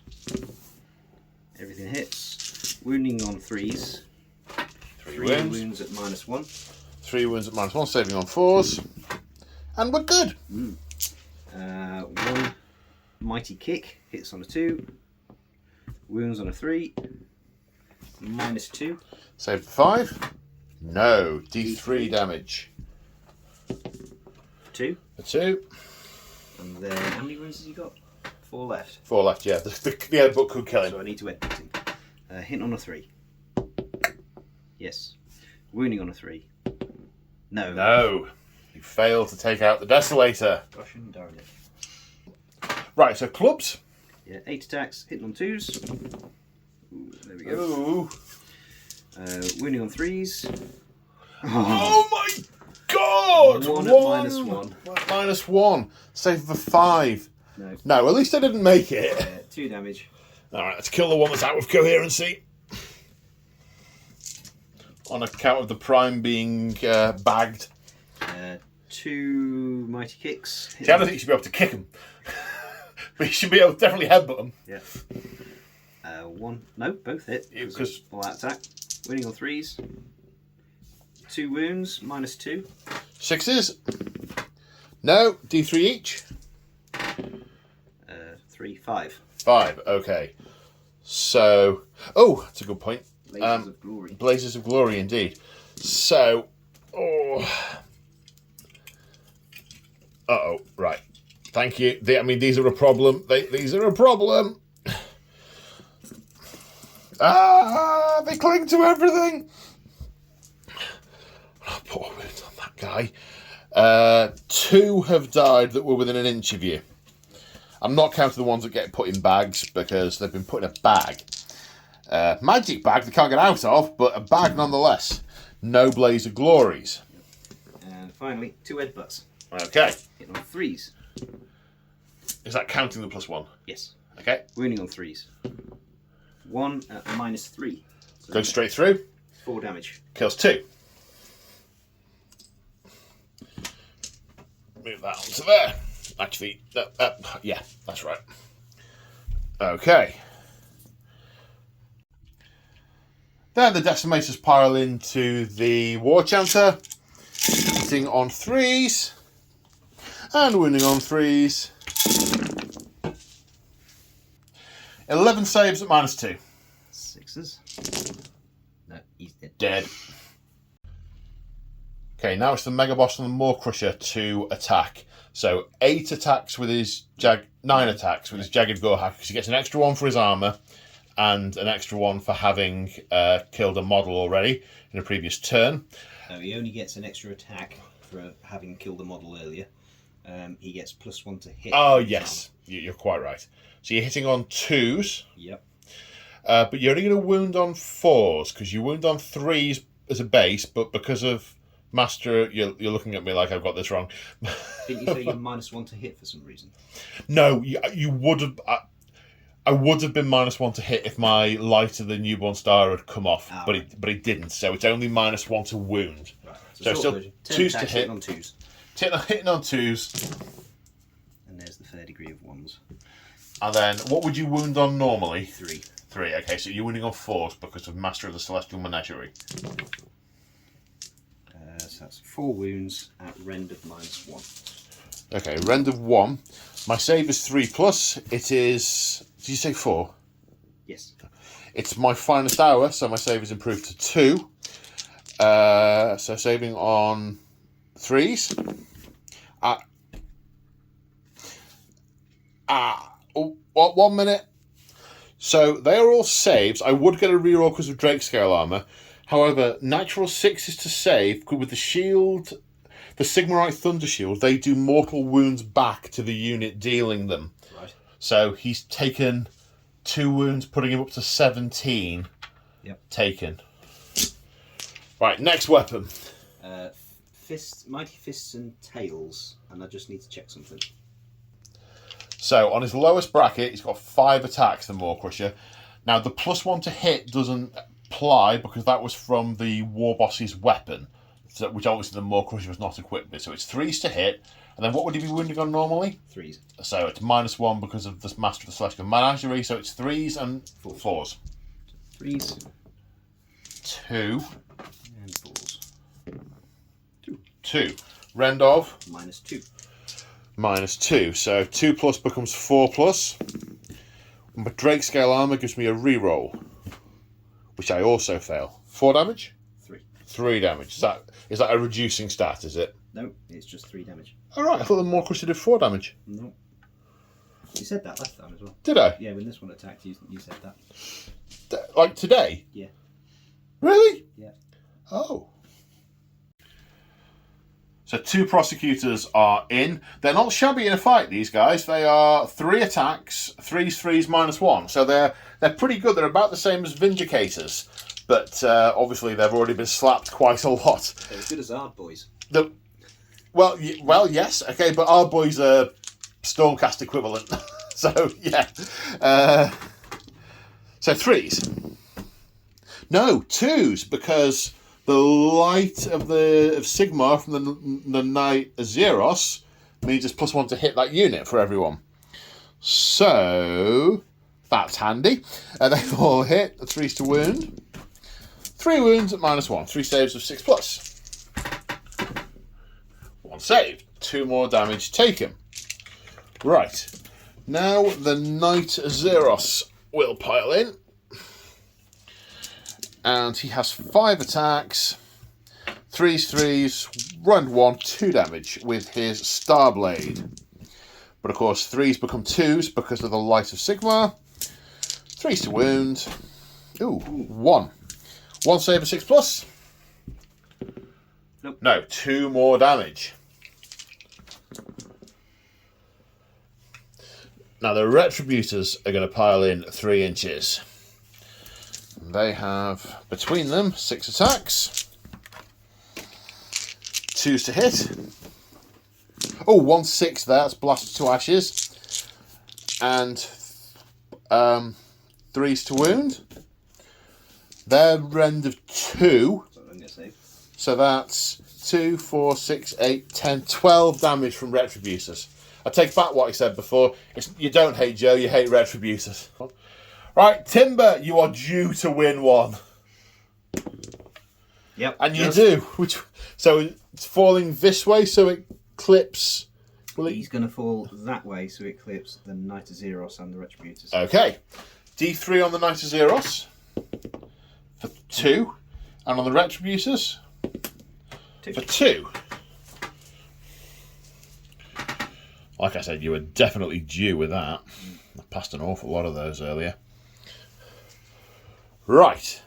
Everything hits. Wounding on 3s. 3 wounds at -1. 3 wounds at -1, saving on 4s. And we're good. 1 mighty kick, hits on a 2. Wounds on a 3. -2. Save for 5. No. D3 damage. 2. A 2. And then, how many wounds has he got? 4 left. 4 left, yeah. The headbutt could kill him. So I need to headbutt him. Hit on a 3. Yes. Wounding on a 3. No. No. You failed to take out the Desolator. Gosh and darn it. Right, so clubs. Yeah, 8 attacks, hitting on 2s. Ooh, there we go. Ooh. Wounding on 3s. Oh my god! 1 at -1. -1. Save for 5. No. No, at least I didn't make it. 2 damage. Alright, let's kill the one that's out of coherency. On account of the prime being bagged. 2 mighty kicks. See, I don't think you should be able to kick him. But you should be able to definitely headbutt him. Yeah. 1. No, both hit. Because all out attack. Winning on 3s. 2 wounds, -2. 6s. No, D3 each. 3, 5. 5, okay. So, that's a good point. Blazes of Glory. Blazes of Glory, indeed. So, right. Thank you. These are a problem. These are a problem. They cling to everything. Poor wounds on that guy. 2 have died that were within an inch of you. I'm not counting the ones that get put in bags because they've been put in a bag. Magic bag they can't get out of, but a bag nonetheless. No Blaze of Glories. And finally, 2 headbutts. Okay. Hitting on 3s. Is that counting the +1? Yes. Okay. Wounding on 3s. 1 at -3. So Goes straight through. 4 damage. Kills 2. Move that onto there. Actually, yeah, that's right. Okay. Then the Decimators pile into the War Chanter, hitting on 3s and wounding on 3s. 11 saves at -2. 6s. No, he's dead. Dead. Okay, now it's the Mega Boss and the Maw Crusher to attack. So 8 attacks with his 9 attacks with his Jagged Gorehack, because he gets an extra 1 for his armour and an extra 1 for having killed a model already in a previous turn. No, he only gets an extra attack for having killed a model earlier. He gets +1 to hit. Oh yes, you're quite right. So you're hitting on 2s. Yep. But you're only going to wound on 4s, because you wound on 3s as a base, but because of Master, you're looking at me like I've got this wrong. Didn't you say you're -1 to hit for some reason? No, you would have. I would have been -1 to hit if my Light of the Newborn Star had come off, but it didn't. So it's only -1 to wound. Right. So still 2s to hit. Hitting on 2s. Hitting on 2s. And there's the fair degree of 1s. And then what would you wound on normally? 3. 3. Okay, so you're wounding on 4s because of Master of the Celestial Menagerie. So that's 4 wounds at rend of -1. Okay, rend of 1. My save is 3+. It is... Did you say 4? Yes. It's my finest hour, so my save is improved to 2. So saving on 3s. What? 1 minute. So they are all saves. I would get a reroll because of Drake Scale Armour. However, natural 6s to save with the shield, the Sigmarite Thunder Shield. They do mortal wounds back to the unit dealing them. Right. So he's taken 2 wounds, putting him up to 17. Yep. Taken. Right, next weapon. Mighty Fists and Tails, and I just need to check something. So on his lowest bracket, he's got 5 attacks, the Maw Crusher. Now the +1 to hit doesn't apply because that was from the War Boss's weapon, which obviously the Maw Crusher was not equipped with. So it's 3s to hit, and then what would he be wounding on normally? 3s. So it's -1 because of the Master of the Celestial Menagerie. So it's 3s and 4s. 3s. 2. And 4s. 2. Rend of? -2. -2. So 2+ becomes 4+. But Drake Scale Armour gives me a reroll, which I also fail. 4 damage? 3. 3 damage. Is that a reducing stat, is it? No, it's just 3 damage. Alright, I thought the Maw Crusher did 4 damage. No. You said that last time as well. Did I? Yeah, when this one attacked, you said that. Like today? Yeah. Really? Yeah. Oh. So 2 prosecutors are in. They're not shabby in a fight, these guys. They are 3 attacks, 3s, -1. So they're pretty good. They're about the same as Vindicators. But obviously they've already been slapped quite a lot. They're as good as Ard Boys. Well, yes. Okay, but our boys are Stormcast equivalent. So, yeah. So 3s. No, 2s, because the Light of Sigmar from the Knight Azeros means it's +1 to hit that unit for everyone. So that's handy. They've all hit. 3s to wound. 3 wounds at -1. 3 saves of 6+. 1 save. 2 more damage taken. Right. Now the Knight Azeros will pile in. And he has 5 attacks, 3s, rend 1, 2 damage with his Starblade. But of course, 3s become 2s because of the Light of Sigmar. 3s to wound. Ooh, 1. 1 save of 6+. Nope. No, 2 more damage. Now the Retributors are going to pile in 3 inches. They have, between them, 6 attacks. 2s to hit. Oh, 1 6 there, that's blasted to ashes. And 3s to wound. Their rend of 2. So that's 2, 4, 6, 8, 10, 12 damage from Retributors. I take back what I said before. You don't hate Joe, you hate Retributors. Right, Timber, you are due to win one. Yep. And you do. So it's falling this way, so it clips. He's going to fall that way, so it clips the Knight of Zeros and the Retributors. Okay. D3 on the Knight of Zeros for 2. And on the Retributors 2. for 2. Like I said, you were definitely due with that. I passed an awful lot of those earlier. Right.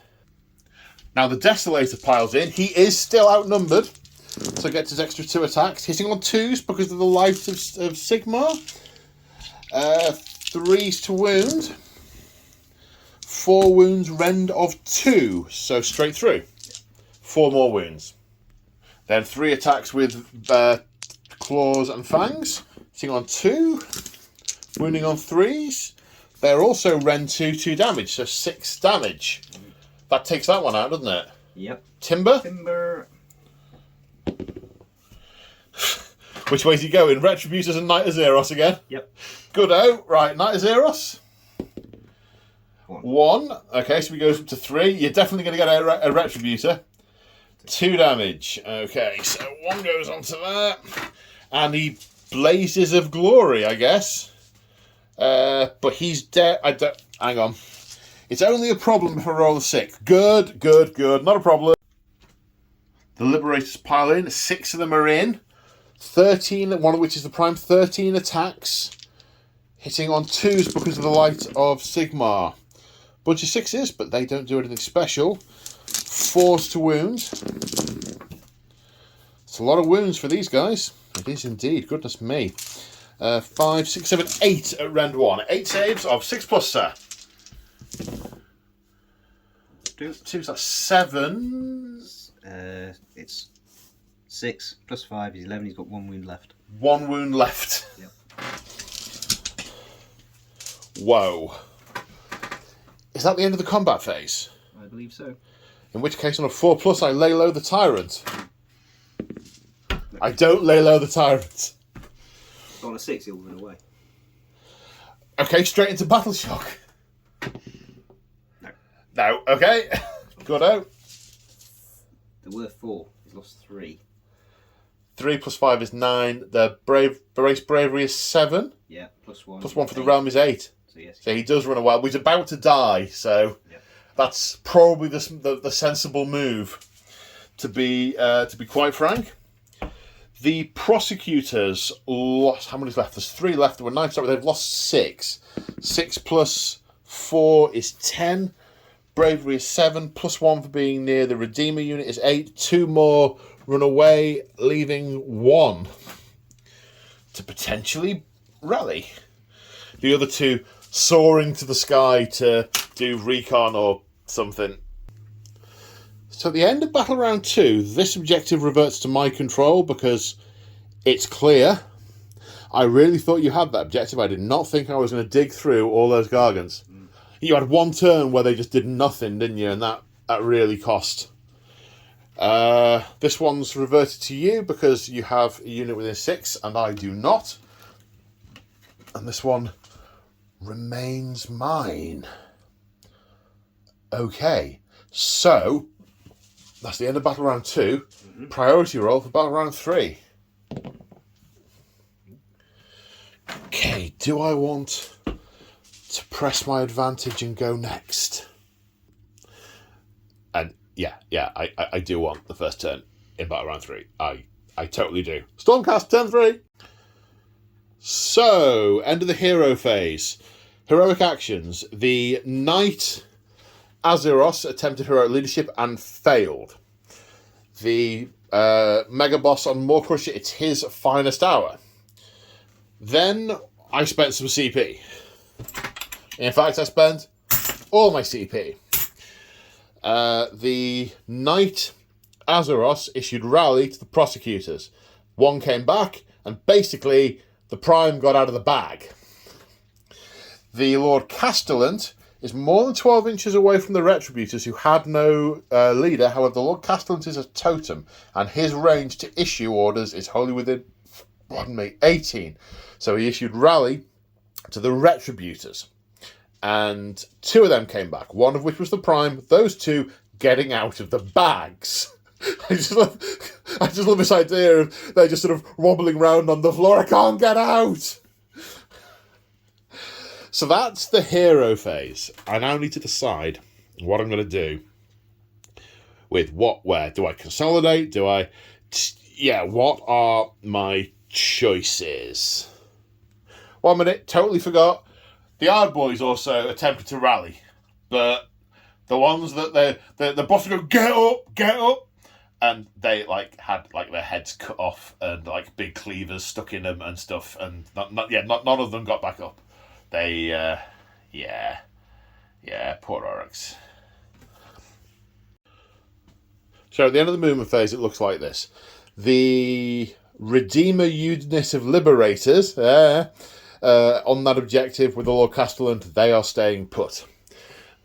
Now the Desolator piles in. He is still outnumbered, so gets his extra 2 attacks. Hitting on 2s because of the light of Sigmar. 3s to wound. 4 wounds, rend of 2, so straight through. 4 more wounds. Then 3 attacks with claws and fangs. Hitting on 2. Wounding on 3s. They're also rend 2 damage, so 6 damage. That takes that one out, doesn't it? Yep. Timber. Which way's he going? Retributors and Knight of Zeros again? Yep. Good out. Right, Knight of Zeros. 1. Okay, so we goes up to 3. You're definitely going to get a Retributor. 2 damage. Okay, so 1 goes onto that. And he blazes of glory, I guess. But he's dead. Hang on. It's only a problem if I roll a 6. Good. Not a problem. The Liberators pile in. 6 of them are in. 13, one of which is the prime. 13 attacks. Hitting on 2s because of the light of Sigmar. Bunch of 6s, but they don't do anything special. 4s to wound. It's a lot of wounds for these guys. It is indeed. Goodness me. 5, 6, 7, 8 at rend 1. 8 saves of 6 plus, sir. 2's that's 7. It's 6 plus 5 is 11. He's got 1 wound left. 1 wound left. Yep. Whoa. Is that the end of the combat phase? I believe so. In which case, on a 4 plus, I lay low the Tyrant. I don't lay low the Tyrant. On a 6, he'll run away. Okay, straight into Battle Shock. No. No, okay. Good out. There were 4. He's lost 3. 3 plus 5 is 9. The Race Bravery is 7. Yeah, plus 1. Plus 1 for the Realm is 8. So, yes, So he does run away. He's about to die, so that's probably the sensible move, to be quite frank. The Prosecutors lost. How many's left? There's 3 left. There were 9 to start with. They've lost 6. 6 plus 4 is 10. Bravery is 7. Plus 1 for being near the Redeemer unit is 8. 2 more run away, leaving 1 to potentially rally. The other 2 soaring to the sky to do recon or something. So at the end of Battle Round 2, this objective reverts to my control because it's clear. I really thought you had that objective. I did not think I was going to dig through all those Gargants. You had 1 turn where they just did nothing, didn't you? And that really cost. This one's reverted to you because you have a unit within 6 and I do not. And this one remains mine. Okay, so that's the end of Battle Round 2. Priority roll for Battle Round 3. Okay, do I want to press my advantage and go next? And yeah, I do want the first turn in Battle Round 3. I totally do. Stormcast, turn 3. So, end of the hero phase. Heroic actions. The Knight Azeros attempted heroic leadership and failed. The Mega Boss on Moorcrusher, it's his finest hour. Then I spent some CP. In fact, I spent all my CP. The Knight Azeros issued rally to the Prosecutors. 1 came back, and basically the Prime got out of the bag. The Lord Castellant is more than 12 inches away from the Retributors, who had no leader. However, the Lord Castellant is a totem, and his range to issue orders is wholly within 18. So he issued rally to the Retributors. And 2 of them came back, one of which was the Prime, those 2 getting out of the bags. I just love this idea of they're just sort of wobbling around on the floor. I can't get out. So that's the hero phase. I now need to decide what I'm going to do with what, where. Do I consolidate? What are my choices? 1 minute, totally forgot. The Ard Boys also attempted to rally, but the ones that the boss would go, get up, and they had their heads cut off and big cleavers stuck in them and stuff, and none of them got back up. They, poor Orruks. So at the end of the movement phase, it looks like this. The Redeemer unit of Liberators, on that objective with the Lord Castellan, they are staying put.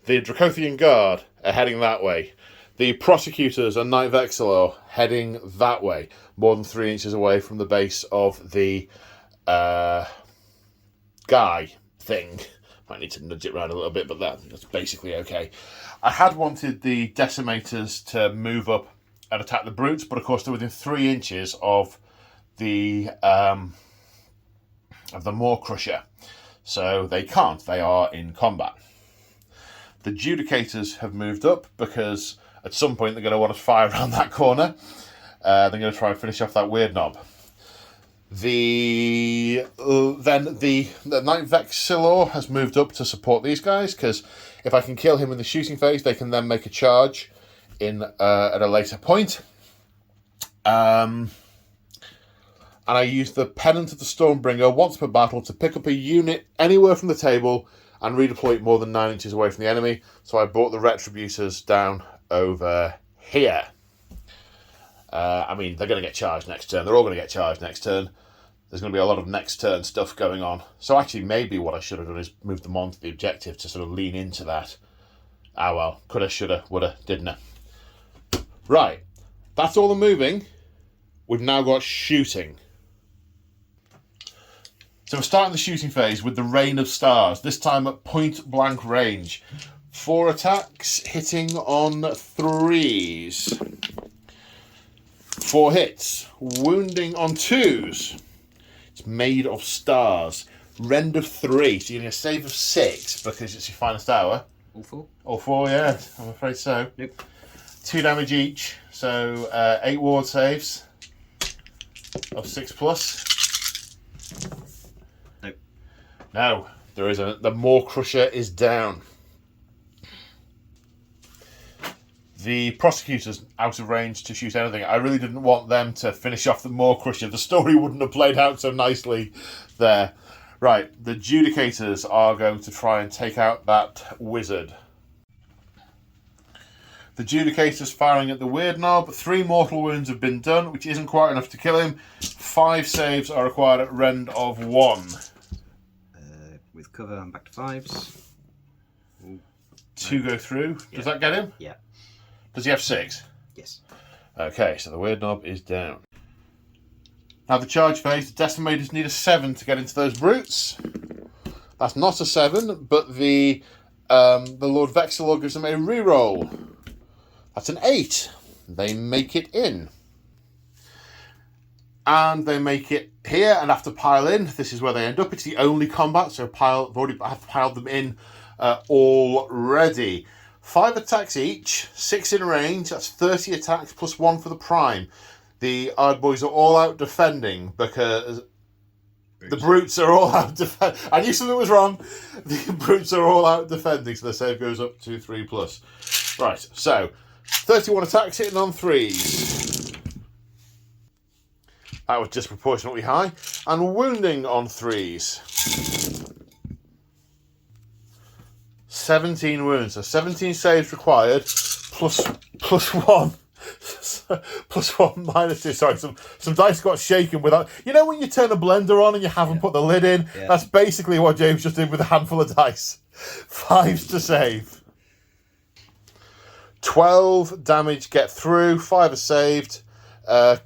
The Dracothian Guard are heading that way. The Prosecutors and Knight Vexillor heading that way, more than 3 inches away from the base of the guy thing. Might need to nudge it around a little bit, but that's basically okay. I had wanted the Decimators to move up and attack the Brutes, but of course they're within 3 inches of the Maw Crusher, so they can't. They are in combat. The Judicators have moved up because at some point they're going to want to fire around that corner. They're going to try and finish off that weird knob. The Knight Vexillor has moved up to support these guys, because if I can kill him in the shooting phase, they can then make a charge in at a later point. And I use the Pennant of the Stormbringer once per battle to pick up a unit anywhere from the table and redeploy it more than 9 inches away from the enemy. So I brought the Retributors down over here. They're going to get charged next turn. They're all going to get charged next turn. There's going to be a lot of next turn stuff going on. So actually, maybe what I should have done is move them on to the objective to sort of lean into that. Ah well, coulda, shoulda, woulda, didn't I? Right, that's all the moving. We've now got shooting. So we're starting the shooting phase with the Rain of Stars, this time at point blank range. 4 attacks, hitting on 3s. 4 hits, wounding on 2s. It's made of stars. Rend of 3, so you're going to save of 6 because it's your finest hour. All 4? All 4, yeah, I'm afraid so. Nope. 2 damage each, so 8 ward saves of 6+. Nope. No, there is the Maw Crusher is down. The Prosecutors out of range to shoot anything. I really didn't want them to finish off the Maw Crusher. The story wouldn't have played out so nicely there. Right, the Judicators are going to try and take out that wizard. The Judicators firing at the weird knob. 3 mortal wounds have been done, which isn't quite enough to kill him. 5 saves are required at rend of 1. With cover, I'm back to 5s. Ooh. 2 go through. Does that get him? Yeah. Does he have 6? Yes. Okay, so the weird knob is down. Now the charge phase, the Decimators need a 7 to get into those brutes. That's not a 7, but the Lord Vexillor gives them a reroll. That's an 8. They make it in. And they make it here and have to pile in. This is where they end up. It's the only combat, so I've already piled them in already. 5 attacks each, 6 in range. That's 30 attacks plus 1 for the prime. The Ard Boys are all out defending because the Brutes are all out defending. I knew something was wrong. The Brutes are all out defending, so their save goes up to 3+. Right, so 31 attacks hitting on 3s. That was disproportionately high. And wounding on 3s. 17 wounds. So 17 saves required, plus 1. Plus 1 minus 2. Sorry, some dice got shaken without... You know when you turn a blender on and you haven't put the lid in? Yeah. That's basically what James just did with a handful of dice. 5s to save. 12 damage get through. 5 are saved.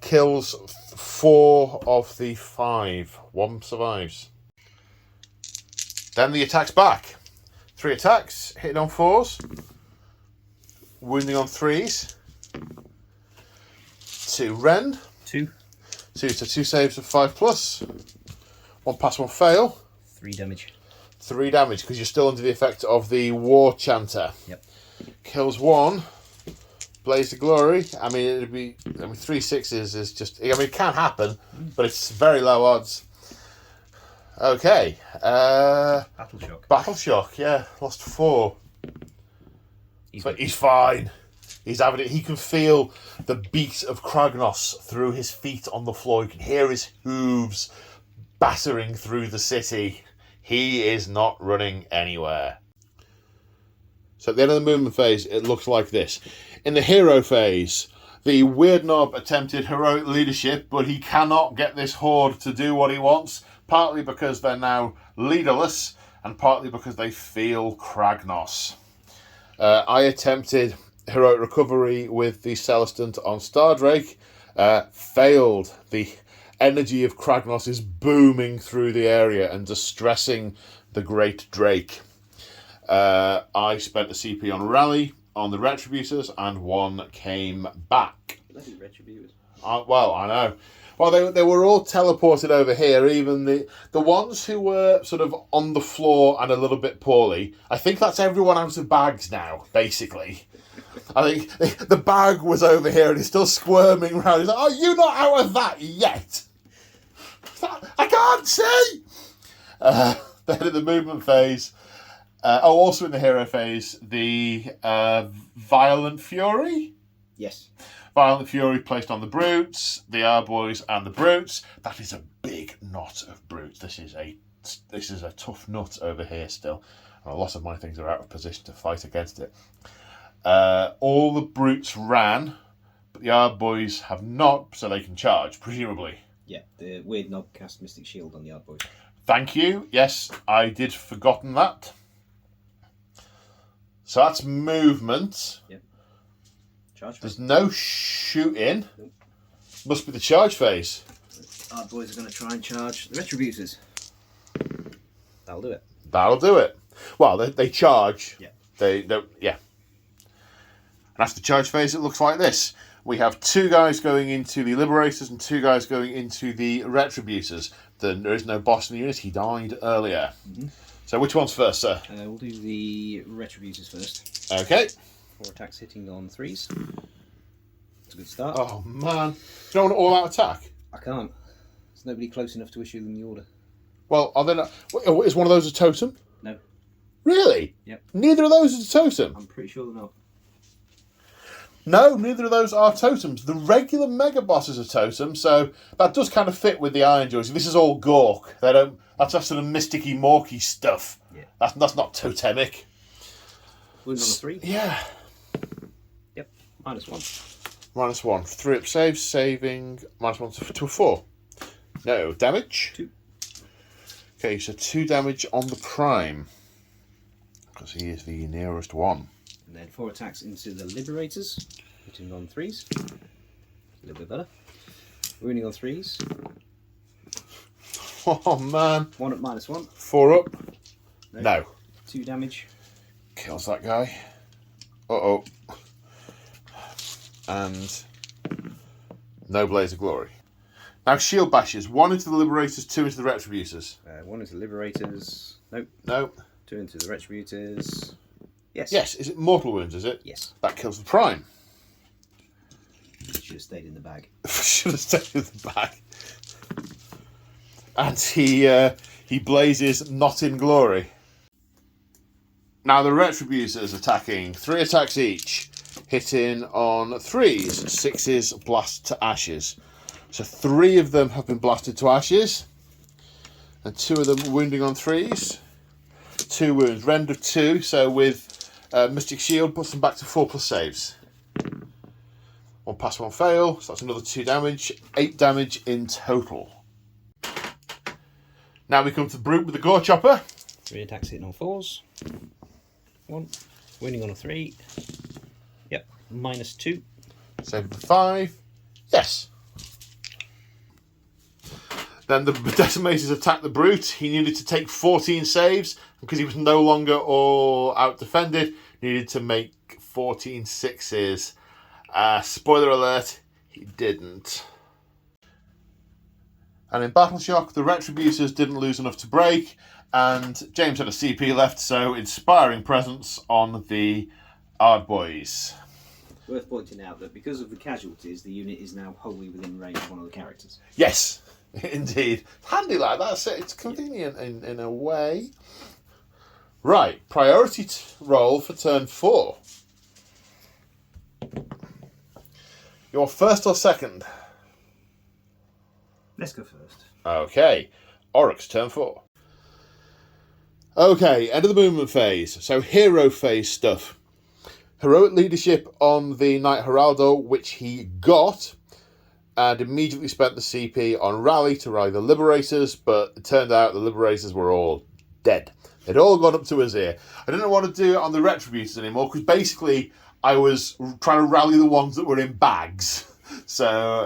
Kills 4 of the 5. 1 survives. Then the attack's back. 3 attacks, hitting on 4s. Wounding on 3s. 2 rend. 2. 2, so 2 saves of 5+. 1 pass, 1 fail. 3 damage. 3 damage, because you're still under the effect of the War Chanter. Yep. Kills 1. Blaze of Glory. I mean, it'd be. 3 6s is just. I mean, it can happen, but it's very low odds. Okay. Battle Shock. Battle Shock. Yeah, lost 4. He's fine. He's having it. He can feel the beat of Kragnos through his feet on the floor. You can hear his hooves battering through the city. He is not running anywhere. So at the end of the movement phase, it looks like this. In the hero phase, the Weird Knob attempted heroic leadership, but he cannot get this horde to do what he wants, partly because they're now leaderless, and partly because they feel Kragnos. I attempted heroic recovery with the Celestant on Stardrake, failed. The energy of Kragnos is booming through the area and distressing the Great Drake. I spent a CP on Rally, on the Retributors, and 1 came back. Bloody Retributors. Well, I know. Well, they were all teleported over here, even the ones who were sort of on the floor and a little bit poorly. I think that's everyone out of bags now, basically. I think the bag was over here and he's still squirming around. He's like, "Are you not out of that yet?" I can't see! Then in the movement phase... also in the hero phase, the Violent Fury? Yes. Violent Fury placed on the Brutes, the Arboys and the Brutes. That is a big knot of Brutes. This is a tough nut over here still. And a lot of my things are out of position to fight against it. All the Brutes ran, but the Arboys have not, so they can charge, presumably. Yeah, the Weird Knob cast Mystic Shield on the Arboys. Thank you. Yes, I did forgotten that. So that's movement. Yep. Charge phase. There's no shooting. Nope. Must be the charge phase. Our boys are going to try and charge the Retributors. That'll do it. That'll do it. Well, they charge. Yeah. Yeah. And after the charge phase, it looks like this. We have 2 guys going into the Liberators and 2 guys going into the Retributors. There is no boss in the unit. He died earlier. Mm-hmm. So which one's first, sir? We'll do the Retributors first. Okay. 4 attacks hitting on 3s. It's a good start. Oh, man. You don't want an all-out attack? I can't. There's nobody close enough to issue them the order. Well, are they not... Is one of those a totem? No. Really? Yep. Neither of those is a totem? I'm pretty sure they're not. No, neither of those are totems. The regular Mega Boss is a totem, so that does kind of fit with the Ironjaws. This is all Gork. That's that sort of mysticky, morky stuff. Yeah. That's not totemic. Wound on a 3? Yeah. Yep. -1. -1. 3 up saves, saving -1 to a 4. No, damage? 2. Okay, so 2 damage on the Prime. Because he is the nearest one. And then 4 attacks into the Liberators, hitting on 3s. A little bit better. Wounding on 3s. Oh, man. 1 at -1. 4 up? No. 2 damage. Kills that guy. Uh-oh. And no Blaze of Glory. Now, shield bashes. 1 into the Liberators, 2 into the Retributors. 1 into the Liberators. Nope. No. 2 into the Retributors. Yes. Yes. Is it mortal wounds, is it? Yes. That kills the Prime. Should have stayed in the bag. Should have stayed in the bag. And he blazes not in glory. Now the Retributors attacking. 3 attacks each. Hitting on 3s. 6s blast to ashes. So 3 of them have been blasted to ashes. And 2 of them wounding on 3s. 2 wounds. Rend of 2. So with Mystic Shield puts them back to 4+ saves. 1 pass, 1 fail. So that's another 2 damage. 8 damage in total. Now we come to the Brute with the Gore Chopper. 3 attacks hitting on 4s. 1. Wounding on a 3. Yep. -2. Save the 5. Yes. Then the Decimators attacked the Brute. He needed to take 14 saves. Because he was no longer all out-defended, needed to make 14 6s. Spoiler alert, he didn't. And in Battle Shock, the Retributors didn't lose enough to break, and James had a CP left, so inspiring presence on the Ardboys. Worth pointing out that because of the casualties, the unit is now wholly within range of one of the characters. Yes, indeed. Handy like that. It's convenient in a way. Right, priority roll for turn 4. You're first or second? Let's go first. Okay, Orruk's turn 4. Okay, end of the movement phase. So hero phase stuff. Heroic leadership on the Knight Heraldo, which he got, and immediately spent the CP on rally to rally the Liberators, but it turned out the Liberators were all dead. They'd all gone up to his ear. I didn't want to do it on the Retributors anymore, because basically I was trying to rally the ones that were in bags. So,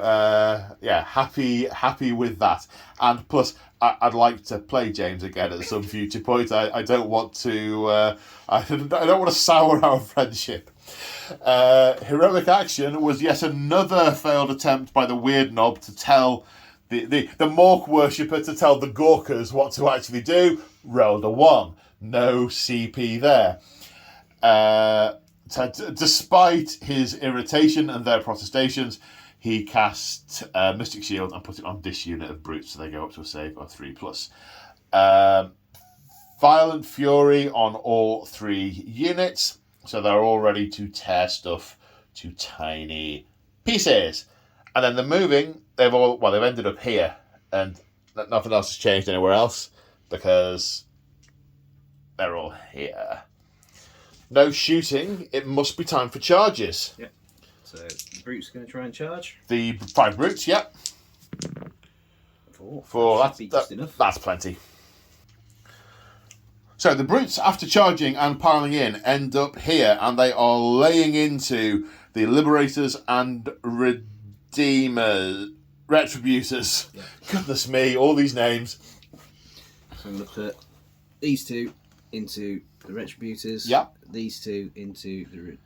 yeah, happy with that. And plus, I'd like to play James again at some future point. I don't want to I don't want to sour our friendship. Heroic action was yet another failed attempt by the Weird Knob to tell the Mork worshipper to tell the Gorkas what to actually do. Rolled a 1. No CP there. Despite his irritation and their protestations, he cast Mystic Shield and put it on this unit of brutes, so they go up to a save of 3+. Violent Fury on all 3 units, so they're all ready to tear stuff to tiny pieces. And then the moving, they've ended up here, and nothing else has changed anywhere else because they're all here. No shooting. It must be time for charges. Yep. So the brute's going to try and charge. The 5 brutes, yep. 4. That's just enough. That's plenty. So the brutes, after charging and piling in, end up here, and they are laying into the Liberators and Retributors. Yeah. Goodness me, all these names. So I'm going to put these 2 into the Retributors. Yep. These 2 into the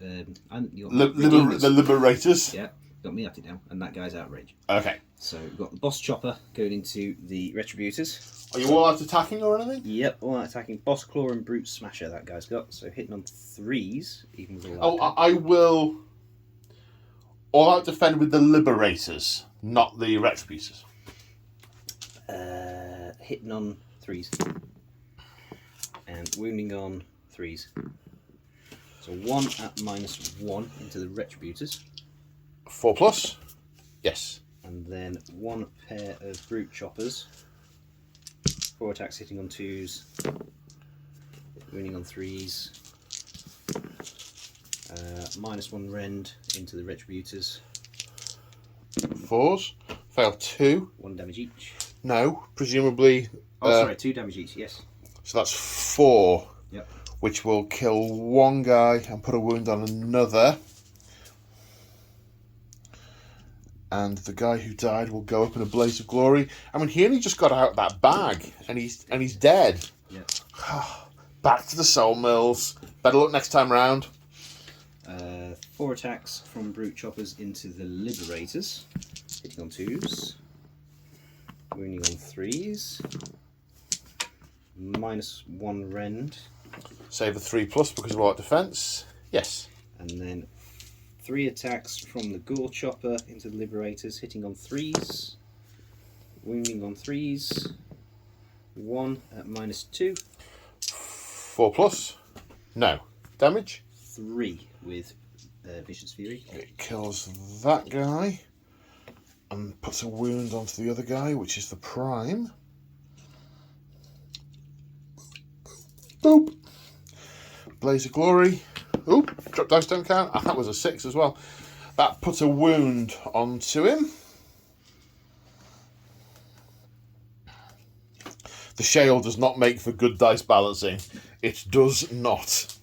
The Liberators. Yeah, got me at it now, and that guy's out of range. Okay. So we've got the Boss Chopper going into the Retributors. Are you all out attacking or anything? Yep, all out attacking. Boss Claw and Brute Smasher that guy's got. So hitting on 3s, even with all that. I will all out defend with the Liberators, not the Retributors. Hitting on 3s. And wounding on 3s. So 1 at -1 into the Retributors. 4+? Yes. And then 1 pair of Brute Choppers. 4 attacks hitting on 2s. Wounding on 3s. -1 rend into the Retributors. 4s. Fail 2. 1 damage each. No, presumably. Sorry, 2 damage each, yes. So that's 4. Yep. Which will kill 1 guy and put a wound on another. And the guy who died will go up in a blaze of glory. I mean, he only just got out of that bag, and he's dead. Yeah. Back to the soul mills. Better luck next time round. 4 attacks from Brute Choppers into the Liberators. Hitting on 2s. Wounding on 3s. -1 rend. Save a 3+ because of our defense. Yes. And then 3 attacks from the Gore Chopper into the Liberators, hitting on 3s. Wounding on 3s. 1 at -2. 4+. No. Damage. 3 with Vicious Fury. It kills that guy. And puts a wound onto the other guy, which is the Prime. Boop. Blaze of Glory. Oop. Drop dice don't count. Ah, that was a 6 as well. That puts a wound onto him. The shale does not make for good dice balancing. It does not.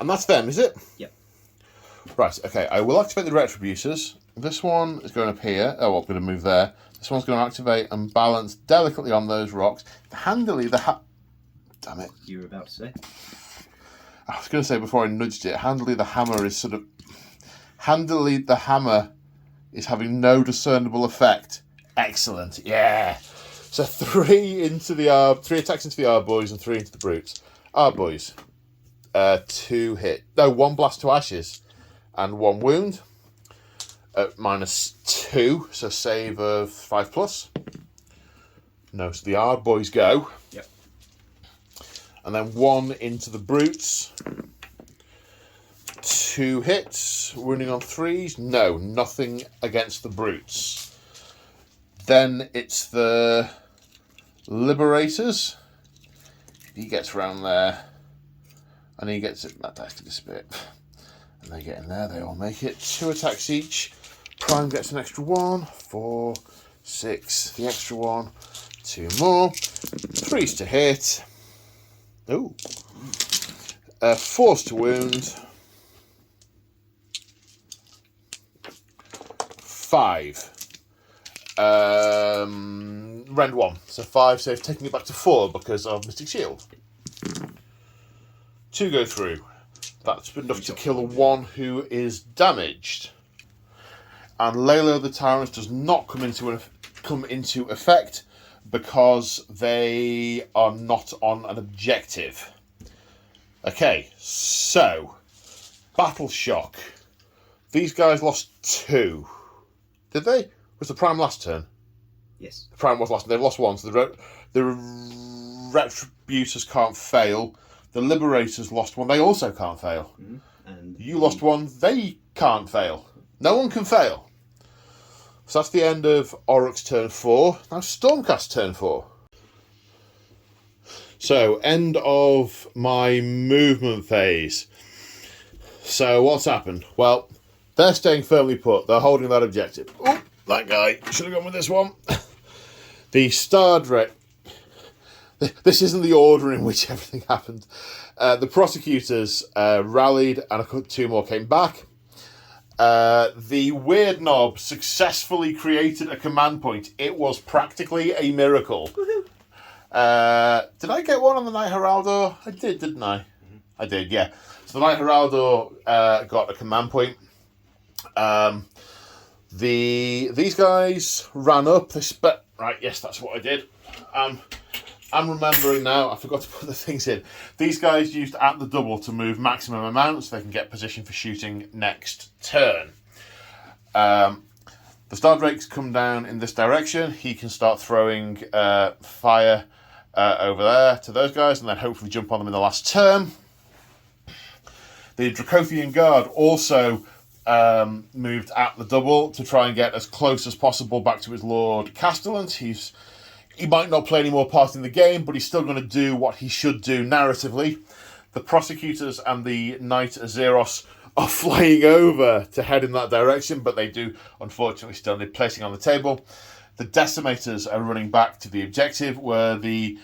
And that's them, is it? Yep. Right, okay. I will activate the Retributors. This one is going up here. Oh, I'm going to move there. This one's going to activate and balance delicately on those rocks. Handily, damn it. You were about to say? I was going to say before I nudged it, handily the hammer is sort of Handily, the hammer is having no discernible effect. Excellent, yeah. So 3 attacks into the Arboys and 3 into the Brutes. Arboys, 2 hit. No, 1 blast to ashes and 1 wound. -2, so save of 5+. No, so the Arboys go. Yep. And then 1 into the Brutes. 2 hits, wounding on 3s. No, nothing against the Brutes. Then it's the Liberators. He gets around there. And he gets it. That dice can disappear. And they get in there, they all make it. 2 attacks each. Prime gets an extra 1. 4, 6. The extra 1. 2 more. 3s to hit. Ooh. 4s to wound. 5. Rend 1. So 5 save, taking it back to 4 because of Mystic Shield. 2 go through. That's enough to kill 1 who is damaged. And Layla the Tyrant does not come into effect because they are not on an objective. Okay, so Battle Shock. These guys lost 2. Did they? Was the Prime last turn? Yes. The Prime was last. They've lost 1, so the Retributors can't fail. The Liberators lost 1. They also can't fail. Mm-hmm. And you lost 1. They can't fail. No one can fail. So that's the end of Orruk's turn 4. Now Stormcast turn 4. So, end of my movement phase. So, what's happened? Well, they're staying firmly put. They're holding that objective. Oh, that guy. Should have gone with this one. The Star Drake. This isn't the order in which everything happened. The Prosecutors rallied and 2 more came back. The Weird Knob successfully created a command point. It was practically a miracle. Did I get one on the Knight Heraldor? I did, didn't I? Mm-hmm. I did, yeah. So the Knight Heraldor got a command point. These guys ran up. Right, yes, that's what I did. I'm remembering now. I forgot to put the things in. These guys used at the double to move maximum amount so they can get position for shooting next turn. The Star Drakes come down in this direction. He can start throwing fire over there to those guys and then hopefully jump on them in the last turn. The Dracothian Guard also moved at the double to try and get as close as possible back to his Lord Castellan. He might not play any more part in the game, but he's still going to do what he should do narratively. The Prosecutors and the Knight Azeros are flying over to head in that direction, but they do, unfortunately, still need placing on the table. The Decimators are running back to the objective, where the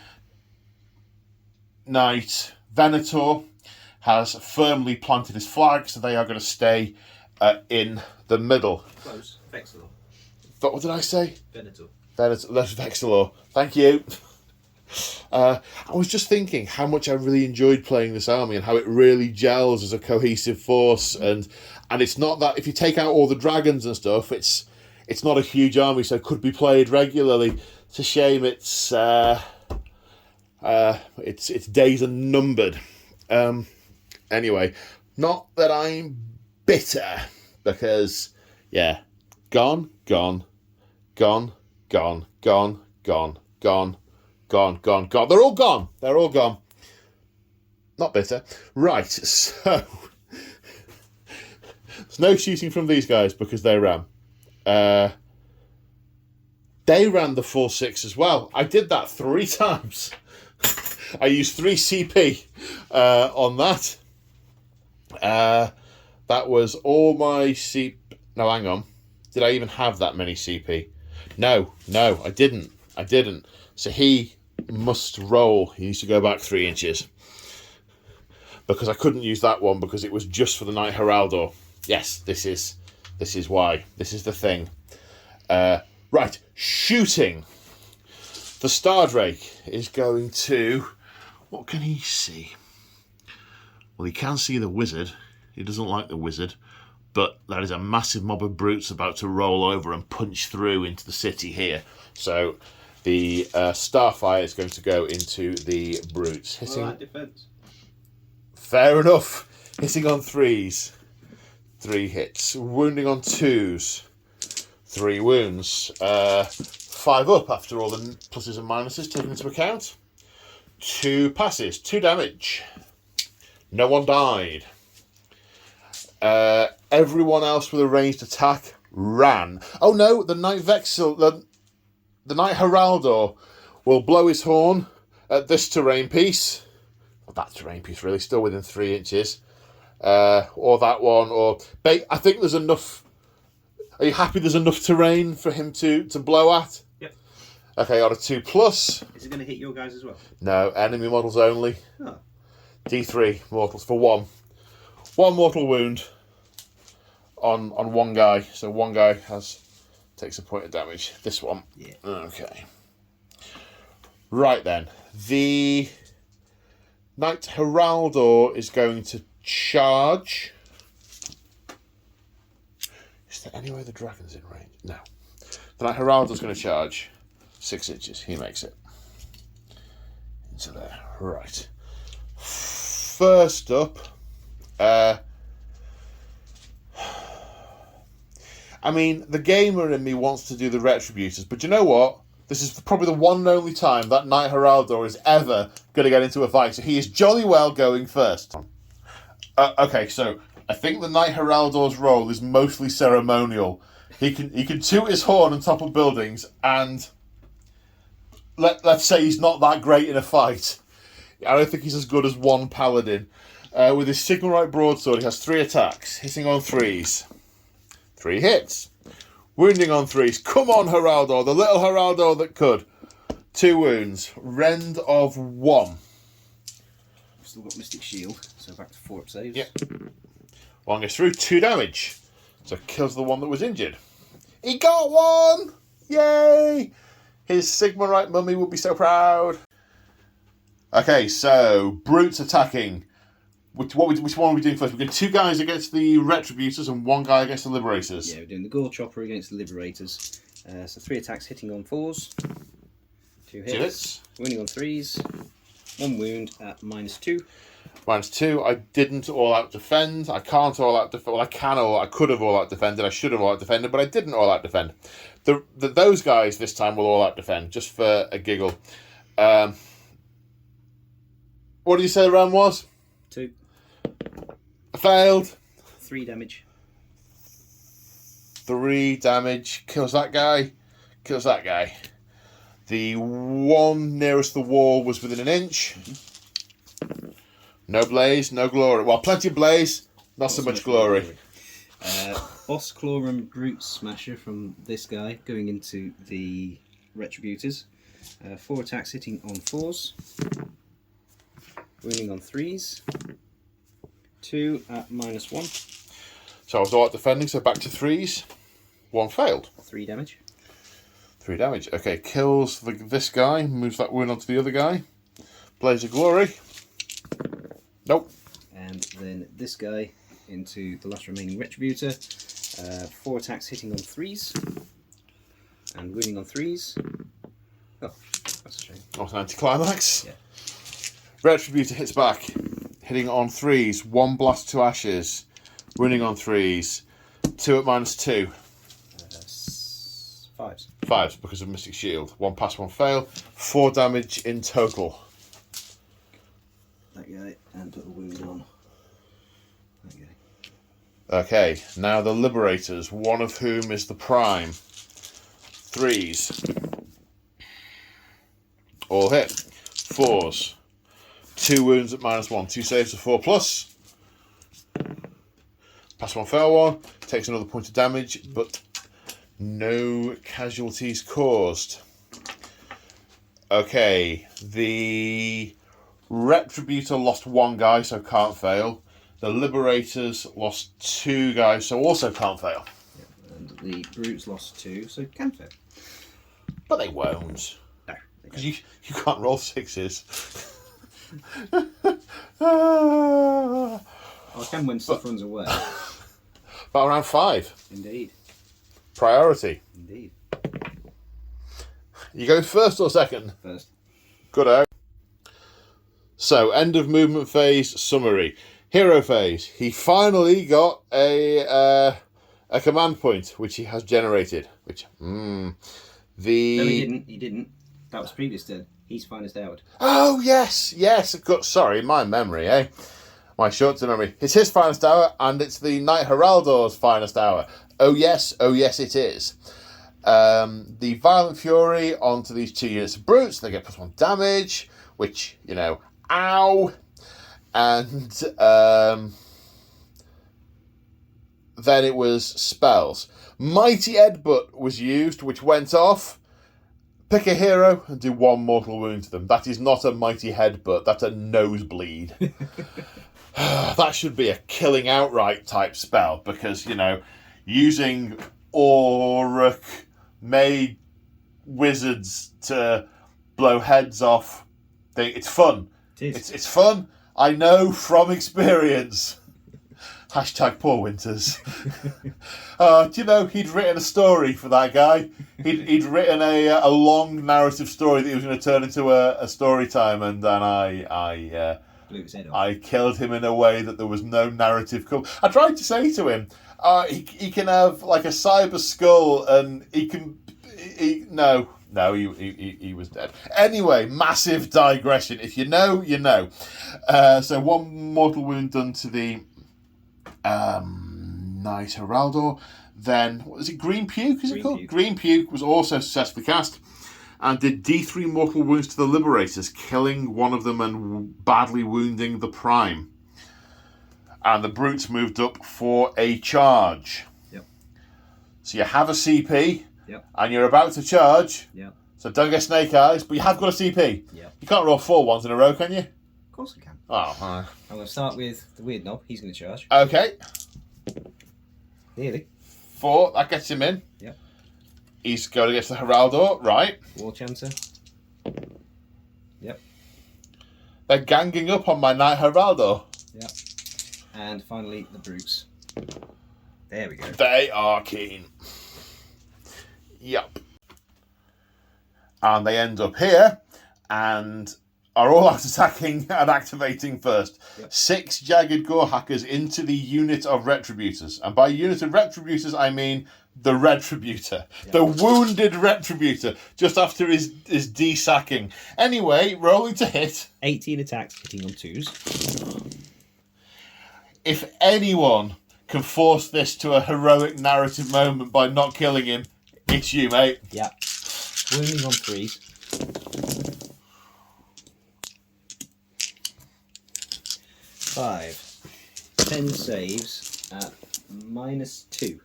Knight Venator has firmly planted his flag, so they are going to stay in the middle. Close. Vexilor. What did I say? Venator. That's Vexilor. Thank you. I was just thinking how much I really enjoyed playing this army and how it really gels as a cohesive force. And it's not that if you take out all the dragons and stuff, it's not a huge army, so it could be played regularly. It's a shame its days are numbered. Anyway, not that I'm bitter because gone. They're all gone. Not bitter. Right, so there's no shooting from these guys because they ran. They ran the full 6 as well. I did that 3 times. I used 3 CP on that. That was all my CP. No, hang on. Did I even have that many CP? No, I didn't. So he must roll. He needs to go back 3 inches. Because I couldn't use that one because it was just for the Knight Heraldor. Yes, this is why. This is the thing. Right, shooting. The Stardrake is going to... What can he see? Well, he can see the wizard. He doesn't like the wizard. but that is a massive mob of brutes about to roll over and punch through into the city here. So the Starfire is going to go into the brutes. Hitting... Alright, defense. Fair enough. Hitting on 3s. 3 hits. Wounding on 2s. 3 wounds. 5 up after all the pluses and minuses taken into account. 2 passes. 2 damage. No one died. Everyone else with a ranged attack ran. Oh no, the Knight Vexil, the Knight Heraldor will blow his horn at this terrain piece. Well, that terrain piece really, still within 3 inches. Or that one, or... I think there's enough... Are you happy there's enough terrain for him to blow at? Yep. Okay, on a 2+. Is it going to hit your guys as well? No, enemy models only. Oh. D3 mortals for 1. 1 mortal wound on one guy. So one guy takes a point of damage. This one. Yeah. Okay. Right then. The Knight Heraldor is going to charge. Is there any way the dragon's in range? No. The Knight Heraldor's going to charge 6 inches. He makes it. Into there. Right. First up, I mean, the gamer in me wants to do the Retributors, but you know what? This is probably the one and only time that Knight Heraldor is ever going to get into a fight, so he is jolly well going first. Okay, so I think the Knight Heraldor's role is mostly ceremonial. He can toot his horn on top of buildings, and let's say he's not that great in a fight. I don't think he's as good as one paladin. With his Sigmarite broadsword, he has 3 attacks, hitting on 3s. 3 hits. Wounding on 3s. Come on, Heraldor, the little Heraldor that could. 2 wounds. Rend of 1. Still got Mystic Shield, so back to 4 up saves. Yep. 1 gets through, 2 damage. So kills the one that was injured. He got 1! Yay! His Sigmarite mummy would be so proud. Okay, so brutes attacking. Which one are we doing first? We're doing 2 guys against the Retributors and 1 guy against the Liberators. Yeah, we're doing the Gore Chopper against the Liberators. So 3 attacks hitting on 4s. 2 hits. Wounding on 3s. 1 wound at -2. -2. I didn't all-out defend. I can't all-out defend. Well, I could have all-out defended. I should have all-out defended, but I didn't all-out defend. Those guys this time will all-out defend, just for a giggle. What did you say the round was? 2. I failed. 3 damage. 3 damage. Kills that guy. Kills that guy. The one nearest the wall was within an inch. No blaze, no glory. Well, plenty of blaze, not so much glory. Boss Claw and Brute Smasher from this guy going into the Retributors. 4 attacks hitting on 4s. Wounding on 3s. 2 at -1. So I was all out defending, so back to 3s. 1 failed. 3 damage. 3 damage. Okay, kills this guy, moves that wound onto the other guy. Blaze of Glory. Nope. And then this guy into the last remaining Retributor. 4 attacks hitting on 3s. And wounding on 3s. Oh, that's a shame. Not an anticlimax. Yeah. Retributor hits back, hitting on 3s. 1 blast to ashes. Wounding on 3s. 2 at -2. 5s. 5s because of Mystic Shield. 1 pass, 1 fail. 4 damage in total. That guy, and put the wound on. That guy. Okay, now the Liberators, one of whom is the Prime. 3s. All hit. 4s. 2 wounds at -1. 2 saves of 4+. Pass 1, fail 1. Takes another point of damage, but no casualties caused. Okay, the Retributor lost 1 guy, so can't fail. The Liberators lost 2 guys, so also can't fail. Yeah, and the Brutes lost 2, so can fail. But they won't. No, Because you can't roll 6s. I can when stuff runs away. Battle round 5. Indeed. Priority. Indeed. You go first or second? First. Good out. So, end of movement phase summary. Hero phase. He finally got a command point, which he has generated. Which, No, he didn't. That was previous turn. He's finest hour. Oh, yes. Sorry, my memory, eh? My short-term memory. It's his finest hour, and it's the Knight Heraldor's finest hour. Oh, yes, it is. The Violent Fury onto these 2 units of brutes. They get +1 damage, which, ow. And then it was spells. Mighty Headbutt was used, which went off. Pick a hero and do 1 mortal wound to them. That is not a Mighty Headbutt. That's a nosebleed. That should be a killing outright type spell because, using Orruk made wizards to blow heads off. It's fun. It's fun. I know from experience. # poor Winters. He'd written a story for that guy. He'd written a long narrative story that he was going to turn into a story time, and then blew his head off. I killed him in a way that there was no narrative. I tried to say to him, he can have like a cyber skull, and he can. No, he was dead. Anyway, massive digression. If you know, you know. So 1 mortal wound done to the Knight Heraldor. Then, what is it? Green Puke, is it called? Green Puke was also successfully cast and did D3 mortal wounds to the Liberators, killing one of them and badly wounding the Prime. And the Brutes moved up for a charge. Yep. So you have a CP. Yep. And you're about to charge. Yep. So don't get snake eyes, but you have got a CP. Yep. You can't roll 4 ones in a row, can you? Of course I can. Oh, I'm going to start with the weird knob. He's going to charge. Okay. Nearly. 4, that gets him in. Yep. He's going against the Heraldor, right? War Chancer. Yep. They're ganging up on my Knight Heraldor. Yep. And finally, the Brutes. There we go. They are keen. Yep. And they end up here and are all out attacking and activating first. Yep. 6 Jagged Gore Hackers into the unit of Retributors. And by unit of Retributors, I mean the Retributor. Yep. The wounded Retributor, just after his de-sacking. Anyway, rolling to hit. 18 attacks, hitting on 2s. If anyone can force this to a heroic narrative moment by not killing him, it's you, mate. Yep. Wounding on 3s. 5. 10 saves at -2.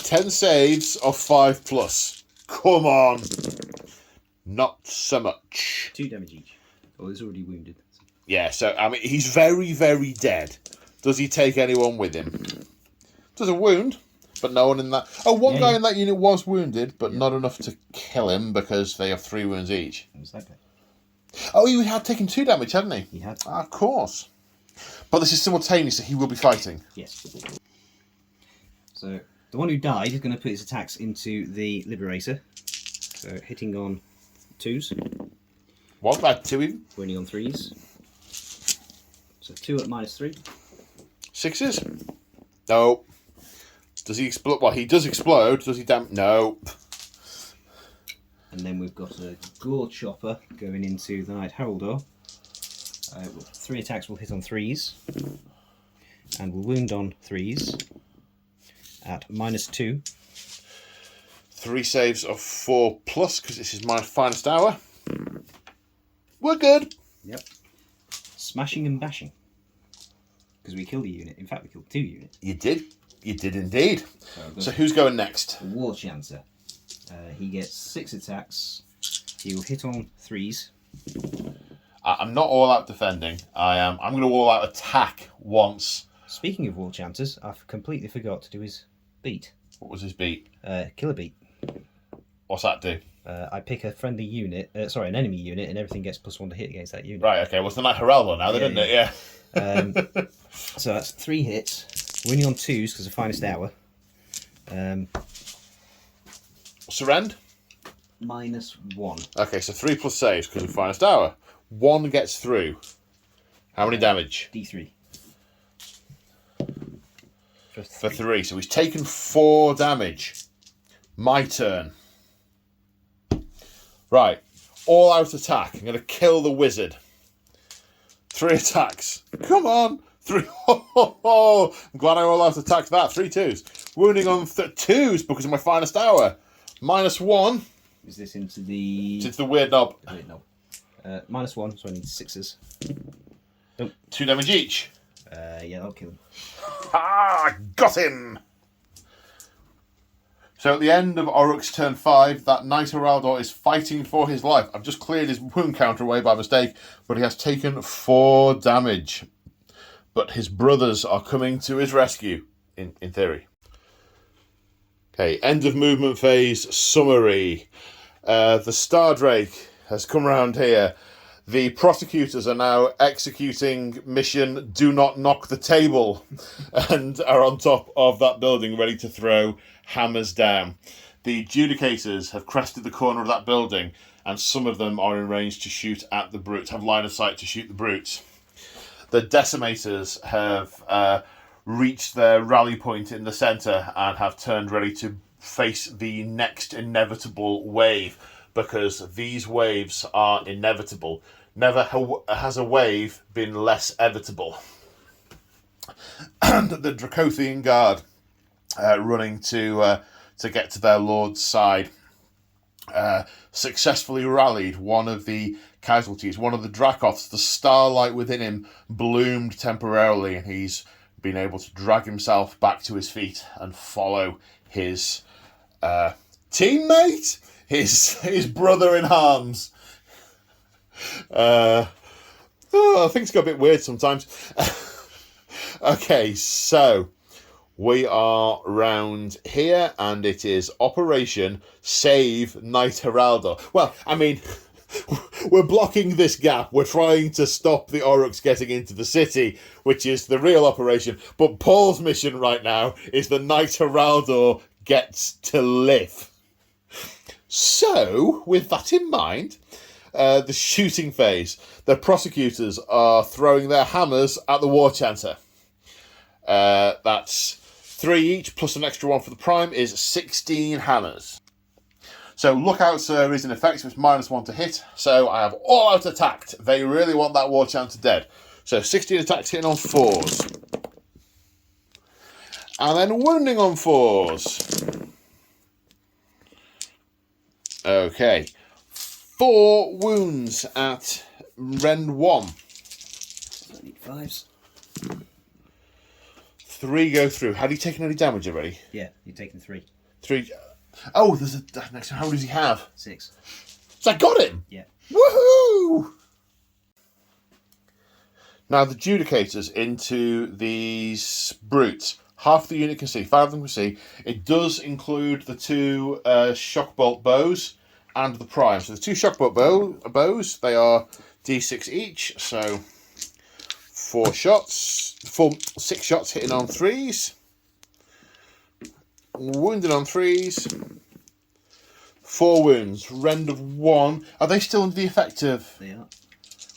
10 saves of 5+. Come on. Not so much. 2 damage each. Oh, he's already wounded. Yeah, so, he's very, very dead. Does he take anyone with him? Does a wound, but no one in that... Oh, one guy in that unit was wounded, but not enough to kill him because they have 3 wounds each. What was that bit? Oh, he had taken 2 damage, hadn't he? He had. Of course. But this is simultaneous, so he will be fighting. Yes. So, the one who died is going to put his attacks into the Liberator. So, hitting on 2s. What, about 2 even? Wounding on 3s. So, 2 at -3. 6s? No. Does he explode? Well, he does explode. Does he No. And then we've got a Gore Chopper going into the Knight Heraldor. 3 attacks will hit on 3s. And will wound on 3s. At -2. 3 saves of 4+, because this is my finest hour. We're good. Yep. Smashing and bashing. Because we killed a unit. In fact, we killed 2 units. You did. You did indeed. So who's going next? The War Chancer. He gets 6 attacks. He will hit on 3s. I'm not all out defending. I'm going to all out attack once. Speaking of War Chancers, I completely forgot to do his beat. What was his beat? Killer beat. What's that do? I pick a friendly unit, an enemy unit, and everything gets +1 to hit against that unit. Right, okay. Well, it's the Knight Heraldor now, isn't it? Yeah. So that's 3 hits Winning on 2s because of finest hour. Surrend? -1. Okay, so 3 plus saves because of finest hour. 1 gets through. How many damage? D3. For 3. So he's taken 4 damage. My turn. Right. All out attack. I'm going to kill the wizard. 3 attacks. Come on. 3. Oh, I'm glad I all out attacked that. 3 2s. Wounding on 2s because of my finest hour. -1. Is this into the... It's the weird knob. Weird knob. -1, so I need 6s. Nope. 2 damage each. Yeah, that'll kill him. Ah, got him! So at the end of Orruk's turn 5, that Knight Heraldor is fighting for his life. I've just cleared his wound counter away by mistake, but he has taken 4 damage. But his brothers are coming to his rescue, in theory. Okay, end of movement phase, summary. The Stardrake has come around here. The prosecutors are now executing mission Do Not Knock the Table and are on top of that building ready to throw hammers down. The adjudicators have crested the corner of that building and some of them are in range to shoot at the brutes, have line of sight to shoot the brutes. The decimators have reached their rally point in the centre and have turned ready to face the next inevitable wave, because these waves are inevitable. Never has a wave been less evitable. And the Dracothian Guard running to get to their lord's side successfully rallied one of the casualties, one of the Dracoths. The starlight within him bloomed temporarily and he's been able to drag himself back to his feet and follow his teammate, his brother in arms. Things got a bit weird sometimes. Okay, so we are round here and it is Operation Save Knight Heraldor. Well, I mean, we're blocking this gap. We're trying to stop the Orruks getting into the city, which is the real operation. But Paul's mission right now is the Knight Heraldor gets to live. So, with that in mind, the shooting phase. The prosecutors are throwing their hammers at the war chanter. That's 3 each, plus an extra 1 for the prime, is 16 hammers. So Lookout Sir is in effect, so it's -1 to hit. So I have all out attacked. They really want that war chanter dead. So 16 attacks hitting on 4s. And then wounding on 4s. Okay. 4 wounds at Rend 1. I need 5s. 3 go through. Had he taken any damage already? Yeah, you've taken 3. 3. Oh, there's a next. How does he have? 6. So I got him. Yeah. Woohoo! Now the Judicators into these brutes. Half the unit can see. 5 of them can see. It does include the 2 shockbolt bows and the prime. So the 2 shockbolt bows. They are D6 each. So 4 shots. 6 shots hitting on 3s. Wounded on 3s. 4 wounds. Rend of 1. Are they still under the effect of? They are.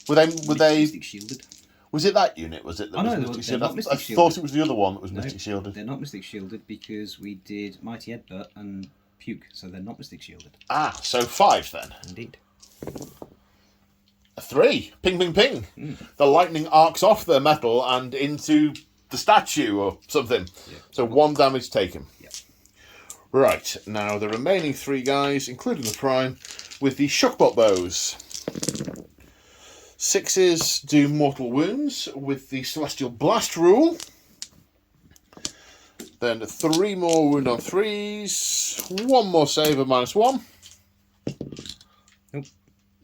Were they? Mystic shielded? Was it that unit? Was it? That was Mystic they're not Shielded? Mystic I Shielded. thought it was the other one that was No, Mystic Shielded. They're not Mystic shielded because we did Mighty Headbutt and Puke, so they're not Mystic shielded. Ah, so 5 then. Indeed. A 3. Ping, ping, ping. The lightning arcs off their metal and into the statue or something. Yeah. So 1 damage taken. Yeah. Right, now the remaining 3 guys, including the prime, with the shockbot bows. 6s do mortal wounds with the Celestial Blast rule. Then 3 more wound on 3s. 1 more save of -1. Nope.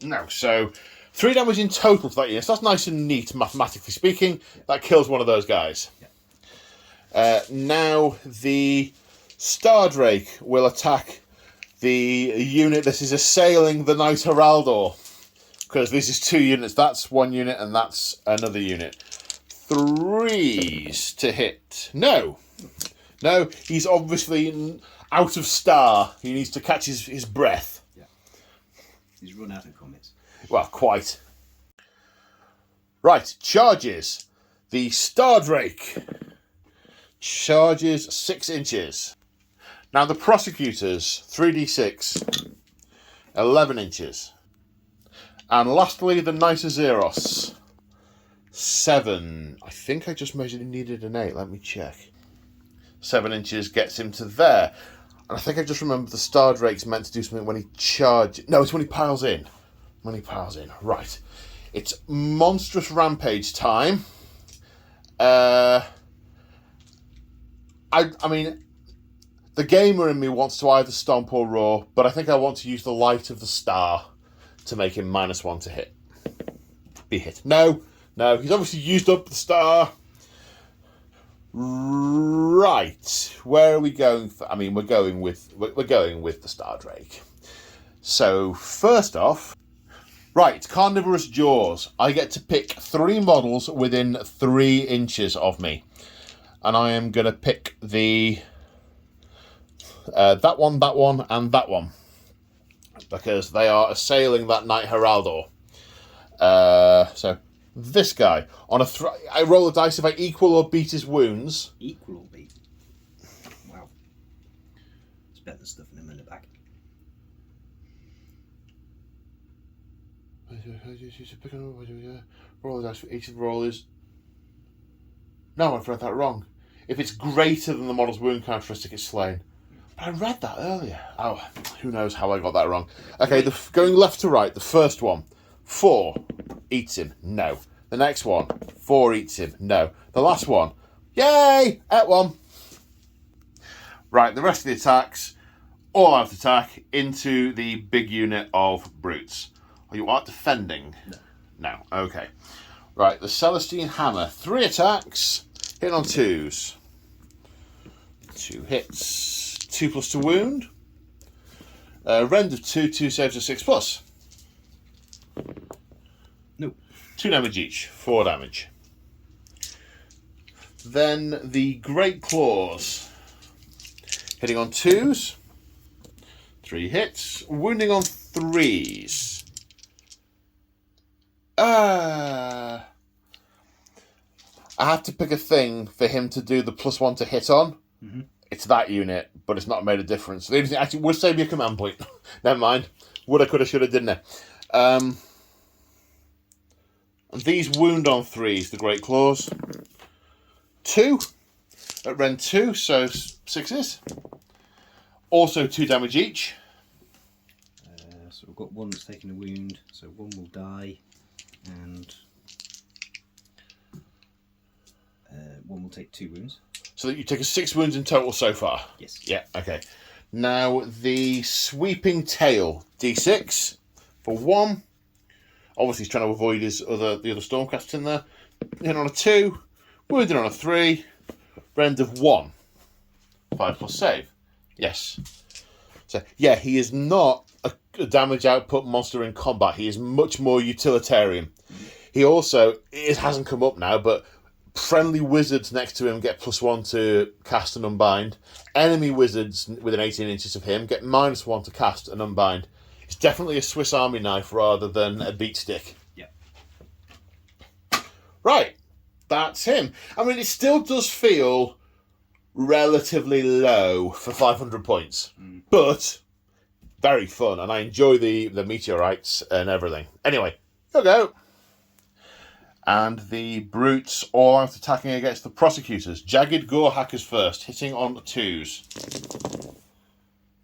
No, so 3 damage in total to that unit. So that's nice and neat, mathematically speaking. That kills one of those guys. Yeah. Now the Stardrake will attack the unit that is assailing the Knight Heraldor. Because this is 2 units. That's 1 unit and that's another unit. 3s to hit. No, he's obviously out of star. He needs to catch his breath. Yeah. He's run out of comments. Well, quite. Right, charges. The Star Drake charges 6 inches. Now the Prosecutors, 3d6, 11 inches. And lastly, the Nisozeros, 7. I think I just measured he needed an 8. Let me check. 7 inches gets him to there. And I think I just remembered the Star Drake's meant to do something when he charges. No, it's when he piles in. Right. It's monstrous rampage time. I mean, the gamer in me wants to either stomp or roar, but I think I want to use the light of the star to make him -1 to hit. Be hit. No, he's obviously used up the star. Right, where are we going? We're going with the Star Drake. So first off, right, Carnivorous Jaws. I get to pick 3 models within 3 inches of me, and I am going to pick the that one, and that one, because they are assailing that Knight Heraldor. So this guy on I roll the dice if I equal or beat his wounds. Equal or beat? Wow. It's better than stuffing him in the back. Roll the dice for each of the rollers. No, I've read that wrong. If it's greater than the model's wound characteristic, it's slain. But I read that earlier. Oh, who knows how I got that wrong. Okay, going left to right, the first one, 4 eats him. No. The next one, 4 eats him. No. The last one, yay, at 1. Right, the rest of the attacks, all out attack into the big unit of brutes. Oh, you aren't defending? No. Okay. Right, the Celestine Hammer, 3 attacks, hitting on 2s. 2 hits, 2+ to wound. Rend of 2, 2 saves of 6+. No. 2 damage each, 4 damage. Then the Great Claws, hitting on 2s, 3 hits, wounding on 3s. I have to pick a thing for him to do the +1 to hit on. Mm-hmm. It's that unit, but it's not made a difference. The only thing actually would save me a command point. Never mind. Woulda, coulda, shoulda, didn't it? And these wound on 3s, the Great Claws. 2 at Rend 2, so 6s. Also 2 damage each. So we've got one that's taking a wound, so one will die, and one will take 2 wounds. So that you take 6 wounds in total so far? Yes. Yeah, okay. Now, the Sweeping Tail, D6 for 1. Obviously, he's trying to avoid the other Stormcasts in there. Hitting on a 2, wounded on a 3, Rend of 1. 5+ save. Yes. So, yeah, he is not a damage output monster in combat. He is much more utilitarian. He also, it hasn't come up now, but friendly wizards next to him get +1 to cast and unbind. Enemy wizards within 18 inches of him get -1 to cast and unbind. It's definitely a Swiss Army knife rather than a beat stick. Yeah. Right. That's him. I mean, it still does feel relatively low for 500 points. But very fun, and I enjoy the meteorites and everything. Anyway, here we go. And the brutes all out attacking against the prosecutors. Jagged Gore Hackers first, hitting on 2s.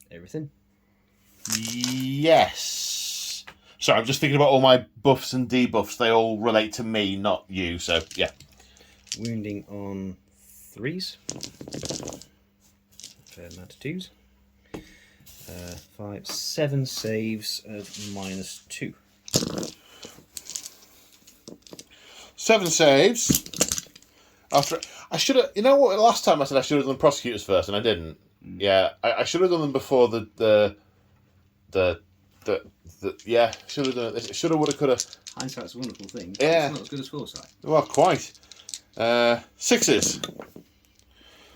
Everything? Yes. Sorry, I'm just thinking about all my buffs and debuffs. They all relate to me, not you, so yeah. Wounding on 3s. Fair amount of 2s. 5, 7 saves of -2. 7 saves. After I should have, you know what? Last time I said I should have done prosecutors first, and I didn't. Yeah, I should have done them before the yeah. Should have done it. Should have, would have, could have. Hindsight's a wonderful thing. Yeah. It's not as good as foresight. Well, quite. Sixes.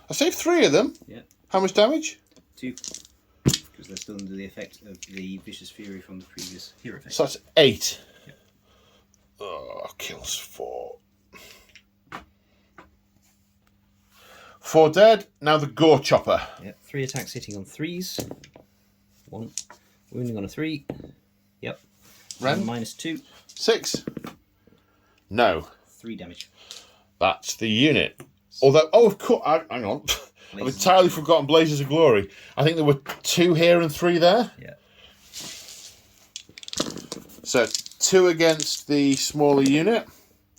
I saved 3 of them. Yeah. How much damage? 2. Because they're still under the effect of the Vicious Fury from the previous hero phase. So that's 8. Yep. Kills 4. 4 dead. Now the Gore Chopper. Yeah, 3 attacks hitting on 3s. 1. Wounding on a 3. Yep. Ren? -2. 6. No. 3 damage. That's the unit. Although, oh, of course, hang on. I've entirely forgotten Blazes of Glory. I think there were 2 here and 3 there. Yeah. So 2 against the smaller unit,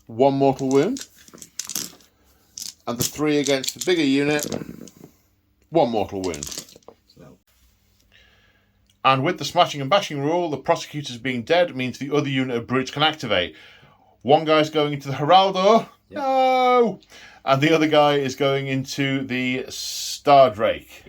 1 mortal wound. And the 3 against the bigger unit, 1 mortal wound. So. And with the smashing and bashing rule, the prosecutors being dead means the other unit of brutes can activate. One guy's going into the Heraldor. Yep. No! And the other guy is going into the Star Drake.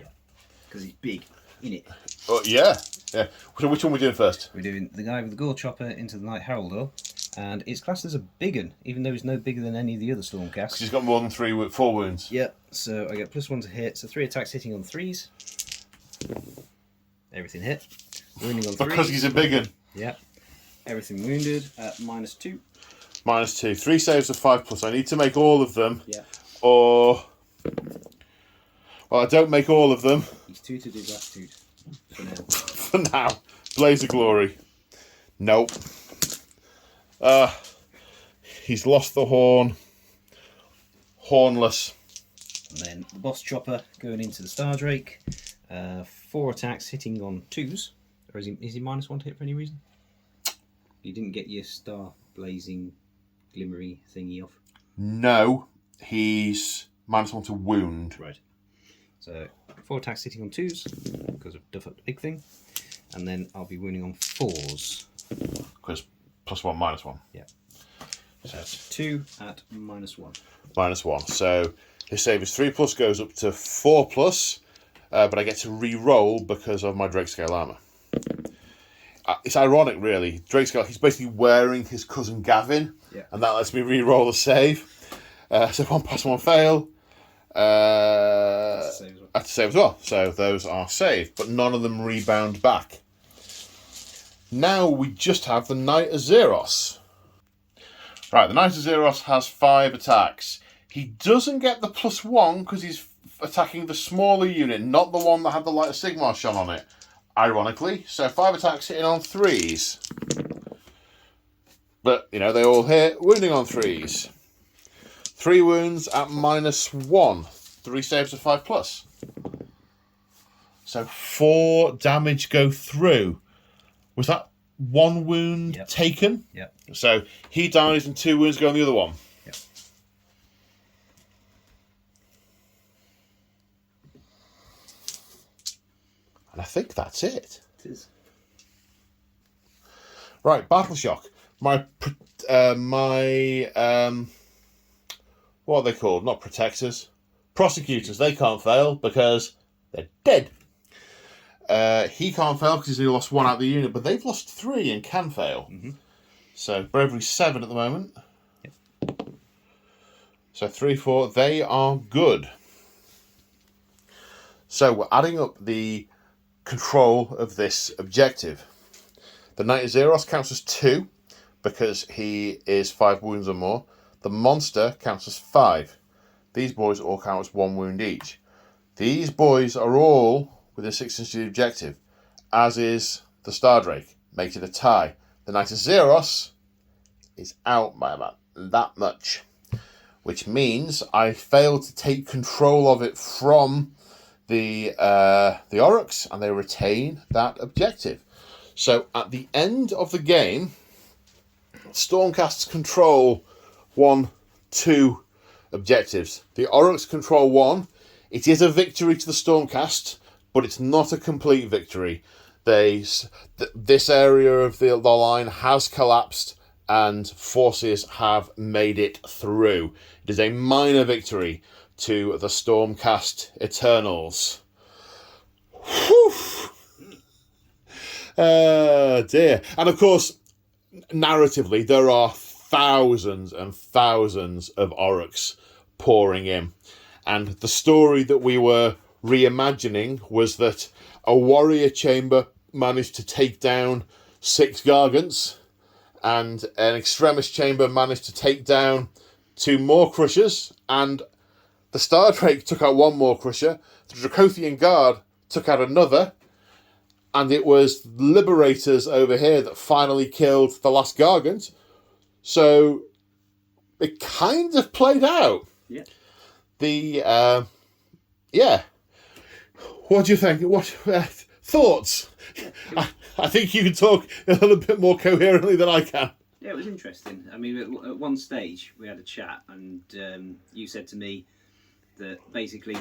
Because he's big, innit? Oh, yeah. Yeah. So which one are we doing first? We're doing the guy with the Gore Chopper into the Knight Heraldor. And it's classed as a big un, even though he's no bigger than any of the other Stormcasts. Because he's got more than 4 wounds. Yeah, so I get +1 to hit, so 3 attacks hitting on 3s. Everything hit. Wounding on 3s. Because he's a big one. Yeah. Everything wounded at -2. -2. 3 saves of 5+. I need to make all of them. Yeah. Or... Well, I don't make all of them. He's 2 to do gratitude. For now. For now. Blaze of Glory. Nope. He's lost the horn. Hornless. And then the Boss Chopper going into the Star Drake. 4 attacks hitting on 2s. Or is he -1 to hit for any reason? You didn't get your star blazing glimmery thingy off. No. He's -1 to wound. Right. So 4 attacks hitting on 2s because of Duff Up the Big Thing. And then I'll be wounding on 4s. Because +1, -1. Yeah. So that's 2 at -1. -1. So his save is 3+, goes up to 4+, but I get to re-roll because of my Drakescale armour. It's ironic, really. Drakescale, he's basically wearing his cousin Gavin, Yeah. and that lets me re-roll the save. So 1 pass, 1 fail. I have to save as well. So those are saved, but none of them rebound back. Now we just have the Knight of Zeros. Right, the Knight of Zeros has 5 attacks. He doesn't get the +1 because he's attacking the smaller unit, not the one that had the Light of Sigmar shone on it. Ironically, so 5 attacks hitting on 3s. But, you know, they all hit, wounding on 3s. 3 wounds at -1. 3 saves of 5+. So 4 damage go through. Was that 1 wound Yep. taken? Yep. So he dies and 2 wounds go on the other one. Yep. And I think that's it. It is. Right, Battle Shock. My what are they called? Not protectors. Prosecutors. They can't fail because they're dead. He can't fail because he's only lost 1 out of the unit, but they've lost 3 and can fail. Mm-hmm. So bravery 7 at the moment. Yep. So 3, 4. They are good. So we're adding up the control of this objective. The Knight of Zeros counts as 2 because he is 5 wounds or more. The monster counts as 5. These boys all count as 1 wound each. These boys are all within 6 inches of the objective, as is the Star Drake. Makes it a tie. The Knight of Zeros is out by about that much, which means I failed to take control of it from the Orruks, and they retain that objective. So at the end of the game, Stormcasts control 1, 2 objectives. The Orruks control 1. It is a victory to the Stormcast, but it's not a complete victory. This area of the line has collapsed and forces have made it through. It is a minor victory to the Stormcast Eternals. Whew. Dear. And of course, narratively, there are thousands and thousands of Orruks pouring in. And the story that we were reimagining was that a warrior chamber managed to take down 6 Gargants, and an extremis chamber managed to take down 2 more Crushers, and the Star Drake took out 1 more Crusher, the Dracothian Guard took out another, and it was Liberators over here that finally killed the last Gargant. So it kind of played out. Yeah. Yeah. What do you think? What thoughts? I think you can talk a little bit more coherently than I can. Yeah, it was interesting. I mean, at one stage we had a chat, and you said to me that basically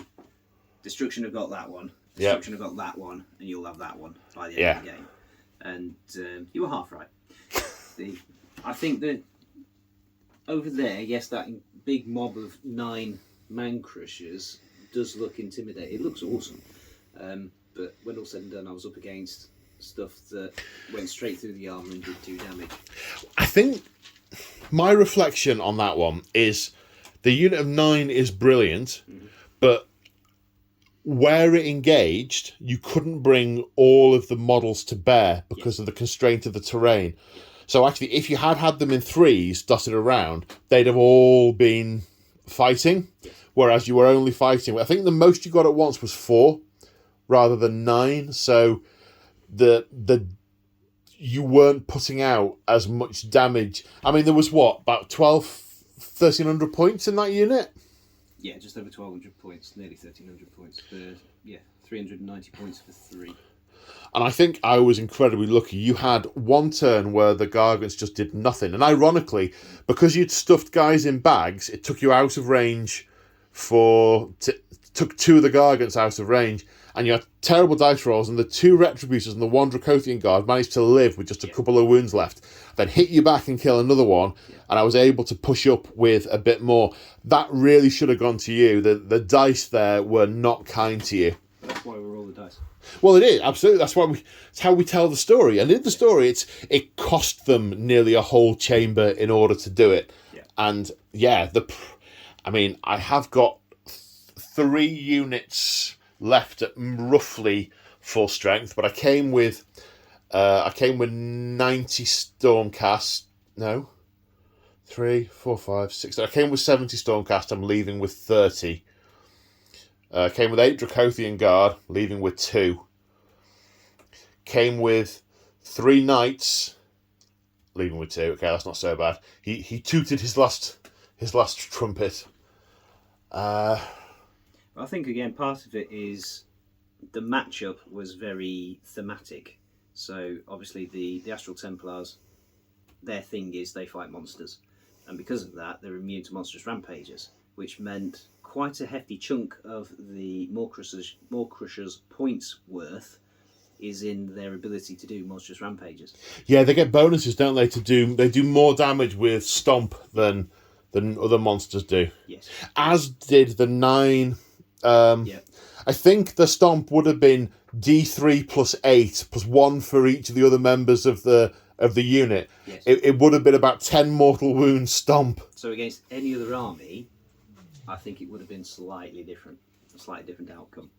Destruction have got that one, Destruction have got that one, and you'll have that one by the end of the game. And you were half right. I think that over there, yes, that big mob of 9 man crushers does look intimidating. It looks awesome. But when all said and done, I was up against stuff that went straight through the armour and did 2 damage. I think my reflection on that one is the unit of 9 is brilliant, but where it engaged, you couldn't bring all of the models to bear because of the constraint of the terrain. So actually, if you had them in 3s dotted around, they'd have all been fighting, whereas you were only fighting. I think the most you got at once was 4 rather than 9. So you weren't putting out as much damage. I mean, there was about 1,300 points in that unit? Yeah, just over 1,200 points, nearly 1,300 points for 390 points for 3. And I think I was incredibly lucky. You had one turn where the Gargants just did nothing. And ironically, because you'd stuffed guys in bags, it took you out of range took 2 of the Gargants out of range. And you had terrible dice rolls, and the 2 Retributors and the 1 Dracothian Guard managed to live with just a couple of wounds left. Then hit you back and kill another one, and I was able to push up with a bit more. That really should have gone to you. The dice there were not kind to you. That's why we roll the dice. Well, it is, absolutely. That's it's how we tell the story. And in the story, it cost them nearly a whole chamber in order to do it. Yeah. And I have got 3 units left at roughly full strength, but I came with 90 Stormcast. No, 3, 4, 5, 6. I came with 70 Stormcast. I'm leaving with 30. Came with 8 Dracothian Guard, leaving with 2. Came with 3 Knights, leaving with 2. Okay, that's not so bad. He tooted his last trumpet. I think, again, part of it is the matchup was very thematic. So, obviously, the Astral Templars, their thing is they fight monsters. And because of that, they're immune to monstrous rampages, which meant quite a hefty chunk of the Maw-Crushers' points worth is in their ability to do monstrous rampages. Yeah, they get bonuses, don't they? They do more damage with Stomp than other monsters do. Yes. As did the 9... I think the Stomp would have been D3 plus 8 plus 1 for each of the other members of the unit. Yes. It would have been about 10 mortal wounds Stomp. So against any other army, I think it would have been a slightly different outcome.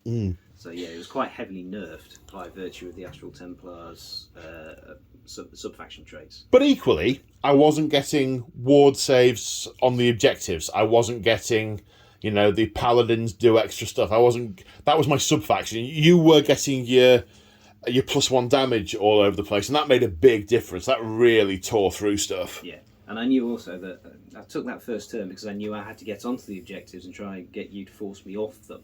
So yeah, it was quite heavily nerfed by virtue of the Astral Templars' sub-faction traits. But equally, I wasn't getting ward saves on the objectives. I wasn't getting... the paladins do extra stuff. That was my sub-faction. You were getting your +1 damage all over the place, and that made a big difference. That really tore through stuff. Yeah, and I knew also that I took that first turn because I knew I had to get onto the objectives and try and get you to force me off them.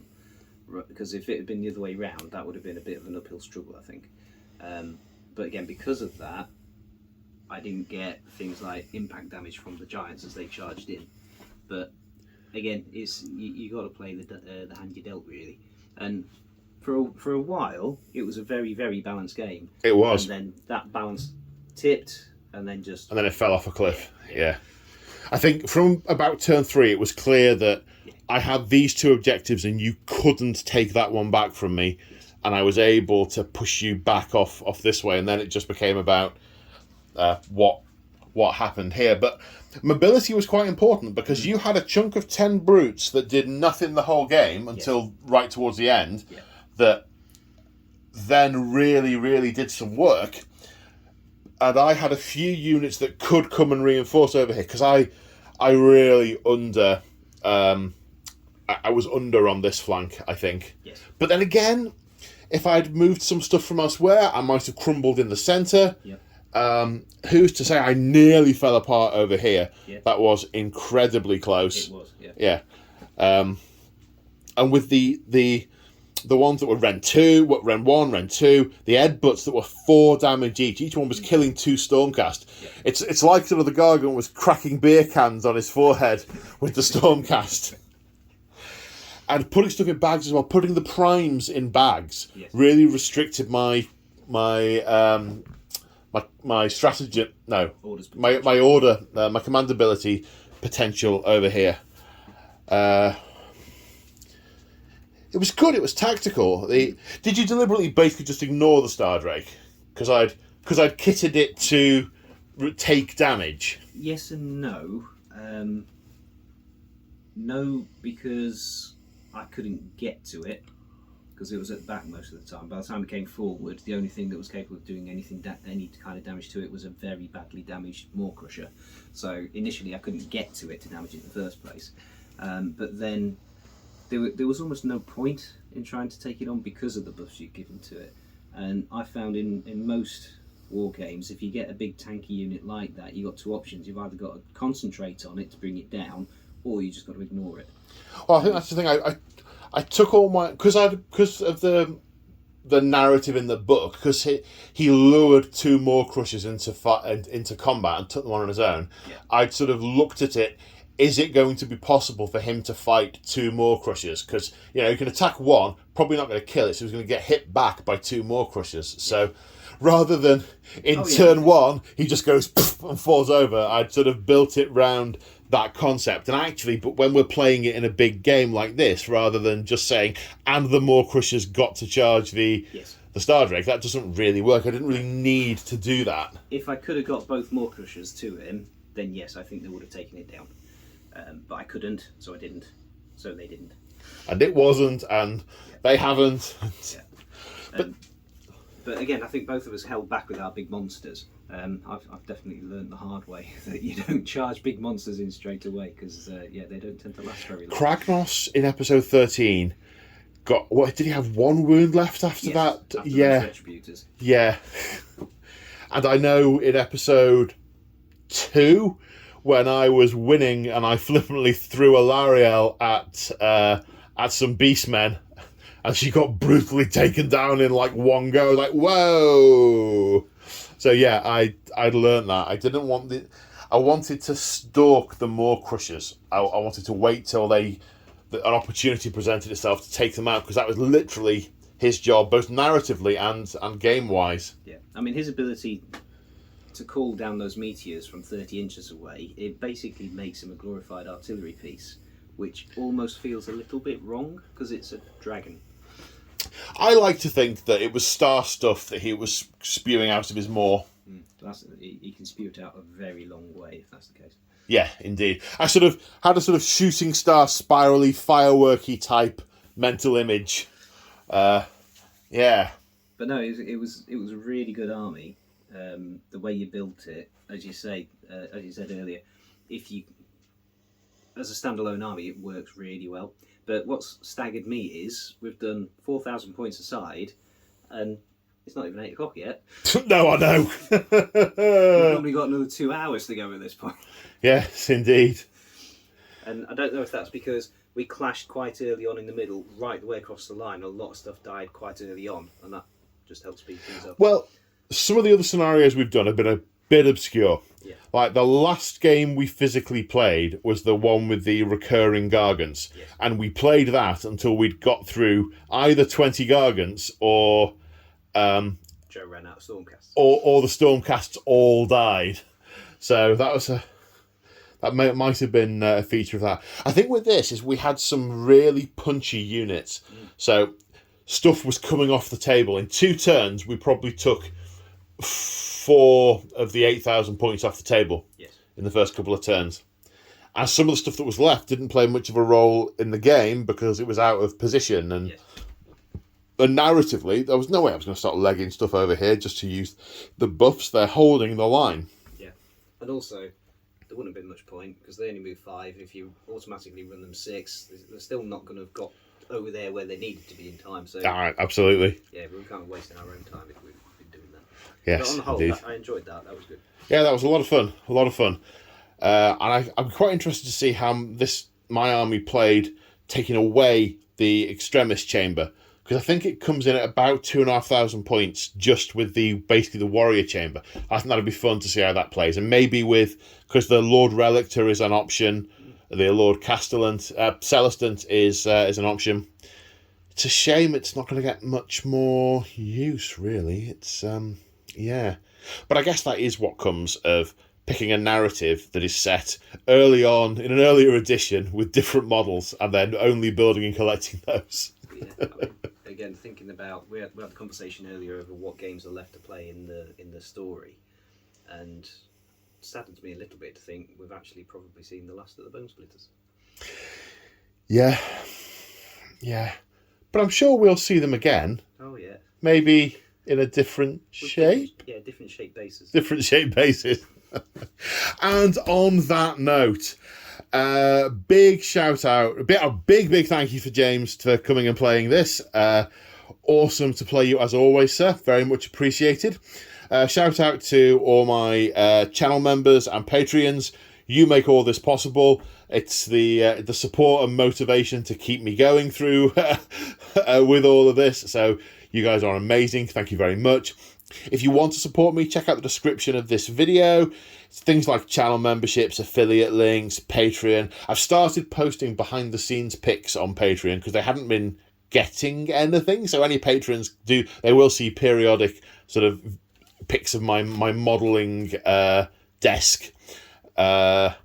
Because if it had been the other way round, that would have been a bit of an uphill struggle, I think. But again, because of that, I didn't get things like impact damage from the giants as they charged in. But again, you got to play the hand you dealt, really. And for a while, it was a very, very balanced game. It was. And then that balance tipped, and then it fell off a cliff. Yeah. I think from about turn 3, it was clear that I had these 2 objectives, and you couldn't take that one back from me. And I was able to push you back off this way, and then it just became about what what happened here. But mobility was quite important because you had a chunk of 10 brutes that did nothing the whole game until right towards the end that then really did some work. And I had a few units that could come and reinforce over here because I really I was under on this flank, I think. Yes. But then again, if I'd moved some stuff from elsewhere, I might have crumbled in the centre. Yep. Who's to say I nearly fell apart over here? Yeah. That was incredibly close. It was, yeah. Yeah. And with the ones that were Ren 2, Ren 1, Ren 2, the headbutts that were 4 damage each one was killing 2 Stormcast. Yeah. It's like sort of the Gargant was cracking beer cans on his forehead with the Stormcast. And putting stuff in bags as well, putting the primes in bags really restricted my strategy. No, my order, my command ability potential over here. It was good. It was tactical. Did you deliberately basically just ignore the Star Drake because I'd kitted it to take damage? Yes and no. No, because I couldn't get to it because it was at the back most of the time. By the time it came forward, the only thing that was capable of doing any kind of damage to it was a very badly damaged Maw Crusher. So initially I couldn't get to it to damage it in the first place. But then there was almost no point in trying to take it on because of the buffs you'd given to it. And I found in most war games, if you get a big tanky unit like that, you've got 2 options. You've either got to concentrate on it to bring it down, or you just got to ignore it. Well, I think that's the thing. I took all my because of the narrative in the book, because he lured 2 Maw Crushers into combat and took them on his own. Yeah. I'd sort of looked at it. Is it going to be possible for him to fight 2 Maw Crushers? Because you can attack one, probably not going to kill it, so he's going to get hit back by 2 Maw Crushers. So rather than turn 1, he just goes and falls over. I'd sort of built it round that concept. And actually, but when we're playing it in a big game like this, rather than just saying, and the Maw Crushers got to charge the Star Drake, that doesn't really work. I didn't really need to do that. If I could have got both Maw Crushers to him, then yes, I think they would have taken it down. But I couldn't, so I didn't. So they didn't. And it wasn't, and they haven't. But again, I think both of us held back with our big monsters. I've definitely learned the hard way that you don't charge big monsters in straight away because they don't tend to last very long. Kragnos in episode 13 got did he have 1 wound left after that? After those retributors. Yeah. And I know in episode 2 when I was winning and I flippantly threw a Lariel at some beastmen and she got brutally taken down in like one go. Like, whoa! So yeah, I'd learned that. I didn't want I wanted to stalk the Maw Crushers. I wanted to wait till an opportunity presented itself to take them out, because that was literally his job, both narratively and game-wise. Yeah, I mean, his ability to call down those meteors from 30 inches away, it basically makes him a glorified artillery piece, which almost feels a little bit wrong because it's a dragon. I like to think that it was star stuff that he was spewing out of his maw. He can spew it out a very long way if that's the case. Yeah, indeed. I sort of had a sort of shooting star, spirally, fireworky type mental image. Yeah. But no, it was a really good army. The way you built it, as you said earlier, as a standalone army, it works really well. But what's staggered me is we've done 4,000 points aside, and it's not even 8 o'clock yet. No, I know. We've probably got another 2 hours to go at this point. Yes, indeed. And I don't know if that's because we clashed quite early on in the middle, right the way across the line. A lot of stuff died quite early on, and that just helps speed things up. Well, some of the other scenarios we've done have been a bit obscure. Yeah. Like the last game we physically played was the one with the recurring Gargants. Yes. And we played that until we'd got through either 20 Gargants or Joe ran out of Stormcasts. Or the Stormcasts all died. So that was that might have been a feature of that. I think with this is we had some really punchy units. So stuff was coming off the table. In 2 turns we probably took 4 of the 8,000 points off the table Yes. in the first couple of turns. And some of the stuff that was left didn't play much of a role in the game because it was out of position. And, Yes. and narratively, there was no way I was going to start legging stuff over here just to use the buffs. They're holding the line. Yeah. And also, there wouldn't have been much point because they only move 5. If you automatically run them 6, they're still not going to have got over there where they needed to be in time. So Absolutely. yeah, we can't be wasting our own time if we've been doing that. Yes, But on the whole, indeed. I enjoyed that. That was good. Yeah, that was a lot of fun. A lot of fun. And I'm quite interested to see how my army played taking away the extremist chamber, because I think it comes in at about 2,500 points just with basically the warrior chamber. I think that'd be fun to see how that plays, and maybe because the Lord Relictor is an option, the Lord Celestant is an option. It's a shame it's not going to get much more use, really. It's but I guess that is what comes of picking a narrative that is set early on in an earlier edition with different models and then only building and collecting those. Yeah, I mean, again, thinking about we had the conversation earlier over what games are left to play in the story, and it saddens me a little bit to think we've actually probably seen the last of the Bone Splitters. Yeah. But I'm sure we'll see them again. Oh yeah. Maybe in a different shape. Different shape bases. Different shape bases. And on that note, big shout out, a big thank you for James for coming and playing this. Awesome to play you as always, sir. Very much appreciated. Shout out to all my channel members and Patreons. You make all this possible. It's the support and motivation to keep me going through with all of this. So you guys are amazing. Thank you very much. If you want to support me, check out the description of this video. It's things like channel memberships, affiliate links, Patreon. I've started posting behind the scenes pics on Patreon because they haven't been getting anything. So any patrons they will see periodic sort of pics of my modelling desk. So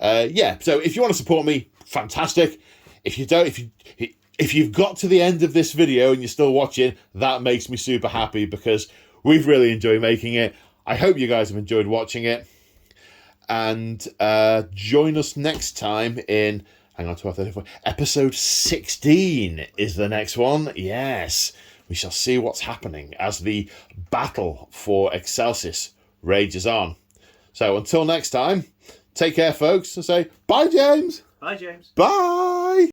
if you want to support me, fantastic. If you don't, if you've got to the end of this video and you're still watching, that makes me super happy because we've really enjoyed making it. I hope you guys have enjoyed watching it. And join us next time in, hang on, 12, 34, episode 16 is the next one. Yes, we shall see what's happening as the battle for Excelsis rages on. So until next time, take care, folks, and say bye, James. Bye, James. Bye.